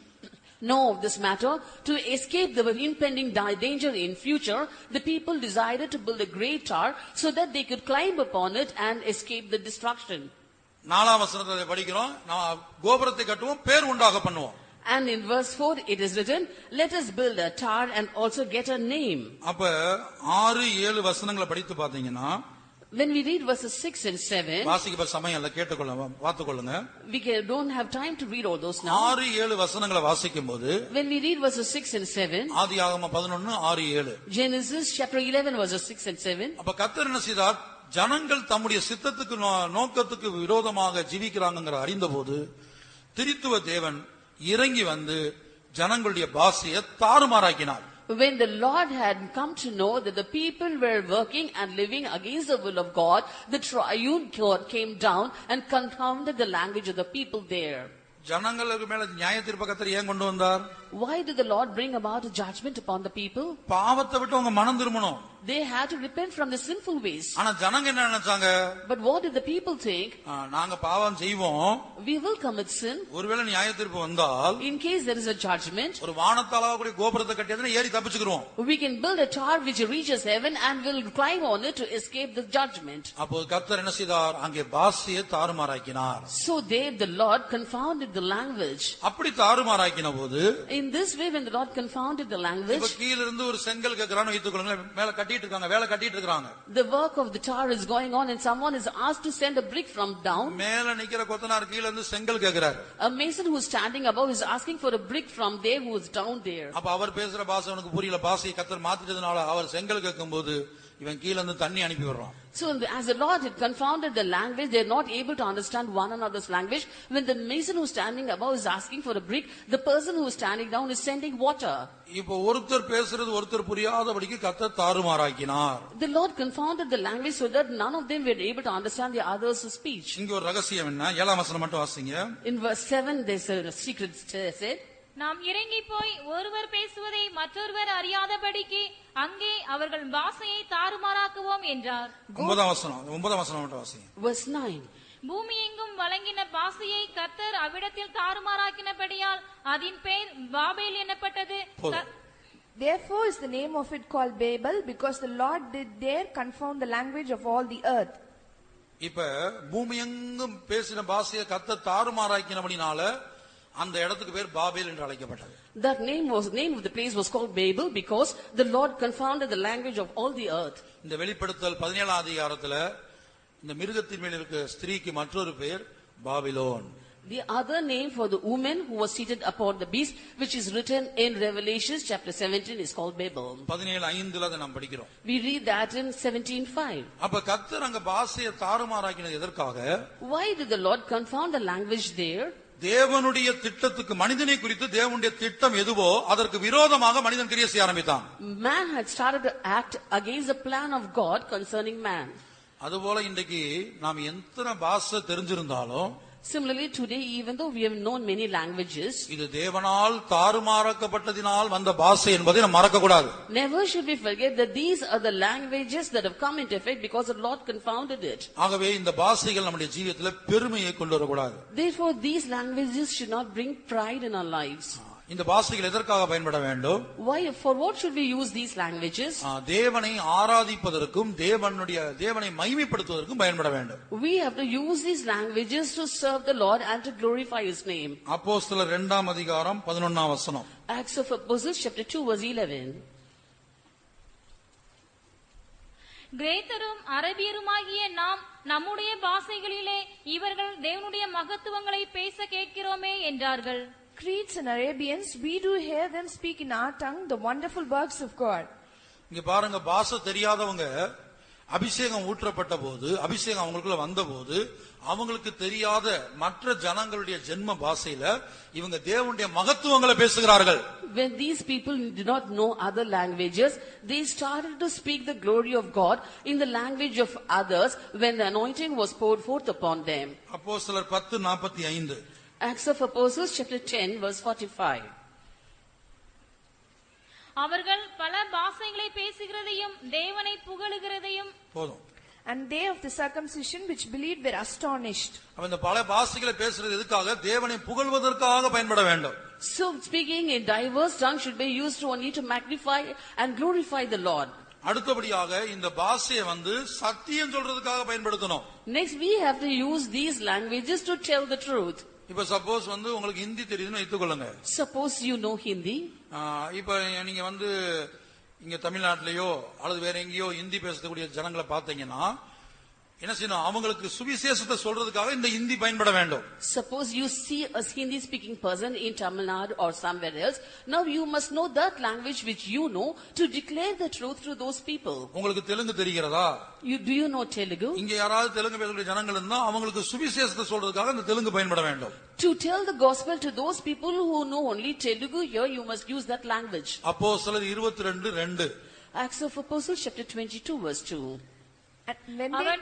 know of this matter, to escape the impending danger in future, the people decided to build a great tower so that they could climb upon it and escape the destruction. 4ஆம் வசனத்தை படிக்கிறோம். நான் கோபுரத்தை கட்டுவோம், பேர் உண்டாக பண்ணுவோம். And in verse 4 it is written, let us build a tower and also get a name. அப்ப 6-7 வசனங்களை படித்து பாத்தீங்கன்னா, when we read verses 6 and 7, வாசிக்க சமயம் இல்ல, கேட்டுக்கொள்ளுங்க, பார்த்துக்கொள்ளுங்க. we don't have time to read all those now. 6-7 வசனங்களை வாசிக்கும்போது, when we read verses 6 and 7, ஆதியாகமம் 11:6-7, Genesis chapter 11 verses 6 and 7, அப்ப கர்த்தர் என்ன செய்தார்? ஜனங்கள் தம்முடைய சித்தத்துக்கு நோக்கத்துக்கு விரோதமாக ஜீவிக்கிறாங்கங்கற அறிந்தபோது, திரித்துவ தேவன் இறங்கி வந்து ஜனங்களுடைய பாஷையை தாறுமாறாக்கினார். when the Lord had come to know that the people were working and living against the will of God, the triune God came down and confounded the language of the people there. ஜனங்களுக்கு மேல நியாய தீர்ப்பை கர்த்தர் ஏன் கொண்டு வந்தார்? Why did the Lord bring about a judgment upon the people? பாவத்தை விட்டு அவங்க மனம் திரும்பணும். They had to repent from the sinful ways. ஆனா ஜனங்க என்ன நினைச்சாங்க? But what did the people think? நாங்க பாவம் செய்வோம், We will commit sin. ஒருவேளை நியாய தீர்ப்பு வந்தால், In case there is a judgment, ஒரு வானத்தால கூடிய கோபுரத்தை கட்டியதுன்னா ஏறி தப்பிச்சுக்குறோம். we can build a tower which reaches heaven and will climb on it to escape the judgment. அப்போ கர்த்தர் என்ன செய்தார்? அங்கே பாஷையை தாறுமாறாக்கினார். So there the Lord confounded the language. அப்படி தாறுமாறாக்கின போது, In this way, when the Lord confounded the language, இப்ப கீழ இருந்து ஒரு செங்கல் கேக்குறான்னு வைத்துக்கொள்ளுங்க, மேல கட்டிட்டு இருக்காங்க, வேலை கட்டிட்டு இருக்காங்க. the work of the tower is going on and someone is asked to send a brick from down. மேல நிக்கிற கொத்தனார் கீழ இருந்து செங்கல் கேக்குறாரு. A mason who is standing above is asking for a brick from there who is down there. அப்ப அவர் பேசுற பாஷை அவனுக்கு புரியல. பாஷையை கர்த்தர் மாத்திட்டதுனால அவர் செங்கல் கேட்கும்போது இவன் கீழ இருந்து தண்ணி அனுப்பி விடுறான். So as the Lord had confounded the language, they are not able to understand one another's language. When the mason who is standing above is asking for a brick, the person who is standing down is sending water. இப்போ ஒருத்தர் பேசுறது ஒருத்தர் புரியாதபடிக்கு கர்த்தர் தாறுமாறாக்கினார். The Lord confounded the language so that none of them were able to understand the other's speech. இங்க ஒரு ரகசியம் என்ன? 7ஆம் வசனம் மட்டும் வாசிங்க. In verse 7 there's a secret said, நாம் இறங்கி போய் ஒருவர் பேசுவதை மற்றொருவர் அறியாதபடிக்கு அங்கே அவர்கள் பாஷையை தாறுமாறாக்குவோம் என்றார். 9ஆம் வசனம் மட்டும் வாசிங்க. verse 9, பூமி எங்கும் வழங்கின பாஷையை கர்த்தர் அவ்விடத்தில் தாறுமாறாக்கினபடியால் அதன் பெயர் பாபேல் எனப்பட்டது. Therefore is the name of it called Babel, because the Lord did there confound the language of all the earth. இப்ப பூமி எங்கும் பேசின பாஷையை கர்த்தர் தாறுமாறாக்கினபடினால அந்த இடத்துக்கு பேர் பாபேல் என்று அழைக்கப்பட்டது. that name of the place was called Babel because the Lord confounded the language of all the earth. இந்த வெளிப்படுத்தல் 17ஆம் அதிகாரத்துல இந்த மிருகத்தின் மேல் இருக்க ஸ்திரீக்கு மற்றொரு பேர் Babylon. The other name for the woman who was seated upon the beast, which is written in Revelation chapter 17, is called Babel. 17:5 அதை நாம் படிக்கிறோம். We read that in 17:5. அப்ப கர்த்தர் அங்க பாஷையை தாறுமாறாக்கினது எதற்காக? Why did the Lord confound the language there? தேவனுடைய திட்டத்துக்கு, மனிதனை குறித்து தேவனுடைய திட்டம் எதுவோ அதற்கு விரோதமாக மனிதன் கிரியை செய்ய ஆரம்பித்தான். Man had started to act against the plan of God concerning man. அதுபோல இன்றைக்கு நாம் எத்தனை பாஷை தெரிஞ்சிருந்தாலும், Similarly, today, even though we have known many languages, இது தேவனால் தாறுமாறாக்கப்பட்டதினால் வந்த பாஷை என்பதை நாம் மறக்க கூடாது. never should we forget that these are the languages that have come into effect because the Lord confounded it. ஆகவே இந்த பாஷைகள் நம்முடைய ஜீவியத்தில் பெருமையை கொண்டு வரக்கூடாது. Therefore, these languages should not bring pride in our lives. இந்த பாஷைகள் எதற்காக பயன்பட வேண்டும்? Why? For what should we use these languages? தேவனை ஆராதிப்பதற்கும் தேவனை மகிமைப்படுத்துவதற்கும் பயன்பட வேண்டும். We have to use these languages to serve the Lord and to glorify His name. அப்போஸ்தலர் 2 அதிகாரம் 11 வசனம். Acts of Apostles chapter 2 verse 11. கிரேத்தரும் அரபியருமாகிய நாம் நம்முடைய பாஷைகளிலே இவர்கள் தேவனுடைய மகத்துவங்களை பேச கேட்கிறோமே என்றார்கள். Cretes and Arabians, we do hear them speak in our tongue the wonderful works of God. இங்க பாருங்க, பாஷை தெரியாதவங்க அபிஷேகம் ஊற்றப்பட்ட போது, அபிஷேகம் அவங்களுக்குள்ள வந்த போது, அவங்களுக்கு தெரியாத மற்ற ஜனங்களுடைய ஜென்ம பாஷையில இவங்க தேவனுடைய மகத்துவங்களை பேசுகிறார்கள். When these people did not know other languages, they started to speak the glory of God in the language of others when the anointing was poured forth upon them. அப்போஸ்தலர் 10:45. Acts of Apostles chapter 10 verse 45. அவர்கள் பல பாஷைகளை பேசுகிறதையும் தேவனை புகழுகிறதையும் போதும். And they of the circumcision which believed were astonished. அப்ப இந்த பல பாஷைகளை பேசுறது எதுக்காக? தேவனை புகழ்வதற்காக பயன்பட வேண்டும். So speaking in diverse tongues should be used only to magnify and glorify the Lord. அடுத்தபடியாக இந்த பாஷையை சத்தியம் சொல்றதுக்காக பயன்படுத்தணும். Next we have to use these languages to tell the truth. இப்ப சப்போஸ் உங்களுக்கு ஹிந்தி தெரியுதுன்னு வைத்துக்கொள்ளுங்க. Suppose you know Hindi. இப்ப நீங்க இங்க தமிழ்நாட்டிலேயோ அல்லது வேற எங்கேயோ ஹிந்தி பேசக்கூடிய ஜனங்களை பார்த்தீங்கன்னா என்ன செய்யணும்? அவங்களுக்கு சுவிசேஷத்தை சொல்றதுக்காக இந்த ஹிந்தி பயன்பட வேண்டும். Suppose you see a Hindi speaking person in Tamil Nadu or somewhere else. Now you must know that language which you know to declare the truth to those people. உங்களுக்கு தெலுங்கு தெரிகிறதா? Do you know Telugu? இங்க யாராவது தெலுங்கு பேசக்கூடிய ஜனங்கள் இருந்தா அவங்களுக்கு சுவிசேஷத்தை சொல்றதுக்காக இந்த தெலுங்கு பயன்பட வேண்டும். To tell the gospel to those people who know only Telugu, here you must use that language. அப்போஸ்தலர் 22:2. Acts of Apostles chapter 22 verse 2. And when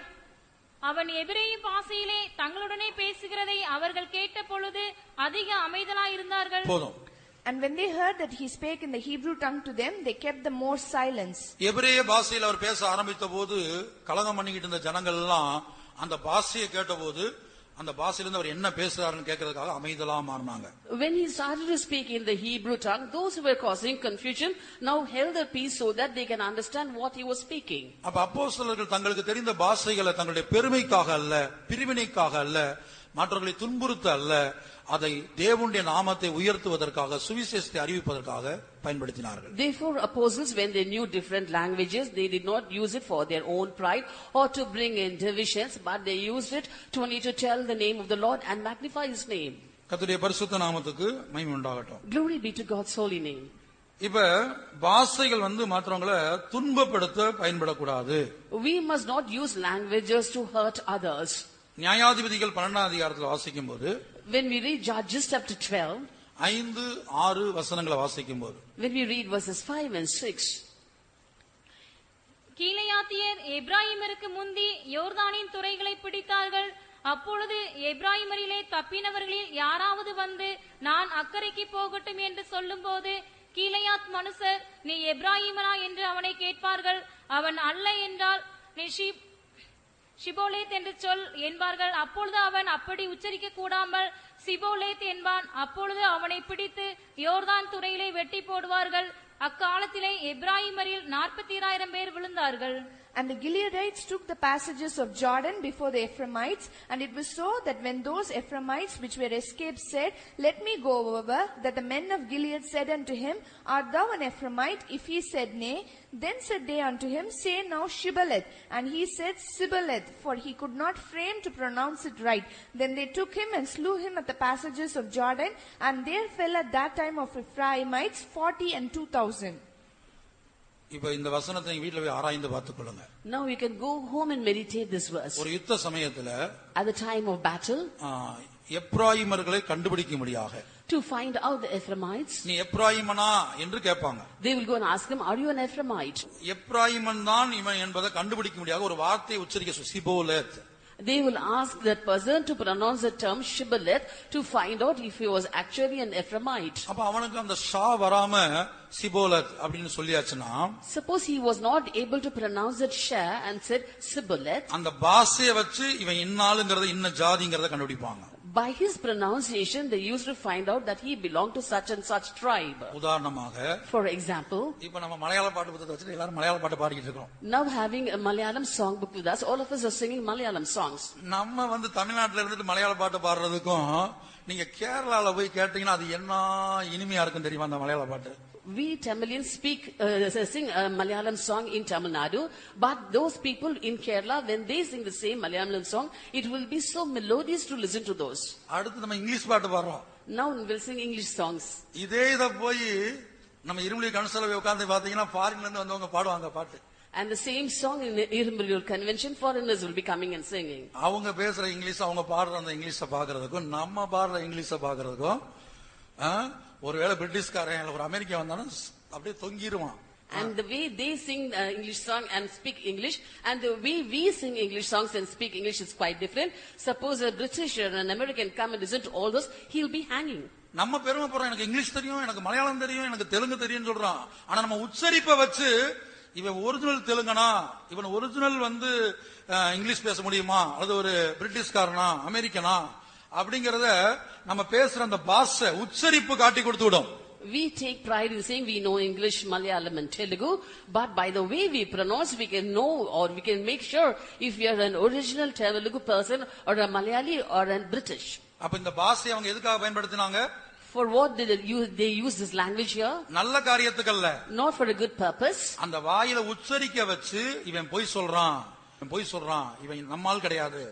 அவன் எபிரேய பாஷையிலே தங்களுடனே பேசுகிறதை அவர்கள் கேட்ட பொழுது அதிக அமைதலாய் இருந்தார்கள். போதும். And when they heard that he spake in the Hebrew tongue to them, they kept the more silence. எபிரேய பாஷையில் அவர் பேச ஆரம்பித்த போது கலகம் பண்ணிக்கிட்டு இருந்த ஜனங்கள் எல்லாம் அந்த பாஷையை கேட்டபோது அந்த பாஷையிலிருந்து அவர் என்ன பேசுறாருன்னு கேட்கறதுக்காக அமைதலா மாறினாங்க. When he started to speak in the Hebrew tongue, those who were causing confusion now held their peace so that they can understand what he was speaking. அப்ப அப்போஸ்தலர்கள் தங்களுக்கு தெரிந்த பாஷைகளை தங்களுடைய பெருமைக்காக அல்ல, பிரிவினைக்காக அல்ல, மற்றவர்களை துன்புறுத்த அல்ல, அதை தேவனுடைய நாமத்தை உயர்த்துவதற்காக, சுவிசேஷத்தை அறிவிப்பதற்காக பயன்படுத்தினார்கள். Therefore apostles, when they knew different languages, they did not use it for their own pride or to bring in divisions, but they used it to only to tell the name of the Lord and magnify His name. கர்த்தருடைய பரிசுத்த நாமத்துக்கு மகிமை உண்டாகட்டும். Glory be to God's holy name. இப்ப பாஷைகள் மாத்திரங்களை துன்பப்படுத்த பயன்படக்கூடாது. We must not use languages to hurt others. நியாயாதிபதிகள் 12 அதிகாரத்தில் வாசிக்கும் போது, when we read Judges chapter 12, 5-6 வசனங்களை வாசிக்கும் போது, when we read verses 5 and 6, கீலேயாத்தியர் எப்ராயிமருக்கு முந்தி யோர்தானின் துறைகளை பிடித்தார்கள். அப்பொழுது எப்ராயிமரிலே தப்பினவர்களில் யாராவது வந்து நான் அக்கறைக்கு போகட்டும் என்று சொல்லும் போது கீலேயாத் மனுஷர் நீ எப்ராயிமனா என்று அவனை கேட்பார்கள். அவன் அல்ல என்றால் நீ ஷிபோலேத் என்று சொல் என்பார்கள். அப்பொழுது அவன் அப்படி உச்சரிக்க கூடாமல் சிபோலேத் என்பான். அப்பொழுது அவனை பிடித்து யோர்தான் துறையிலே வெட்டி போடுவார்கள். அக்காலத்திலே எப்ராயிமரில் 42,000 பேர் விழுந்தார்கள். And the Gileadites took the passages of Jordan before the Ephraimites. And it was so that when those Ephraimites which were escaped said, Let me go over, that the men of Gilead said unto him, Art thou an Ephraimite? If he said, Nay, then said they unto him, Say now Shibboleth. And he said, Sibboleth, for he could not frame to pronounce it right. Then they took him and slew him at the passages of Jordan. And there fell at that time of Ephraimites 40 and 2,000. இப்ப இந்த வசனத்தை நீங்க வீட்டுல போய் ஆராய்ந்து பார்த்துக் கொள்ளுங்க. Now you can go home and meditate this verse. ஒரு யுத்த சமயத்துல At the time of battle, எப்ராயிமர்களை கண்டுபிடிக்கும்படியாக to find out the Ephraimites, நீ எப்ராயிமனா என்று கேட்பாங்க. they will go and ask him, Are you an Ephraimite? எப்ராயிமன் தான் இவன் என்பதை கண்டுபிடிக்கும்படியாக ஒரு வார்த்தையை உச்சரிக்க சிபோலத். They will ask that person to pronounce the term Shibboleth to find out if he was actually an Ephraimite. அப்ப அவனுக்கு அந்த ஷா வராம சிபோலத் அப்படின்னு சொல்லியாச்சுன்னா, Suppose he was not able to pronounce it Shah and said Sibboleth, அந்த பாஷையை வச்சு இவன் இன்னாளுங்கிறத இன்ன ஜாதிங்கிறத கண்டுபிடிப்பாங்க. by his pronunciation they used to find out that he belonged to such and such tribe. உதாரணமாக, For example, இப்ப நம்ம மலையாள பாட்டு புத்தகத்தை வச்சு எல்லாரும் மலையாள பாட்டு பாடிக்கிட்டு இருக்கோம். now having a Malayalam song book with us, all of us are singing Malayalam songs. நம்ம தமிழ்நாட்டுல இருந்துட்டு மலையாள பாட்டு பாடுறதுக்கும் நீங்க கேரளால போய் கேட்டீங்கன்னா அது என்ன இனிமையா இருக்கும் தெரியுமா அந்த மலையாள பாட்டு. We Tamilians sing a Malayalam song in Tamil Nadu, but those people in Kerala, when they sing the same Malayalam song, it will be so melodious to listen to those. அடுத்து நம்ம இங்கிலீஷ் பாட்டு பாடுறோம். Now we'll sing English songs. இதே இத போய் நம்ம இருமலி கன்சர்ல போய் உட்கார்ந்து பாத்தீங்கன்னா ஃபாரின்ல இருந்து வந்தவங்க பாடுவாங்க பாட்டு. And the same song in the Irumbriyur convention, foreigners will be coming and singing. அவங்க பேசுற இங்கிலீஷ், அவங்க பாடுற அந்த இங்கிலீஷை பாக்குறதுக்கும் நம்ம பாடுற இங்கிலீஷை பாக்குறதுக்கும் ஒருவேளை பிரிட்டிஷ்காரன் ஒரு அமெரிக்கா வந்தாலும் அப்படியே தொங்கிடுவான். And the way they sing English song and speak English, and the way we sing English songs and speak English is quite different. Suppose a British or an American come and listen to all those, he'll be hanging. நம்ம பெருமைப்படுறோம், எனக்கு English தெரியும், எனக்கு மலையாளம் தெரியும், எனக்கு தெலுங்கு தெரியும் சொல்றான். ஆனா நம்ம உச்சரிப்பை வச்சு இவன் ஒரிஜினல் தெலுங்கனா, இவன் ஒரிஜினல் இங்கிலீஷ் பேச முடியுமா, அல்லது ஒரு பிரிட்டிஷ்காரனா அமெரிக்கனா அப்படிங்கறத நம்ம பேசுற அந்த பாஷை உச்சரிப்பு காட்டி கொடுத்து விடும். We take pride in saying we know English, Malayalam and Telugu, but by the way we pronounce, we can know or we can make sure if we are an original Telugu person or a Malayali or a British. அப்ப இந்த பாஷையை அவங்க எதுக்காக பயன்படுத்தினாங்க? For what did they use this language here? நல்ல காரியத்துக்கு அல்ல. Not for a good purpose. அந்த வாயில உச்சரிக்க வச்சு இவன் பொய் சொல்றான், இவன் நம்மால் கிடையாது,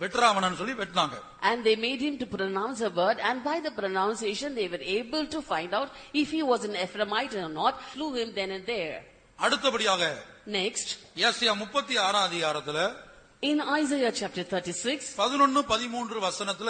வெட்ராவணன் சொல்லி வெட்டினாங்க. And they made him to pronounce a word, and by the pronunciation they were able to find out if he was an Ephraimite or not, slew him then and there. அடுத்தபடியாக Next, ஏசாயா 36 அதிகாரத்துல in Isaiah chapter 36, 11-13 வசனத்துல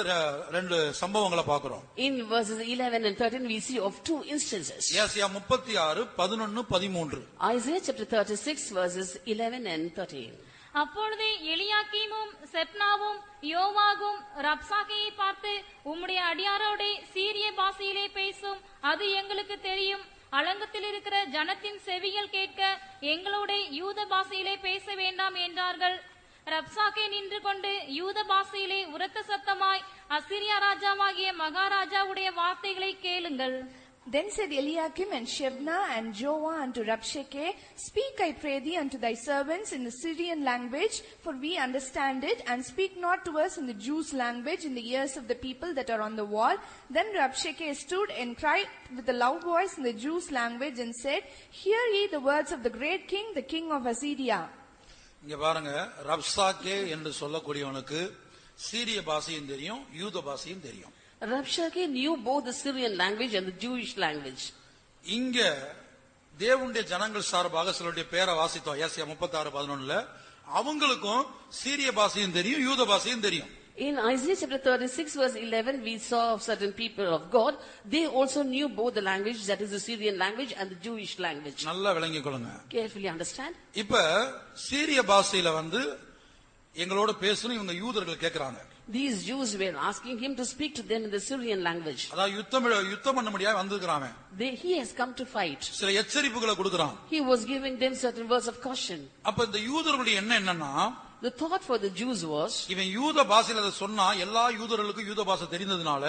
ரெண்டு சம்பவங்களை பார்க்கிறோம். in verses 11 and 13 we see of two instances. ஏசாயா 36 11-13. Isaiah chapter 36 verses 11 and 13. அப்பொழுது எலியாக்கீமும் செப்னாவும் யோவாகும் ரப்சாக்கையை பார்த்து, உம்முடைய அடியாரோடே சீரிய பாஷையிலே பேசும், அது எங்களுக்கு தெரியும். அலங்கத்தில் இருக்கிற ஜனத்தின் செவிகள் கேட்க எங்களோட யூத பாஷையிலே பேச வேண்டாம் என்றார்கள். ரப்சாக்கே நின்று கொண்டு யூத பாஷையிலே உரத்த சத்தமாய், அசீரியா ராஜாவாகிய மகாராஜாவுடைய வார்த்தைகளை கேளுங்கள். Then said Eliakim and Shebna and Joah unto Rabshakeh, Speak, I pray thee, unto thy servants in the Syrian language, for we understand it, and speak not to us in the Jews' language in the ears of the people that are on the wall. Then Rabshakeh stood and cried with a loud voice in the Jews' language and said, Hear ye the words of the great king, the king of Assyria. இங்க பாருங்க, ரப்சாக்கே என்று சொல்லக்கூடியவனுக்கு சீரிய பாஷையும் தெரியும், யூத பாஷையும் தெரியும். Rabshakeh knew both the Syrian language and the Jewish language. இங்க தேவனுடைய ஜனங்கள் சார்பாக சிலருடைய பேரை வாசித்தோம். ஏசாயா 36:11 அவங்களுக்கும் சீரிய பாஷையும் தெரியும், யூத பாஷையும் தெரியும். In Isaiah chapter 36 verse 11 we saw of certain people of God, they also knew both the language, that is the Syrian language and the Jewish language. நல்லா விளங்கிக் கொள்ளுங்க. Carefully understand. இப்ப சீரிய பாஷையில எங்களோட பேசணும் இவங்க யூதர்கள் கேக்குறாங்க. These Jews were asking him to speak to them in the Syrian language. அதாவது யுத்தம் பண்ண முடியாது வந்திருக்காங்க. He has come to fight. சில எச்சரிப்புகளை கொடுக்கறான். He was giving them certain words of caution. அப்ப இந்த யூதர்களுடைய என்னன்னா, the thought for the Jews was, இவன் யூத பாஷையில அதை சொன்னா எல்லா யூதர்களுக்கும் யூத பாஷை தெரிந்ததுனால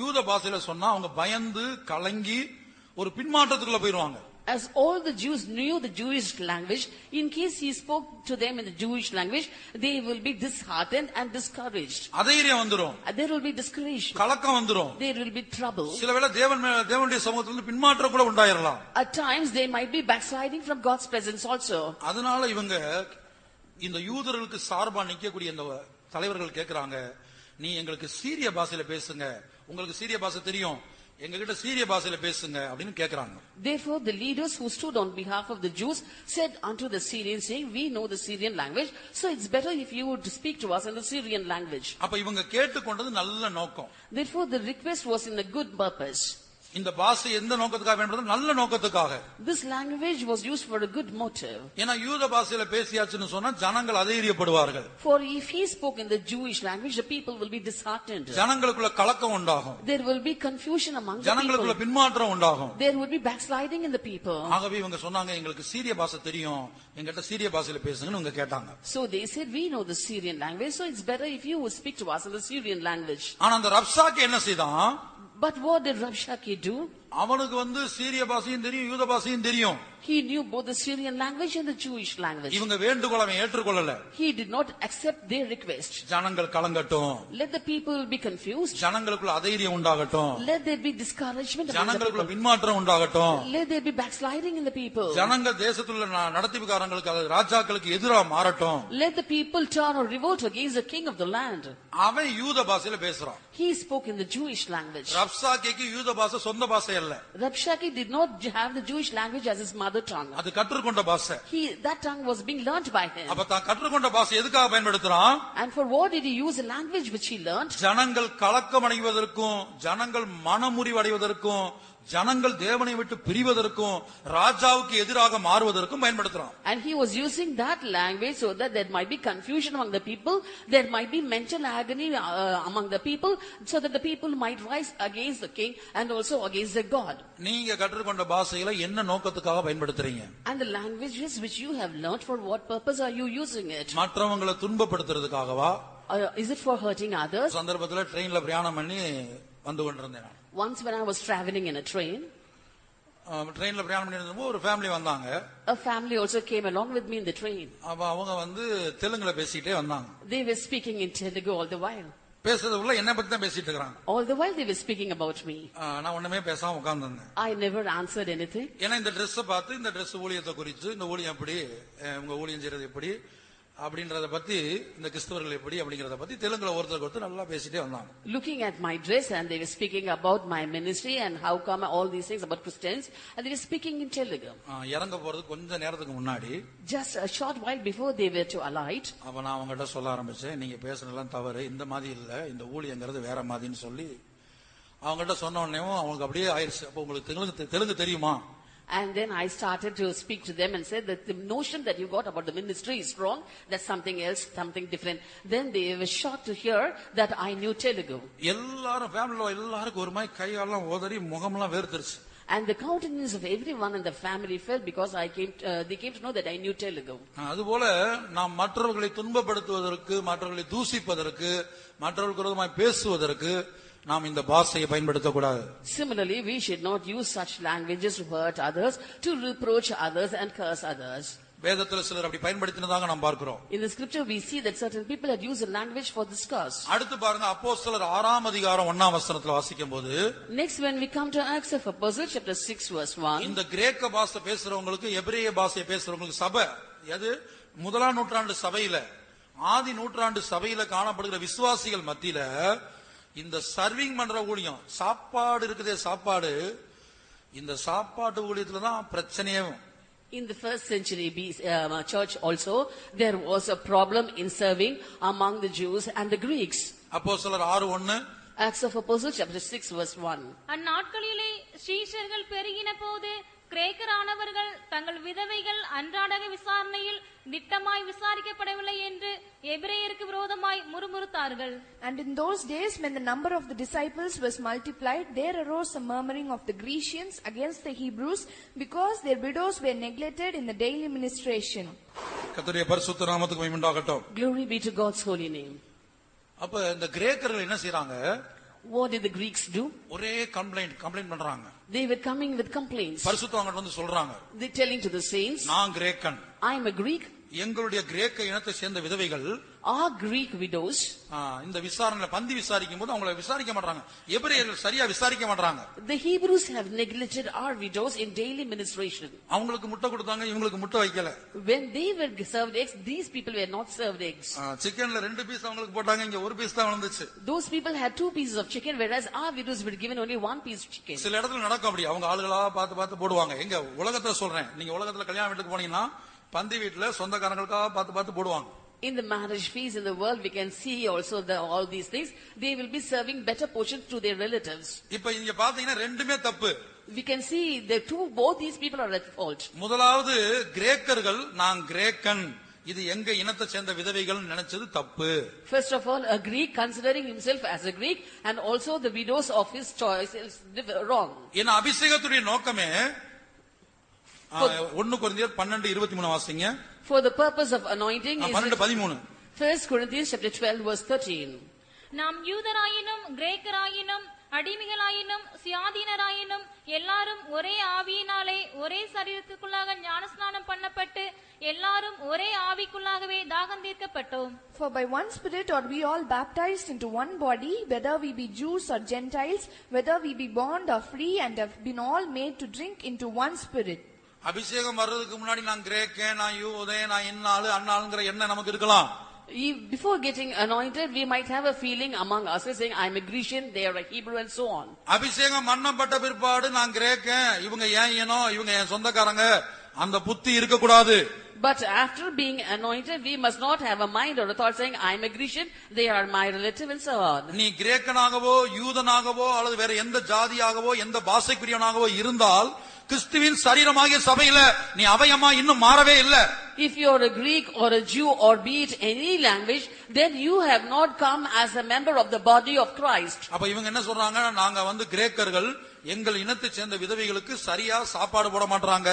யூத பாஷையில சொன்னா அவங்க பயந்து கலங்கி ஒரு பின்மாற்றத்துக்குள்ள போயிடுவாங்க. As all the Jews knew the Jewish language, in case he spoke to them in the Jewish language, they will be disheartened and discouraged. அதைரியம் வந்துரும், There will be discouragement. கலக்கம் வந்துரும், There will be trouble. சில வேளை தேவனுடைய சமூகத்திலிருந்து பின்மாற்றம் கூட உண்டாயிரலாம். At times they might be backsliding from God's presence also. அதனால இவங்க இந்த யூதர்களுக்கு சார்பா நிக்கக்கூடிய இந்த தலைவர்கள் கேக்குறாங்க, நீ எங்களுக்கு சீரிய பாஷையில பேசுங்க, உங்களுக்கு சீரிய பாஷை தெரியும், எங்ககிட்ட சீரிய பாஷையில பேசுங்க அப்படின்னு கேக்குறாங்க. Therefore the leaders who stood on behalf of the Jews said unto the Syrians, saying, we know the Syrian language, so it's better if you would speak to us in the Syrian language. அப்ப இவங்க கேட்டுக்கொண்டது நல்ல நோக்கம். Therefore the request was in a good purpose. இந்த பாஷை எந்த நோக்கத்துக்காக பயன்படுது? நல்ல நோக்கத்துக்காக. This language was used for a good motive. ஏன்னா யூத பாஷையில பேசியாச்சுன்னு சொன்னா ஜனங்கள் அதைரியப்படுவார்கள். For if he spoke in the Jewish language, the people will be disheartened. ஜனங்களுக்குள்ள கலக்கம் உண்டாகும். There will be confusion among the ஜனங்களுக்குள்ள people. பின்மாற்றம் உண்டாகும். There will be backsliding in the people. ஆகவே இவங்க சொன்னாங்க, எங்களுக்கு சீரிய பாஷை தெரியும், எங்கிட்ட சீரிய பாஷையில பேசுங்கன்னு இவங்க கேட்டாங்க. So they said, we know the Syrian language, so it's better if you would speak to us in the Syrian language. ஆனா அந்த ரப்சாக்கே என்ன செய்தான்? But what did Rabshakeh do? அவனுக்கு சீரிய பாஷையும் தெரியும், யூத பாஷையும் தெரியும். He knew both the Syrian language and the Jewish language. இவங்க வேண்டுகோளை அவன் ஏற்றுக்கொள்ளல. He did not accept their request. ஜனங்கள் கலங்கட்டும், Let the people be confused. ஜனங்களுக்குள்ள அதைரியம் உண்டாகட்டும், Let there be discouragement among the ஜனங்களுக்குள்ள people. பின்மாற்றம் உண்டாகட்டும். Let there be backsliding in the people. ஜனங்க தேசத்துல நடத்திப்புக்காரங்களுக்கு, ராஜாக்களுக்கு எதிராக மாறட்டும். Let the people turn or revolt against the king of the land. அவன் யூத பாஷையில பேசுறான். He spoke in the Jewish language. ரப்சாக்கேக்கு யூத பாஷை சொந்த பாஷை அல்ல. Rabshakeh did not have the Jewish language as his mother tongue. அது கற்றுக்கொண்ட பாஷை. That tongue was being learnt by him. அப்ப தான் கற்றுக்கொண்ட பாஷை எதுக்காக பயன்படுத்துறான்? And for what did he use the language which he learnt? ஜனங்கள் கலக்கம் அடைவதற்கும், ஜனங்கள் மனமுறிவு அடைவதற்கும், ஜனங்கள் தேவனை விட்டு பிரிவதற்கும், ராஜாவுக்கு எதிராக மாறுவதற்கும் பயன்படுத்துறான். And he was using that language so that there might be confusion among the people, there might be mental agony among the people, so that the people might rise against the king and also against their God. நீங்க கற்றுக்கொண்ட பாஷையில என்ன நோக்கத்துக்காக பயன்படுத்துறீங்க? And the languages which you have learnt, for what purpose are you using it? மற்றவங்களை துன்பப்படுத்துறதுக்காகவா? Is it for hurting others? சந்தர்ப்பத்துல ட்ரெயின்ல பிரயாணம் பண்ணி வந்து கொண்டிருந்தேன். Once when I was traveling in a train, ட்ரெயின்ல பிரயாணம் பண்ணி இருந்தப்போ ஒரு ஃபேமிலி வந்தாங்க. a family also came along with me in the train. அப்ப அவங்க தெலுங்குல பேசிட்டே வந்தாங்க. They were speaking in Telugu all the while. பேசுறதுக்குள்ள என்ன பத்தி தான் பேசிட்டு இருக்காங்க. All the while they were speaking about me. நான் ஒண்ணுமே பேசாம உட்கார்ந்திருந்தேன். I never answered anything. ஏன்னா இந்த Dress பார்த்து, இந்த Dress ஊழியத்தை குறித்து, இந்த ஊழியம் எப்படி, உங்க ஊழியம் செய்யறது எப்படி அப்படின்றத பத்தி, இந்த கிறிஸ்தவர்கள் எப்படி அப்படிங்கறத பத்தி தெலுங்குல ஒருத்தருக்கு நல்லா பேசிட்டே வந்தாங்க. Looking at my dress, and they were speaking about my ministry and how come all these things about Christians, and they were speaking in Telugu. இறங்க போறது கொஞ்ச நேரத்துக்கு முன்னாடி, just a short while before they were to alight, அப்ப நான் அவங்ககிட்ட சொல்ல ஆரம்பிச்சேன், நீங்க பேசுனதெல்லாம் தவறு, இந்த மாதிரி இல்ல, இந்த ஊழியங்கிறது வேற மாதிரின்னு சொல்லி அவங்ககிட்ட சொன்ன உடனே அவங்களுக்கு அப்படியே ஆயிருச்சு. அப்ப உங்களுக்கு தெலுங்கு தெரியுமா? And then I started to speak to them and said that the notion that you got about the ministry is wrong. That's something else, something different. Then they were shocked to hear that I knew Telugu. எல்லாரும் ஃபேமிலில எல்லாருக்கும் ஒரு மாதிரி கையெல்லாம் ஓதறி முகமெல்லாம் வேர்த்துருச்சு. And the countenance of everyone in the family fell because they came to know that I knew Telugu. அதுபோல நாம் மற்றவர்களை துன்பப்படுத்துவதற்கு, மற்றவர்களை தூசிப்பதற்கு, மற்றவர்களுக்கு விரோதமாய் பேசுவதற்கு நாம் இந்த பாஷையை பயன்படுத்தக்கூடாது. Similarly, we should not use such languages to hurt others, to reproach others and curse others. வேதத்துல சிலர் அப்படி பயன்படுத்தினதாக நாம் பார்க்கிறோம். In the scripture we see that certain people had used a language for this curse. அடுத்து பாருங்க, அப்போஸ்தலர் 6 அதிகாரம் 1 வசனத்துல வாசிக்கும்போது, Next when we come to Acts of Apostles chapter 6 verse 1, இந்த கிரேக்க பாஷை பேசுறவங்களுக்கு, எபிரேய பாஷையை பேசுறவங்களுக்கு சபை எது? முதலாம் நூற்றாண்டு சபையில, ஆதி நூற்றாண்டு சபையில காணப்படுகிற விசுவாசிகள் மத்தியில இந்த சர்விங் பண்ற ஊழியம், சாப்பாடு இருக்குதே சாப்பாடு, இந்த சாப்பாட்டு ஊழியத்துல தான் பிரச்சனையே. In the first century church also, there was a problem in serving among the Jews and the Greeks. அப்போஸ்தலர் 6:1, Acts of Apostles chapter 6 verse 1. அந்நாட்களிலே சீஷர்கள் பெருகின போது கிரேக்கரானவர்கள் தங்கள் விதவைகள் அன்றாட விசாரணையில் திட்டமாய் விசாரிக்கப்படவில்லை என்று எபிரேயருக்கு விரோதமாய் முறுமுறுத்தார்கள். And in those days when the number of the disciples was multiplied, there arose a murmuring of the Grecians against the Hebrews, because their widows were neglected in the daily ministration. கர்த்தருடைய பரிசுத்த நாமத்துக்கு மகிமை உண்டாகட்டும். Glory be to God's holy name. அப்ப இந்த கிரேக்கர்கள் என்ன செய்றாங்க? What did the Greeks do? ஒரே கம்ப்ளைண்ட் பண்றாங்க. They were coming with complaints. பரிசுத்தவான்கள் வந்து சொல்றாங்க, They telling to the saints, நான் கிரேக்கன், I am a Greek. எங்களுடைய கிரேக்க இனத்தை சேர்ந்த விதவைகள் Our Greek widows, இந்த விசாரணையில பந்தி விசாரிக்கும் போது அவங்களை விசாரிக்க மாட்டாங்க. எபிரேயர்கள் சரியா விசாரிக்க மாட்டாங்க. the Hebrews have neglected our widows in daily ministration. அவங்களுக்கு முட்டை கொடுத்தாங்க, இவங்களுக்கு முட்டை வைக்கல. When they were served eggs, these people were not served eggs. சிக்கன்ல 2 பீஸ் அவங்களுக்கு போட்டாங்க, இங்க 1 பீஸ் தான் வந்துச்சு. Those people had 2 pieces of chicken, whereas our widows were given only 1 piece of chicken. சில இடத்துல நடக்கும் அப்படி, அவங்க ஆளுகளா பார்த்து போடுவாங்க. எங்க உலகத்துல சொல்றேன், நீங்க உலகத்துல கல்யாண வீட்டுக்கு போனீங்கன்னா பந்தி வீட்டுல சொந்தக்காரங்களுக்காக பார்த்து போடுவாங்க. In the marriage feast in the world, we can see also all these things. They will be serving better portions to their relatives. இப்ப இங்க பாத்தீங்கன்னா ரெண்டுமே தப்பு. We can see both these people are at fault. முதலாவது கிரேக்கர்கள், நான் கிரேக்கன், இது எங்க இனத்தை சேர்ந்த விதவைகள் நினைச்சது தப்பு. First of all, a Greek considering himself as a Greek, and also the widows of his choice is wrong. ஏன்னா அபிஷேகத்துடைய நோக்கமே 1 கொரிந்தியர் 12:23 வாசிங்க. For the purpose of anointing is 12:13. 1 Corinthians chapter 12 verse 13. நாம் யூதராயினும் கிரேக்கராயினும் அடிமைகளாயினும் சுயாதீனராயினும் எல்லாரும் ஒரே ஆவியினாலே ஒரே சரீரத்துக்குள்ளாக ஞானஸ்நானம் பண்ணப்பட்டு எல்லாரும் ஒரே ஆவிக்குள்ளாகவே தாகம் தீர்க்கப்பட்டோம். For by one Spirit are we all baptized into one body, whether we be Jews or Gentiles, whether we be bond or free, and have been all made to drink into one Spirit. அபிஷேகம் வர்றதுக்கு முன்னாடி நான் கிரேக்கன், நான் யூதன், நான் இன்னாளு அன்னாளுங்கிற எண்ணம் நமக்கு இருக்கலாம். Before getting anointed, we might have a feeling among us saying, I am a Grecian, they are a Hebrew, and so on. அபிஷேகம் பண்ணப்பட்ட பிற்பாடு நான் கிரேக்கன், இவங்க ஏன் இனம், இவங்க என் சொந்தக்காரங்க, அந்த புத்தி இருக்க கூடாது. But after being anointed, we must not have a mind or a thought saying, I am a Grecian, they are my relative, and so on. நீ கிரேக்கனாகவோ யூதனாகவோ அல்லது வேற எந்த ஜாதியாகவோ எந்த பாஷைக்குரியவனாகவோ இருந்தால் கிறிஸ்துவின் சரீரமாகிய சபையில நீ அவயமா இன்னும் மாறவே இல்ல. If you are a Greek or a Jew or be it any language, then you have not come as a member of the body of Christ. அப்ப இவங்க என்ன சொல்றாங்க, நாங்க வந்து கிரேக்கர்கள், எங்கள் இனத்தை சேர்ந்த விதவைகளுக்கு சரியா சாப்பாடு போட மாட்டாங்க.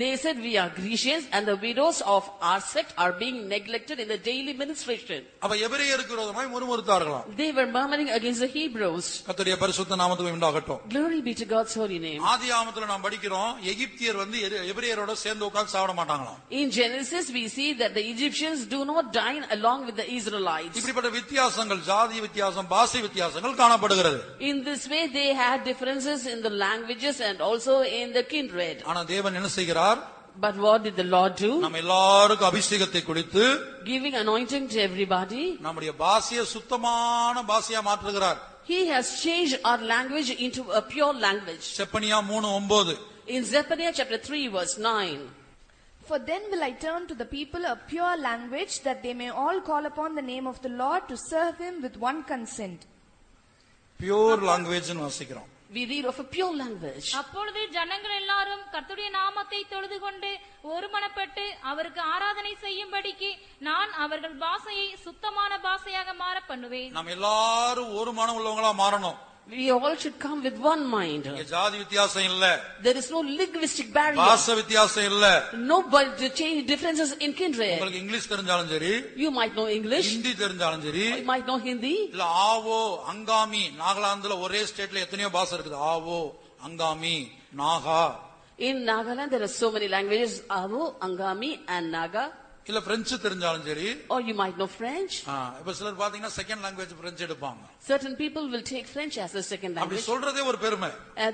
They said we are Grecians and the widows of our sect are being neglected in the daily ministration. அப்ப எபிரேயருக்கு விரோதமாய் முறுமுறுத்தார்களாம். They were murmuring against the Hebrews. கர்த்தருடைய பரிசுத்த நாமத்துக்கு உண்டாகட்டும். Glory be to God's holy name. ஆதியாகமத்துல நாம் படிக்கிறோம், எகிப்தியர் வந்து எபிரேயரோட சேர்ந்து உட்கார்ந்து சாப்பிட மாட்டாங்களாம். In Genesis we see that the Egyptians do not dine along with the Israelites. இப்படிப்பட்ட வித்தியாசங்கள், ஜாதி வித்தியாசம், பாஷை வித்தியாசங்கள் காணப்படுகிறது. In this way they had differences in the languages and also in the kindred. ஆனா தேவன் என்ன செய்கிறார்? But what did the Lord do? நம்ம எல்லாருக்கும் அபிஷேகத்தை கொடுத்து Giving anointing to everybody. நம்முடைய பாஷையை சுத்தமான பாஷையா மாற்றுகிறார். He has changed our language into a pure language. Zephaniah 3:9. In Zephaniah chapter 3 verse 9. For then will I turn to the people a pure language, that they may all call upon the name of the Lord to serve him with one consent. Pure லாங்குவேஜ்னு வாசிக்கிறோம். We read of a pure language. அப்பொழுது ஜனங்கள் எல்லாரும் கர்த்தருடைய நாமத்தை தொழுது கொண்டு ஒருமனப்பட்டு அவருக்கு ஆராதனை செய்யும்படிக்கு நான் அவர்கள் பாஷையை சுத்தமான பாஷையாக மாற பண்ணுவேன். நாம் எல்லாரும் ஒரு மனம் உள்ளவங்களா மாறணும். We all should come with one mind. இங்க ஜாதி வித்தியாசம் இல்ல. There is no linguistic barrier. பாஷை வித்தியாசம் இல்ல. No but change differences in kindred. உங்களுக்கு இங்கிலீஷ் தெரிஞ்சாலும் சரி, You might know English. Hindi தெரிஞ்சாலும் சரி, You might know Hindi. இல்ல ஆவோ அங்காமி, நாகாலாந்துல ஒரே ஸ்டேட்ல எத்தனையோ பாஷை இருக்குது. ஆவோ, Angami, Naga. In Nagaland there are so many languages, Avo, Angami and Naga. இல்ல பிரெஞ்சு தெரிஞ்சாலும் சரி. Or you might know French. இப்ப சிலர் பாத்தீங்கன்னா செகண்ட் லாங்குவேஜ் பிரெஞ்சு எடுப்பாங்க. Certain people will take French as a second அப்படி language. சொல்றதே ஒரு பெருமை.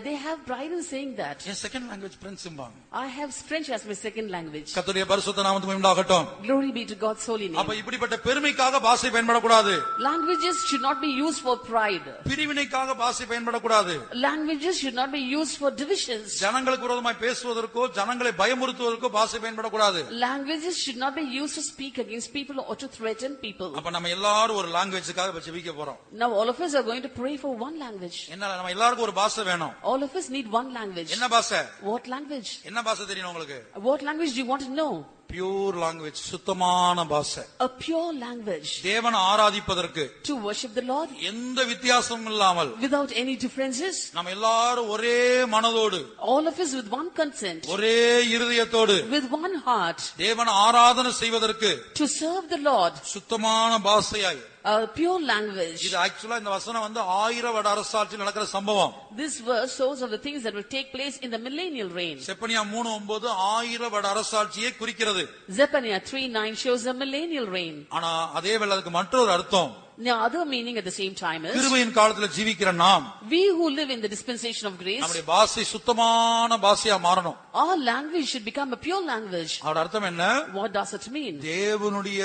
They have pride in saying that. என் செகண்ட் லாங்குவேஜ் பிரெஞ்சும்பாங்க. I have French as my second language. கர்த்தருடைய பரிசுத்த நாமத்துக்கு உண்டாகட்டும். Glory be to God's holy name. அப்ப இப்படிப்பட்ட பெருமைக்காக பாஷை பயன்படக்கூடாது. Languages should not be used for pride. பிரிவினைக்காக பாஷை பயன்படக்கூடாது. Languages should not be used for divisions. ஜனங்களுக்கு விரோதமாய் பேசுவதற்கோ ஜனங்களை பயமுறுத்துவதற்கோ பாஷை பயன்படக்கூடாது. Languages should not be used to speak against people or to threaten people. அப்ப நம்ம எல்லாரும் ஒரு லாங்குவேஜ்க்காக ஜெபிக்க போறோம். Now all of us are going to pray for one language. என்ன நம்ம எல்லாருக்கும் ஒரு பாஷை வேணும். All of us need one language. என்ன பாஷை? What language? என்ன பாஷை தெரியும் உங்களுக்கு? What language do you want to know? Pure language, சுத்தமான பாஷை. A pure language. தேவனை ஆராதிப்பதற்கு, To worship the Lord எந்த வித்தியாசமும் இல்லாமல், without any differences. நம்ம எல்லாரும் ஒரே மனதோடு, All of us with one consent. ஒரே இருதயத்தோடு With one heart. தேவனை ஆராதனை செய்வதற்கு To serve the Lord. சுத்தமான பாஷையாய், A pure language. இது ஆக்சுவலா இந்த வசனம் வந்து 1000 வருட அரசாட்சி நடக்கிற சம்பவம். This verse shows of the things that will take place in the millennial reign. Zephaniah 3:9 1000 வருட அரசாட்சியை குறிக்கிறது. Zephaniah 3:9 shows the millennial reign. ஆனா அதே வேளை அதுக்கு மற்றொரு அர்த்தம். The other meaning at the same time is கிருபையின் காலத்துல ஜீவிக்கிற நாம், we who live in the dispensation of grace, நம்முடைய பாஷை சுத்தமான பாஷையா மாறணும். our language should become a pure language. அதோட அர்த்தம் என்ன? What does it mean? தேவனுடைய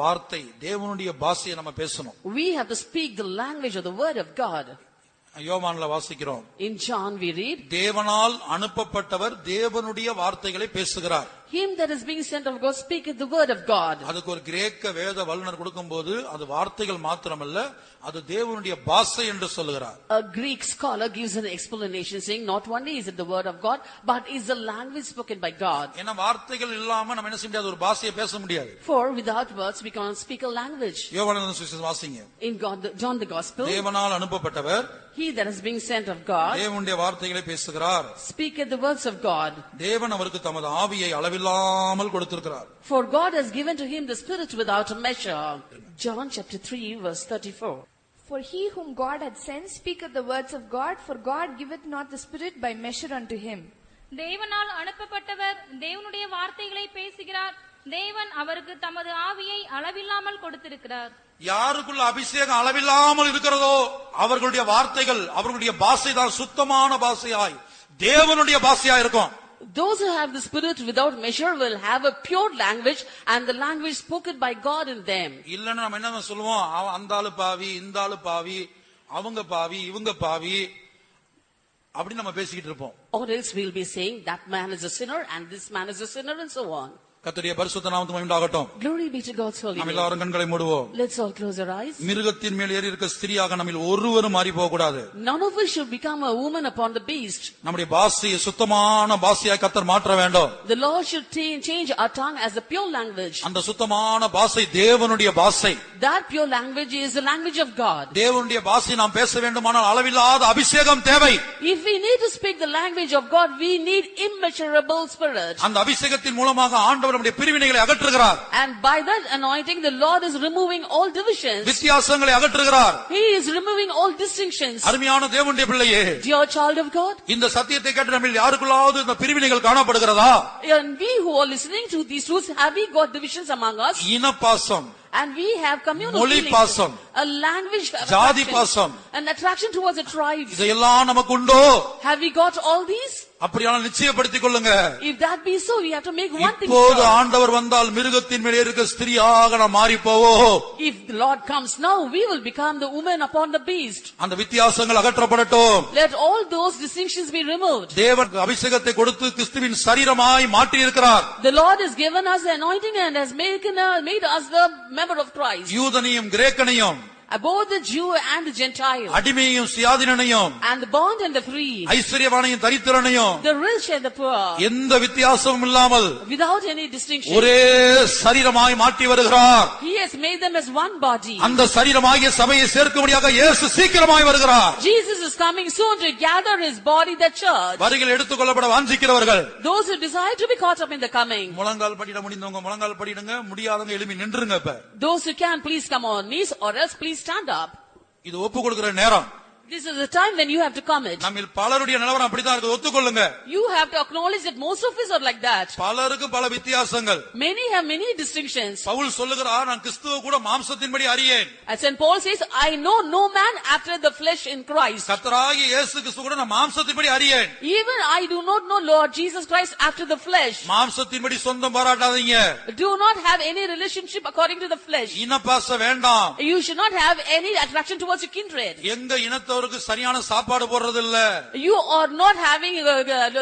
வார்த்தை, தேவனுடைய பாஷையை நம்ம பேசணும். We have to speak the language of the word of God. யோவான்ல வாசிக்கிறோம். In John we read, தேவனால் அனுப்பப்பட்டவர் தேவனுடைய வார்த்தைகளை பேசுகிறார். him that is being sent of God speaketh the word of God. அதுக்கு ஒரு கிரேக்க வேத வல்லுனர் கொடுக்கும்போது அது வார்த்தைகள் மாத்திரமல்ல, அது தேவனுடைய பாஷை என்று சொல்லுகிறார். A Greek scholar gives an explanation saying not only is it the word of God, but is the language spoken by God. ஏன்னா வார்த்தைகள் இல்லாம நம்ம என்ன செய்ய முடியாது, ஒரு பாஷையை பேச முடியாது. For without words we cannot speak a language. யோவான் சுவிசேஷம் வாசிங்க. In John the Gospel, தேவனால் அனுப்பப்பட்டவர் he that is being sent of God தேவனுடைய வார்த்தைகளை பேசுகிறார். speaketh the words of God. தேவன் அவருக்கு தமது ஆவியை அளவில்லாமல் கொடுத்திருக்கிறார். For God has given to him the Spirit without a measure. John chapter 3 verse 34. For he whom God hath sent speaketh the words of God, for God giveth not the Spirit by measure unto him. தேவனால் அனுப்பப்பட்டவர் தேவனுடைய வார்த்தைகளை பேசுகிறார். தேவன் அவருக்கு தமது ஆவியை அளவில்லாமல் கொடுத்திருக்கிறார். யாருக்குள்ள அபிஷேகம் அளவில்லாமல் இருக்கிறதோ அவர்களுடைய வார்த்தைகள், அவர்களுடைய பாஷை தான் சுத்தமான பாஷையாய் தேவனுடைய பாஷையா இருக்கும். Those who have the Spirit without measure will have a pure language and the language spoken by God in them. இல்லன்னா நம்ம என்ன சொல்லுவோம், அந்த ஆளு பாவி, இந்த ஆளு பாவி, அவங்க பாவி, இவங்க பாவி அப்படி நம்ம பேசிக்கிட்டு இருப்போம். Or else we'll be saying that man is a sinner and this man is a sinner and so on. கர்த்தருடைய பரிசுத்த நாமத்துக்கு மகிமை உண்டாகட்டும். Glory be to God's holy நாம் name. எல்லாரும் கண்களை மூடுவோம். Let's all close our eyes. மிருகத்தின் மேல் ஏறி இருக்க ஸ்திரியாக நம்மில் ஒருவரும் மாறி போக கூடாது. None of us should become a woman upon the beast. நம்முடைய பாஷையை சுத்தமான பாஷையாய் கர்த்தர் மாற்ற வேண்டும். The Lord should change our tongue as a pure language. அந்த சுத்தமான பாஷை தேவனுடைய பாஷை. That pure language is the language of God. தேவனுடைய பாஷை நாம் பேச வேண்டுமானால் அளவில்லாத அபிஷேகம் தேவை. If we need to speak the language of God, we need immeasurable spirit. அந்த அபிஷேகத்தின் மூலமாக ஆண்டவர் நம்முடைய பிரிவினைகளை அகற்றுகிறார். And by that anointing the Lord is removing all divisions. வித்தியாசங்களை அகற்றுகிறார். He is removing all distinctions. அருமையான தேவனுடைய பிள்ளையே, Dear child of God, இந்த சத்தியத்தை கேட்டு நம்மில் யாருக்குள்ளாவது இந்த பிரிவினைகள் காணப்படுகிறதா? and we who are listening to these truths, have we got divisions among us? இனப்பாசம், And we have communal மொழி feelings, பாசம், a language ஜாதி attraction, பாசம், an attraction towards a tribe. இதையெல்லாம் நமக்கு உண்டோ? Have we got all these? அப்படியான நிச்சயப்படுத்திக் கொள்ளுங்க. If that be so, we have to make one thing இப்போது sure. ஆண்டவர் வந்தால் மிருகத்தின் மேல் இருக்க ஸ்திரியாக நாம் மாறி போவோம். If the Lord comes now, we will become the woman upon the beast. அந்த வித்தியாசங்கள் அகற்றப்படட்டும். Let all those distinctions be removed. தேவன் அபிஷேகத்தை கொடுத்து கிறிஸ்துவின் சரீரமாய் மாற்றி இருக்கிறார். The Lord has given us the anointing and has made us the member of Christ. யூதனையும் கிரேக்கனையும், Both the Jew and the Gentile, அடிமையையும் சுயாதீனனையும், and the bond and the free, ஐஸ்வர்யவானையும் தரித்திரனையும், the rich and the poor, எந்த வித்தியாசமும் இல்லாமல் without any distinction. ஒரே சரீரமாய் மாற்றி வருகிறார். He has made them as one body. அந்த சரீரமாகிய சபையை சேர்க்கும்படியாக இயேசு சீக்கிரமாய் வருகிறார். Jesus is coming soon to gather his body, the church. வருகையில் எடுத்துக்கொள்ளப்பட வாஞ்சிக்கிறவர்கள், Those who desire to be caught up in the coming. முழங்கால் படிட முடிந்தவங்க முழங்கால் படிடுங்க, முடியாதவங்க எழுப்பி நின்றுங்க. இப்ப Those who can, please come on knees, or else please stand up. இது ஒப்பு கொடுக்கிற நேரம். This is the time when you have to commit. நம்மில் பலருடைய நிலவரம் அப்படித்தான் இருக்கு, ஒத்துக்கொள்ளுங்க. You have to acknowledge that most of us are like that. பலருக்கு பல வித்தியாசங்கள். Many have many distinctions. Pavul சொல்லுகிறார், நான் கிறிஸ்துவ கூட மாம்சத்தின்படி அறியேன். As St. Paul says, I know no man after the flesh in Christ. கர்த்தராகிய இயேசு கிறிஸ்து கூட நான் மாம்சத்தின்படி அறியேன். Even I do not know Lord Jesus Christ after the flesh. மாம்சத்தின்படி சொந்தம் பாராட்டாதீங்க. Do not have any relationship according to the flesh. இனப்பாச வேண்டாம். You should not have any attraction towards your kindred. எங்க இனத்தவருக்கு சரியான சாப்பாடு போடுறது இல்ல. You are not having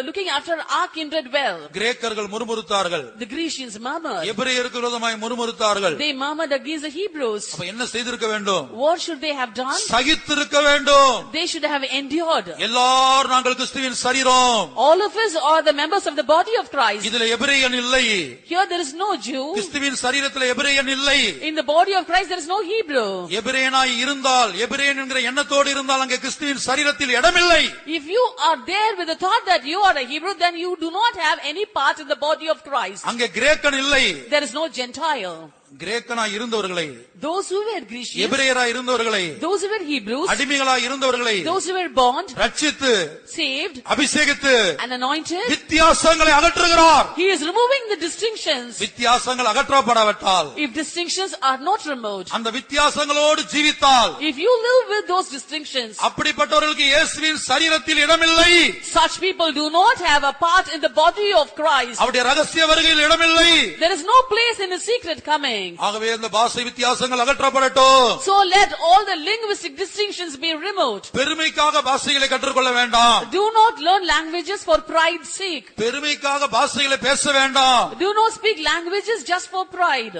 looking after our kindred well. கிரேக்கர்கள் முறுமுறுத்தார்கள். The Grecians murmured. எபிரேயருக்கு விரோதமாய் முறுமுறுத்தார்கள். They murmured against the Hebrews. அப்ப என்ன செய்திருக்க வேண்டும்? What should they have done? சகித்திருக்க வேண்டும். They should have endured. எல்லாரும் நாங்கள் கிறிஸ்துவின் சரீரம். All of us are the members of the body of Christ. இதுல எபிரேயன் இல்லை. Here there is no Jew. கிறிஸ்துவின் சரீரத்தில் எபிரேயன் இல்லை. In the body of Christ there is no Hebrew. எபிரேயனாய் இருந்தால், எபிரேயன் என்கிற எண்ணத்தோடு இருந்தால் அங்கே கிறிஸ்துவின் சரீரத்தில் இடமில்லை. If you are there with the thought that you are a Hebrew, then you do not have any part in the body of Christ. அங்கே கிரேக்கன் இல்லை. There is no Gentile. கிரேக்கனா இருந்தவர்களை, those who were Grecians, எபிரேயரா இருந்தவர்களை, those who were Hebrews, அடிமைகளா இருந்தவர்களை those who were bond, ரட்சித்து saved, அபிஷேகித்து and anointed. வித்தியாசங்களை அகற்றுகிறார். He is removing the distinctions. வித்தியாசங்கள் அகற்றப்படாவிட்டால், If distinctions are not removed, அந்த வித்தியாசங்களோடு ஜீவித்தால், if you live with those distinctions, அப்படிப்பட்டவர்களுக்கு இயேசுவின் சரீரத்தில் இடமில்லை. such people do not have a part in the body of Christ. அவருடைய ரகசிய வருகையில் இடமில்லை. There is no place in his secret coming. ஆகவே இந்த பாஷை வித்தியாசங்கள் அகற்றப்படட்டும். So let all the linguistic distinctions be removed. பெருமைக்காக பாஷைகளை கற்றுக்கொள்ள வேண்டாம். Do not learn languages for pride's sake. பெருமைக்காக பாஷைகளை பேச வேண்டாம். Do not speak languages just for pride.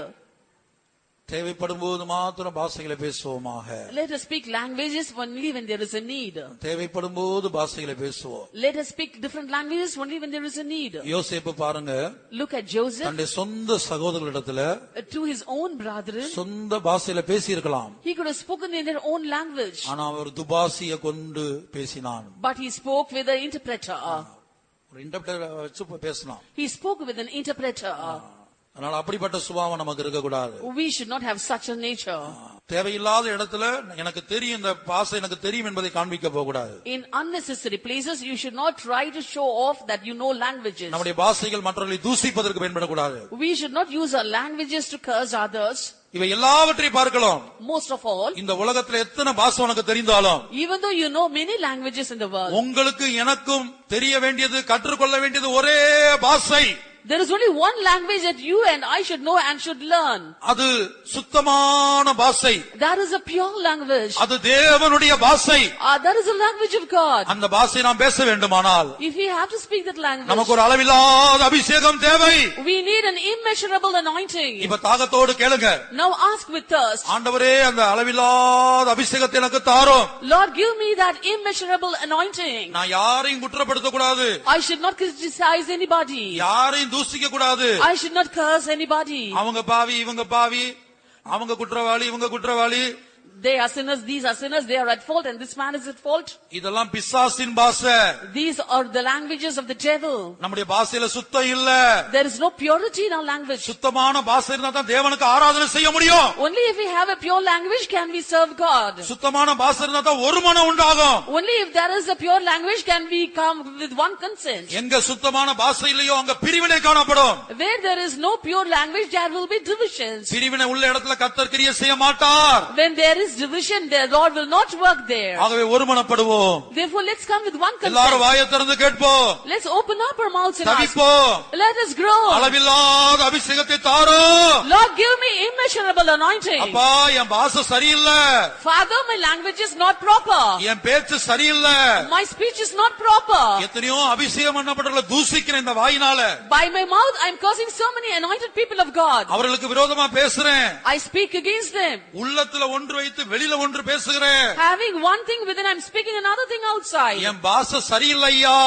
தேவைப்படும் போது மாத்திரம் பாஷைகளை பேசுவோமாக. Let us speak languages only when there is a need. தேவைப்படும் போது பாஷைகளை பேசுவோம். Let us speak different languages only when there is a need. யோசேப்பு பாருங்க, Look at Joseph. தன்னுடைய சொந்த சகோதரர்களிடத்துல To his own brethren, சொந்த பாஷையில பேசி இருக்கலாம். he could have spoken in their own language. ஆனா அவர் துபாசியை கொண்டு பேசினான். But he spoke with an interpreter. ஒரு இன்டர்பிரேட்டர் வச்சு பேசினான். He spoke with an interpreter. அதனால அப்படிப்பட்ட சுபாவம் நமக்கு இருக்க கூடாது. We should not have such a nature. தேவையில்லாத இடத்துல எனக்கு தெரியும், இந்த பாஷை எனக்கு தெரியும் என்பதை காண்பிக்க போக கூடாது. In unnecessary places, you should not try to show off that you know languages. நம்முடைய பாஷைகள் மற்றவர்களை தூசிப்பதற்கு பயன்படக்கூடாது. We should not use our languages to curse others. இவை எல்லாவற்றையும் பார்க்கலாம். Most of all, இந்த உலகத்துல எத்தனை பாஷை உனக்கு தெரிந்தாலும், even though you know many languages in the world, உங்களுக்கு எனக்கும் தெரிய வேண்டியது, கற்றுக்கொள்ள வேண்டியது ஒரே பாஷை. there is only one language that you and I should know and should learn. அது சுத்தமான பாஷை. That is a pure language. அது தேவனுடைய பாஷை. That is a language of God. அந்த பாஷை நாம் பேச வேண்டுமானால், If we have to speak that language, நமக்கு ஒரு அளவில்லாத அபிஷேகம் தேவை. we need an immeasurable anointing. இப்ப தாகத்தோடு கேளுங்க, Now ask with thirst, ஆண்டவரே அந்த அளவில்லாத அபிஷேகத்தை எனக்கு தாரும். Lord, give me that immeasurable anointing. நான் யாரையும் குற்றப்படுத்த கூடாது, I should not criticize anybody. யாரையும் தூசிக்க கூடாது. I should not curse anybody. அவங்க பாவி, இவங்க பாவி, அவங்க குற்றவாளி, இவங்க குற்றவாளி, They are sinners, these are sinners, they are at fault and this man is at fault. இதெல்லாம் பிசாசின் பாஷை. These are the languages of the devil. நம்முடைய பாஷையில சுத்தம் இல்ல. There is no purity in our language. சுத்தமான பாஷை இருந்தா தான் தேவனுக்கு ஆராதனை செய்ய முடியும். Only if we have a pure language can we serve God. சுத்தமான பாஷை இருந்தா தான் ஒரு மனம் உண்டாகும். Only if there is a pure language can we come with one consent. எங்க சுத்தமான பாஷை இல்லையோ அங்க பிரிவினை காணப்படும். Where there is no pure language, there will be divisions. பிரிவினை உள்ள இடத்துல கர்த்தர் கிரியை செய்ய மாட்டார். When there is division, the Lord will not work there. ஆகவே ஒருமனப்படுவோம். Therefore, let's come with one எல்லாரும் consent. வாயை திறந்து கேட்போம். Let's open up our mouths and ask. தவிப்போம். Let us grow. அளவில்லாத அபிஷேகத்தை தாரும். Lord, give me immeasurable anointing. அப்பா என் பாஷை சரியில்லை, Father, my language is not proper. என் பேச்சு சரியில்லை, My speech is not proper. எத்தனையோ அபிஷேகம் பண்ணப்பட்டவர்களை தூசிக்கிறேன் இந்த வாயினால. By my mouth, I am causing so many anointed people of God. அவர்களுக்கு விரோதமா பேசுறேன். I speak against them. உள்ளத்துல ஒன்று வைத்து வெளியில ஒன்று பேசுகிறேன். Having one thing within, I am speaking another thing outside. என் பாஷை சரியில்லையா.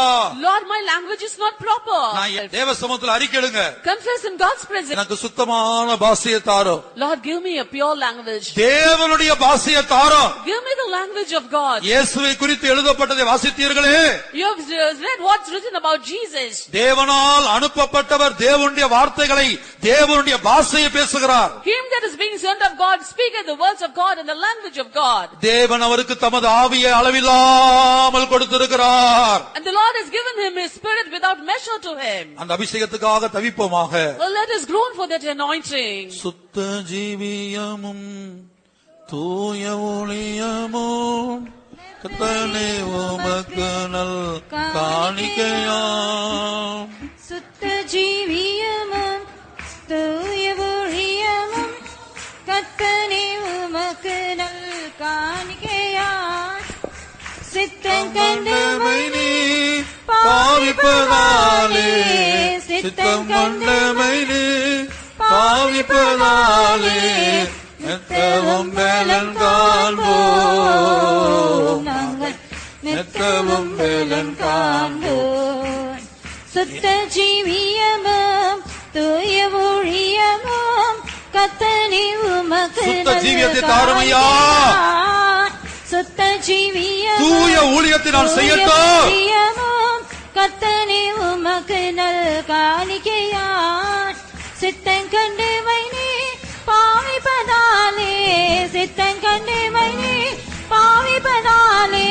Lord, my language is not proper. நான் தேவ சமூகத்தில் அறிக்கையிடுங்க, Confess in God's presence. எனக்கு சுத்தமான பாஷையை தாரும். Lord, give me a pure language. தேவனுடைய பாஷையை தாரும். Give me the language of God. இயேசுவை குறித்து எழுதப்பட்டதை வாசித்தீர்களே. You have read what's written about Jesus. தேவனால் அனுப்பப்பட்டவர் தேவனுடைய வார்த்தைகளை, தேவனுடைய பாஷையை பேசுகிறார். Him that is being sent of God speaketh the words of God in the language of God. தேவன் அவருக்கு தமது ஆவியை அளவில்லாமல் கொடுத்திருக்கிறார். And the Lord has given him his spirit without measure to him. அந்த அபிஷேகத்துக்காக தவிப்போமாக. Well, let us groan for that anointing. சுத்த ஜீவியமும் தூய ஒளியமும் கர்த்தனே உமக்கு நல் காணிக்கையாம். சுத்த ஜீவியமும் தூய ஒளியமும் கர்த்தனே உமக்கு நல் காணிக்கையாம். சித்தம் கண்டமை நீ பாவிப்பதாலே, சித்தம் கண்டமை நீ பாவிப்பதாலே மெத்தவும் பலன் காண்போம். நாங்கள் மெத்தவும் பலன் காண்போம். சுத்த ஜீவியமும் தூய ஒளியமும் கர்த்தனே உமக்கு சுத்த ஜீவியத்தை தாரும் ஐயா. சுத்த ஜீவியமும் தூய ஊழியத்தை நான் செய்யட்டும். ஊழியமும் கர்த்தனே உமக்கு நல் காணிக்கையான். சித்தம் கண்டு வைனே பித்தன் கண்ணிமை பாவிப்பதாலே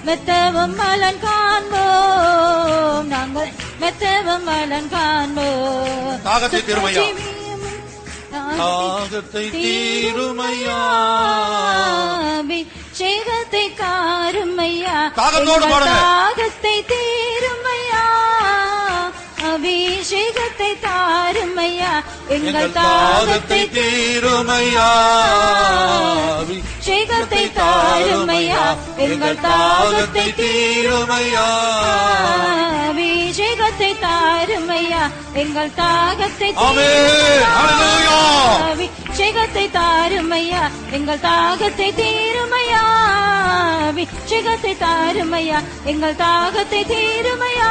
மெத்தவும் பலன் காண்போம். நாங்கள் மெத்தவும் பலன் காண்போம். தாகத்தை தீருமையா, தாகத்தை தீருமையா, அபிஷேகத்தை தாருமையா, தாகத்தோடு பாடுங்க. தாகத்தை தீருமையா, அபிஷேகத்தை தாருமையா, எங்கள் தாகத்தை தீருமையா, அபிஷேகத்தை தாருமையா, எங்கள் தாகத்தை தீருமையா, அபிஷேகத்தை தாருமையா, எங்கள் தாகத்தை ஆமென். ஹல்லேலூயா. அபிஷேகத்தை தாருமையா, எங்கள் தாகத்தை தீருமையா, அபிஷேகத்தை தாருமையா, எங்கள் தாகத்தை தீருமையா,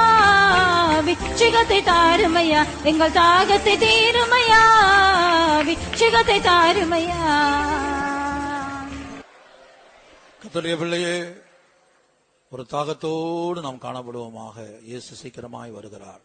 அபிஷேகத்தை தாருமையா, எங்கள் தாகத்தை தீருமையா, அபிஷேகத்தை தாருமையா. கர்த்தருடைய பிள்ளையே, ஒரு தாகத்தோடு நாம் காணப்படுவோமாக. இயேசு சீக்கிரமாய் வருகிறார்.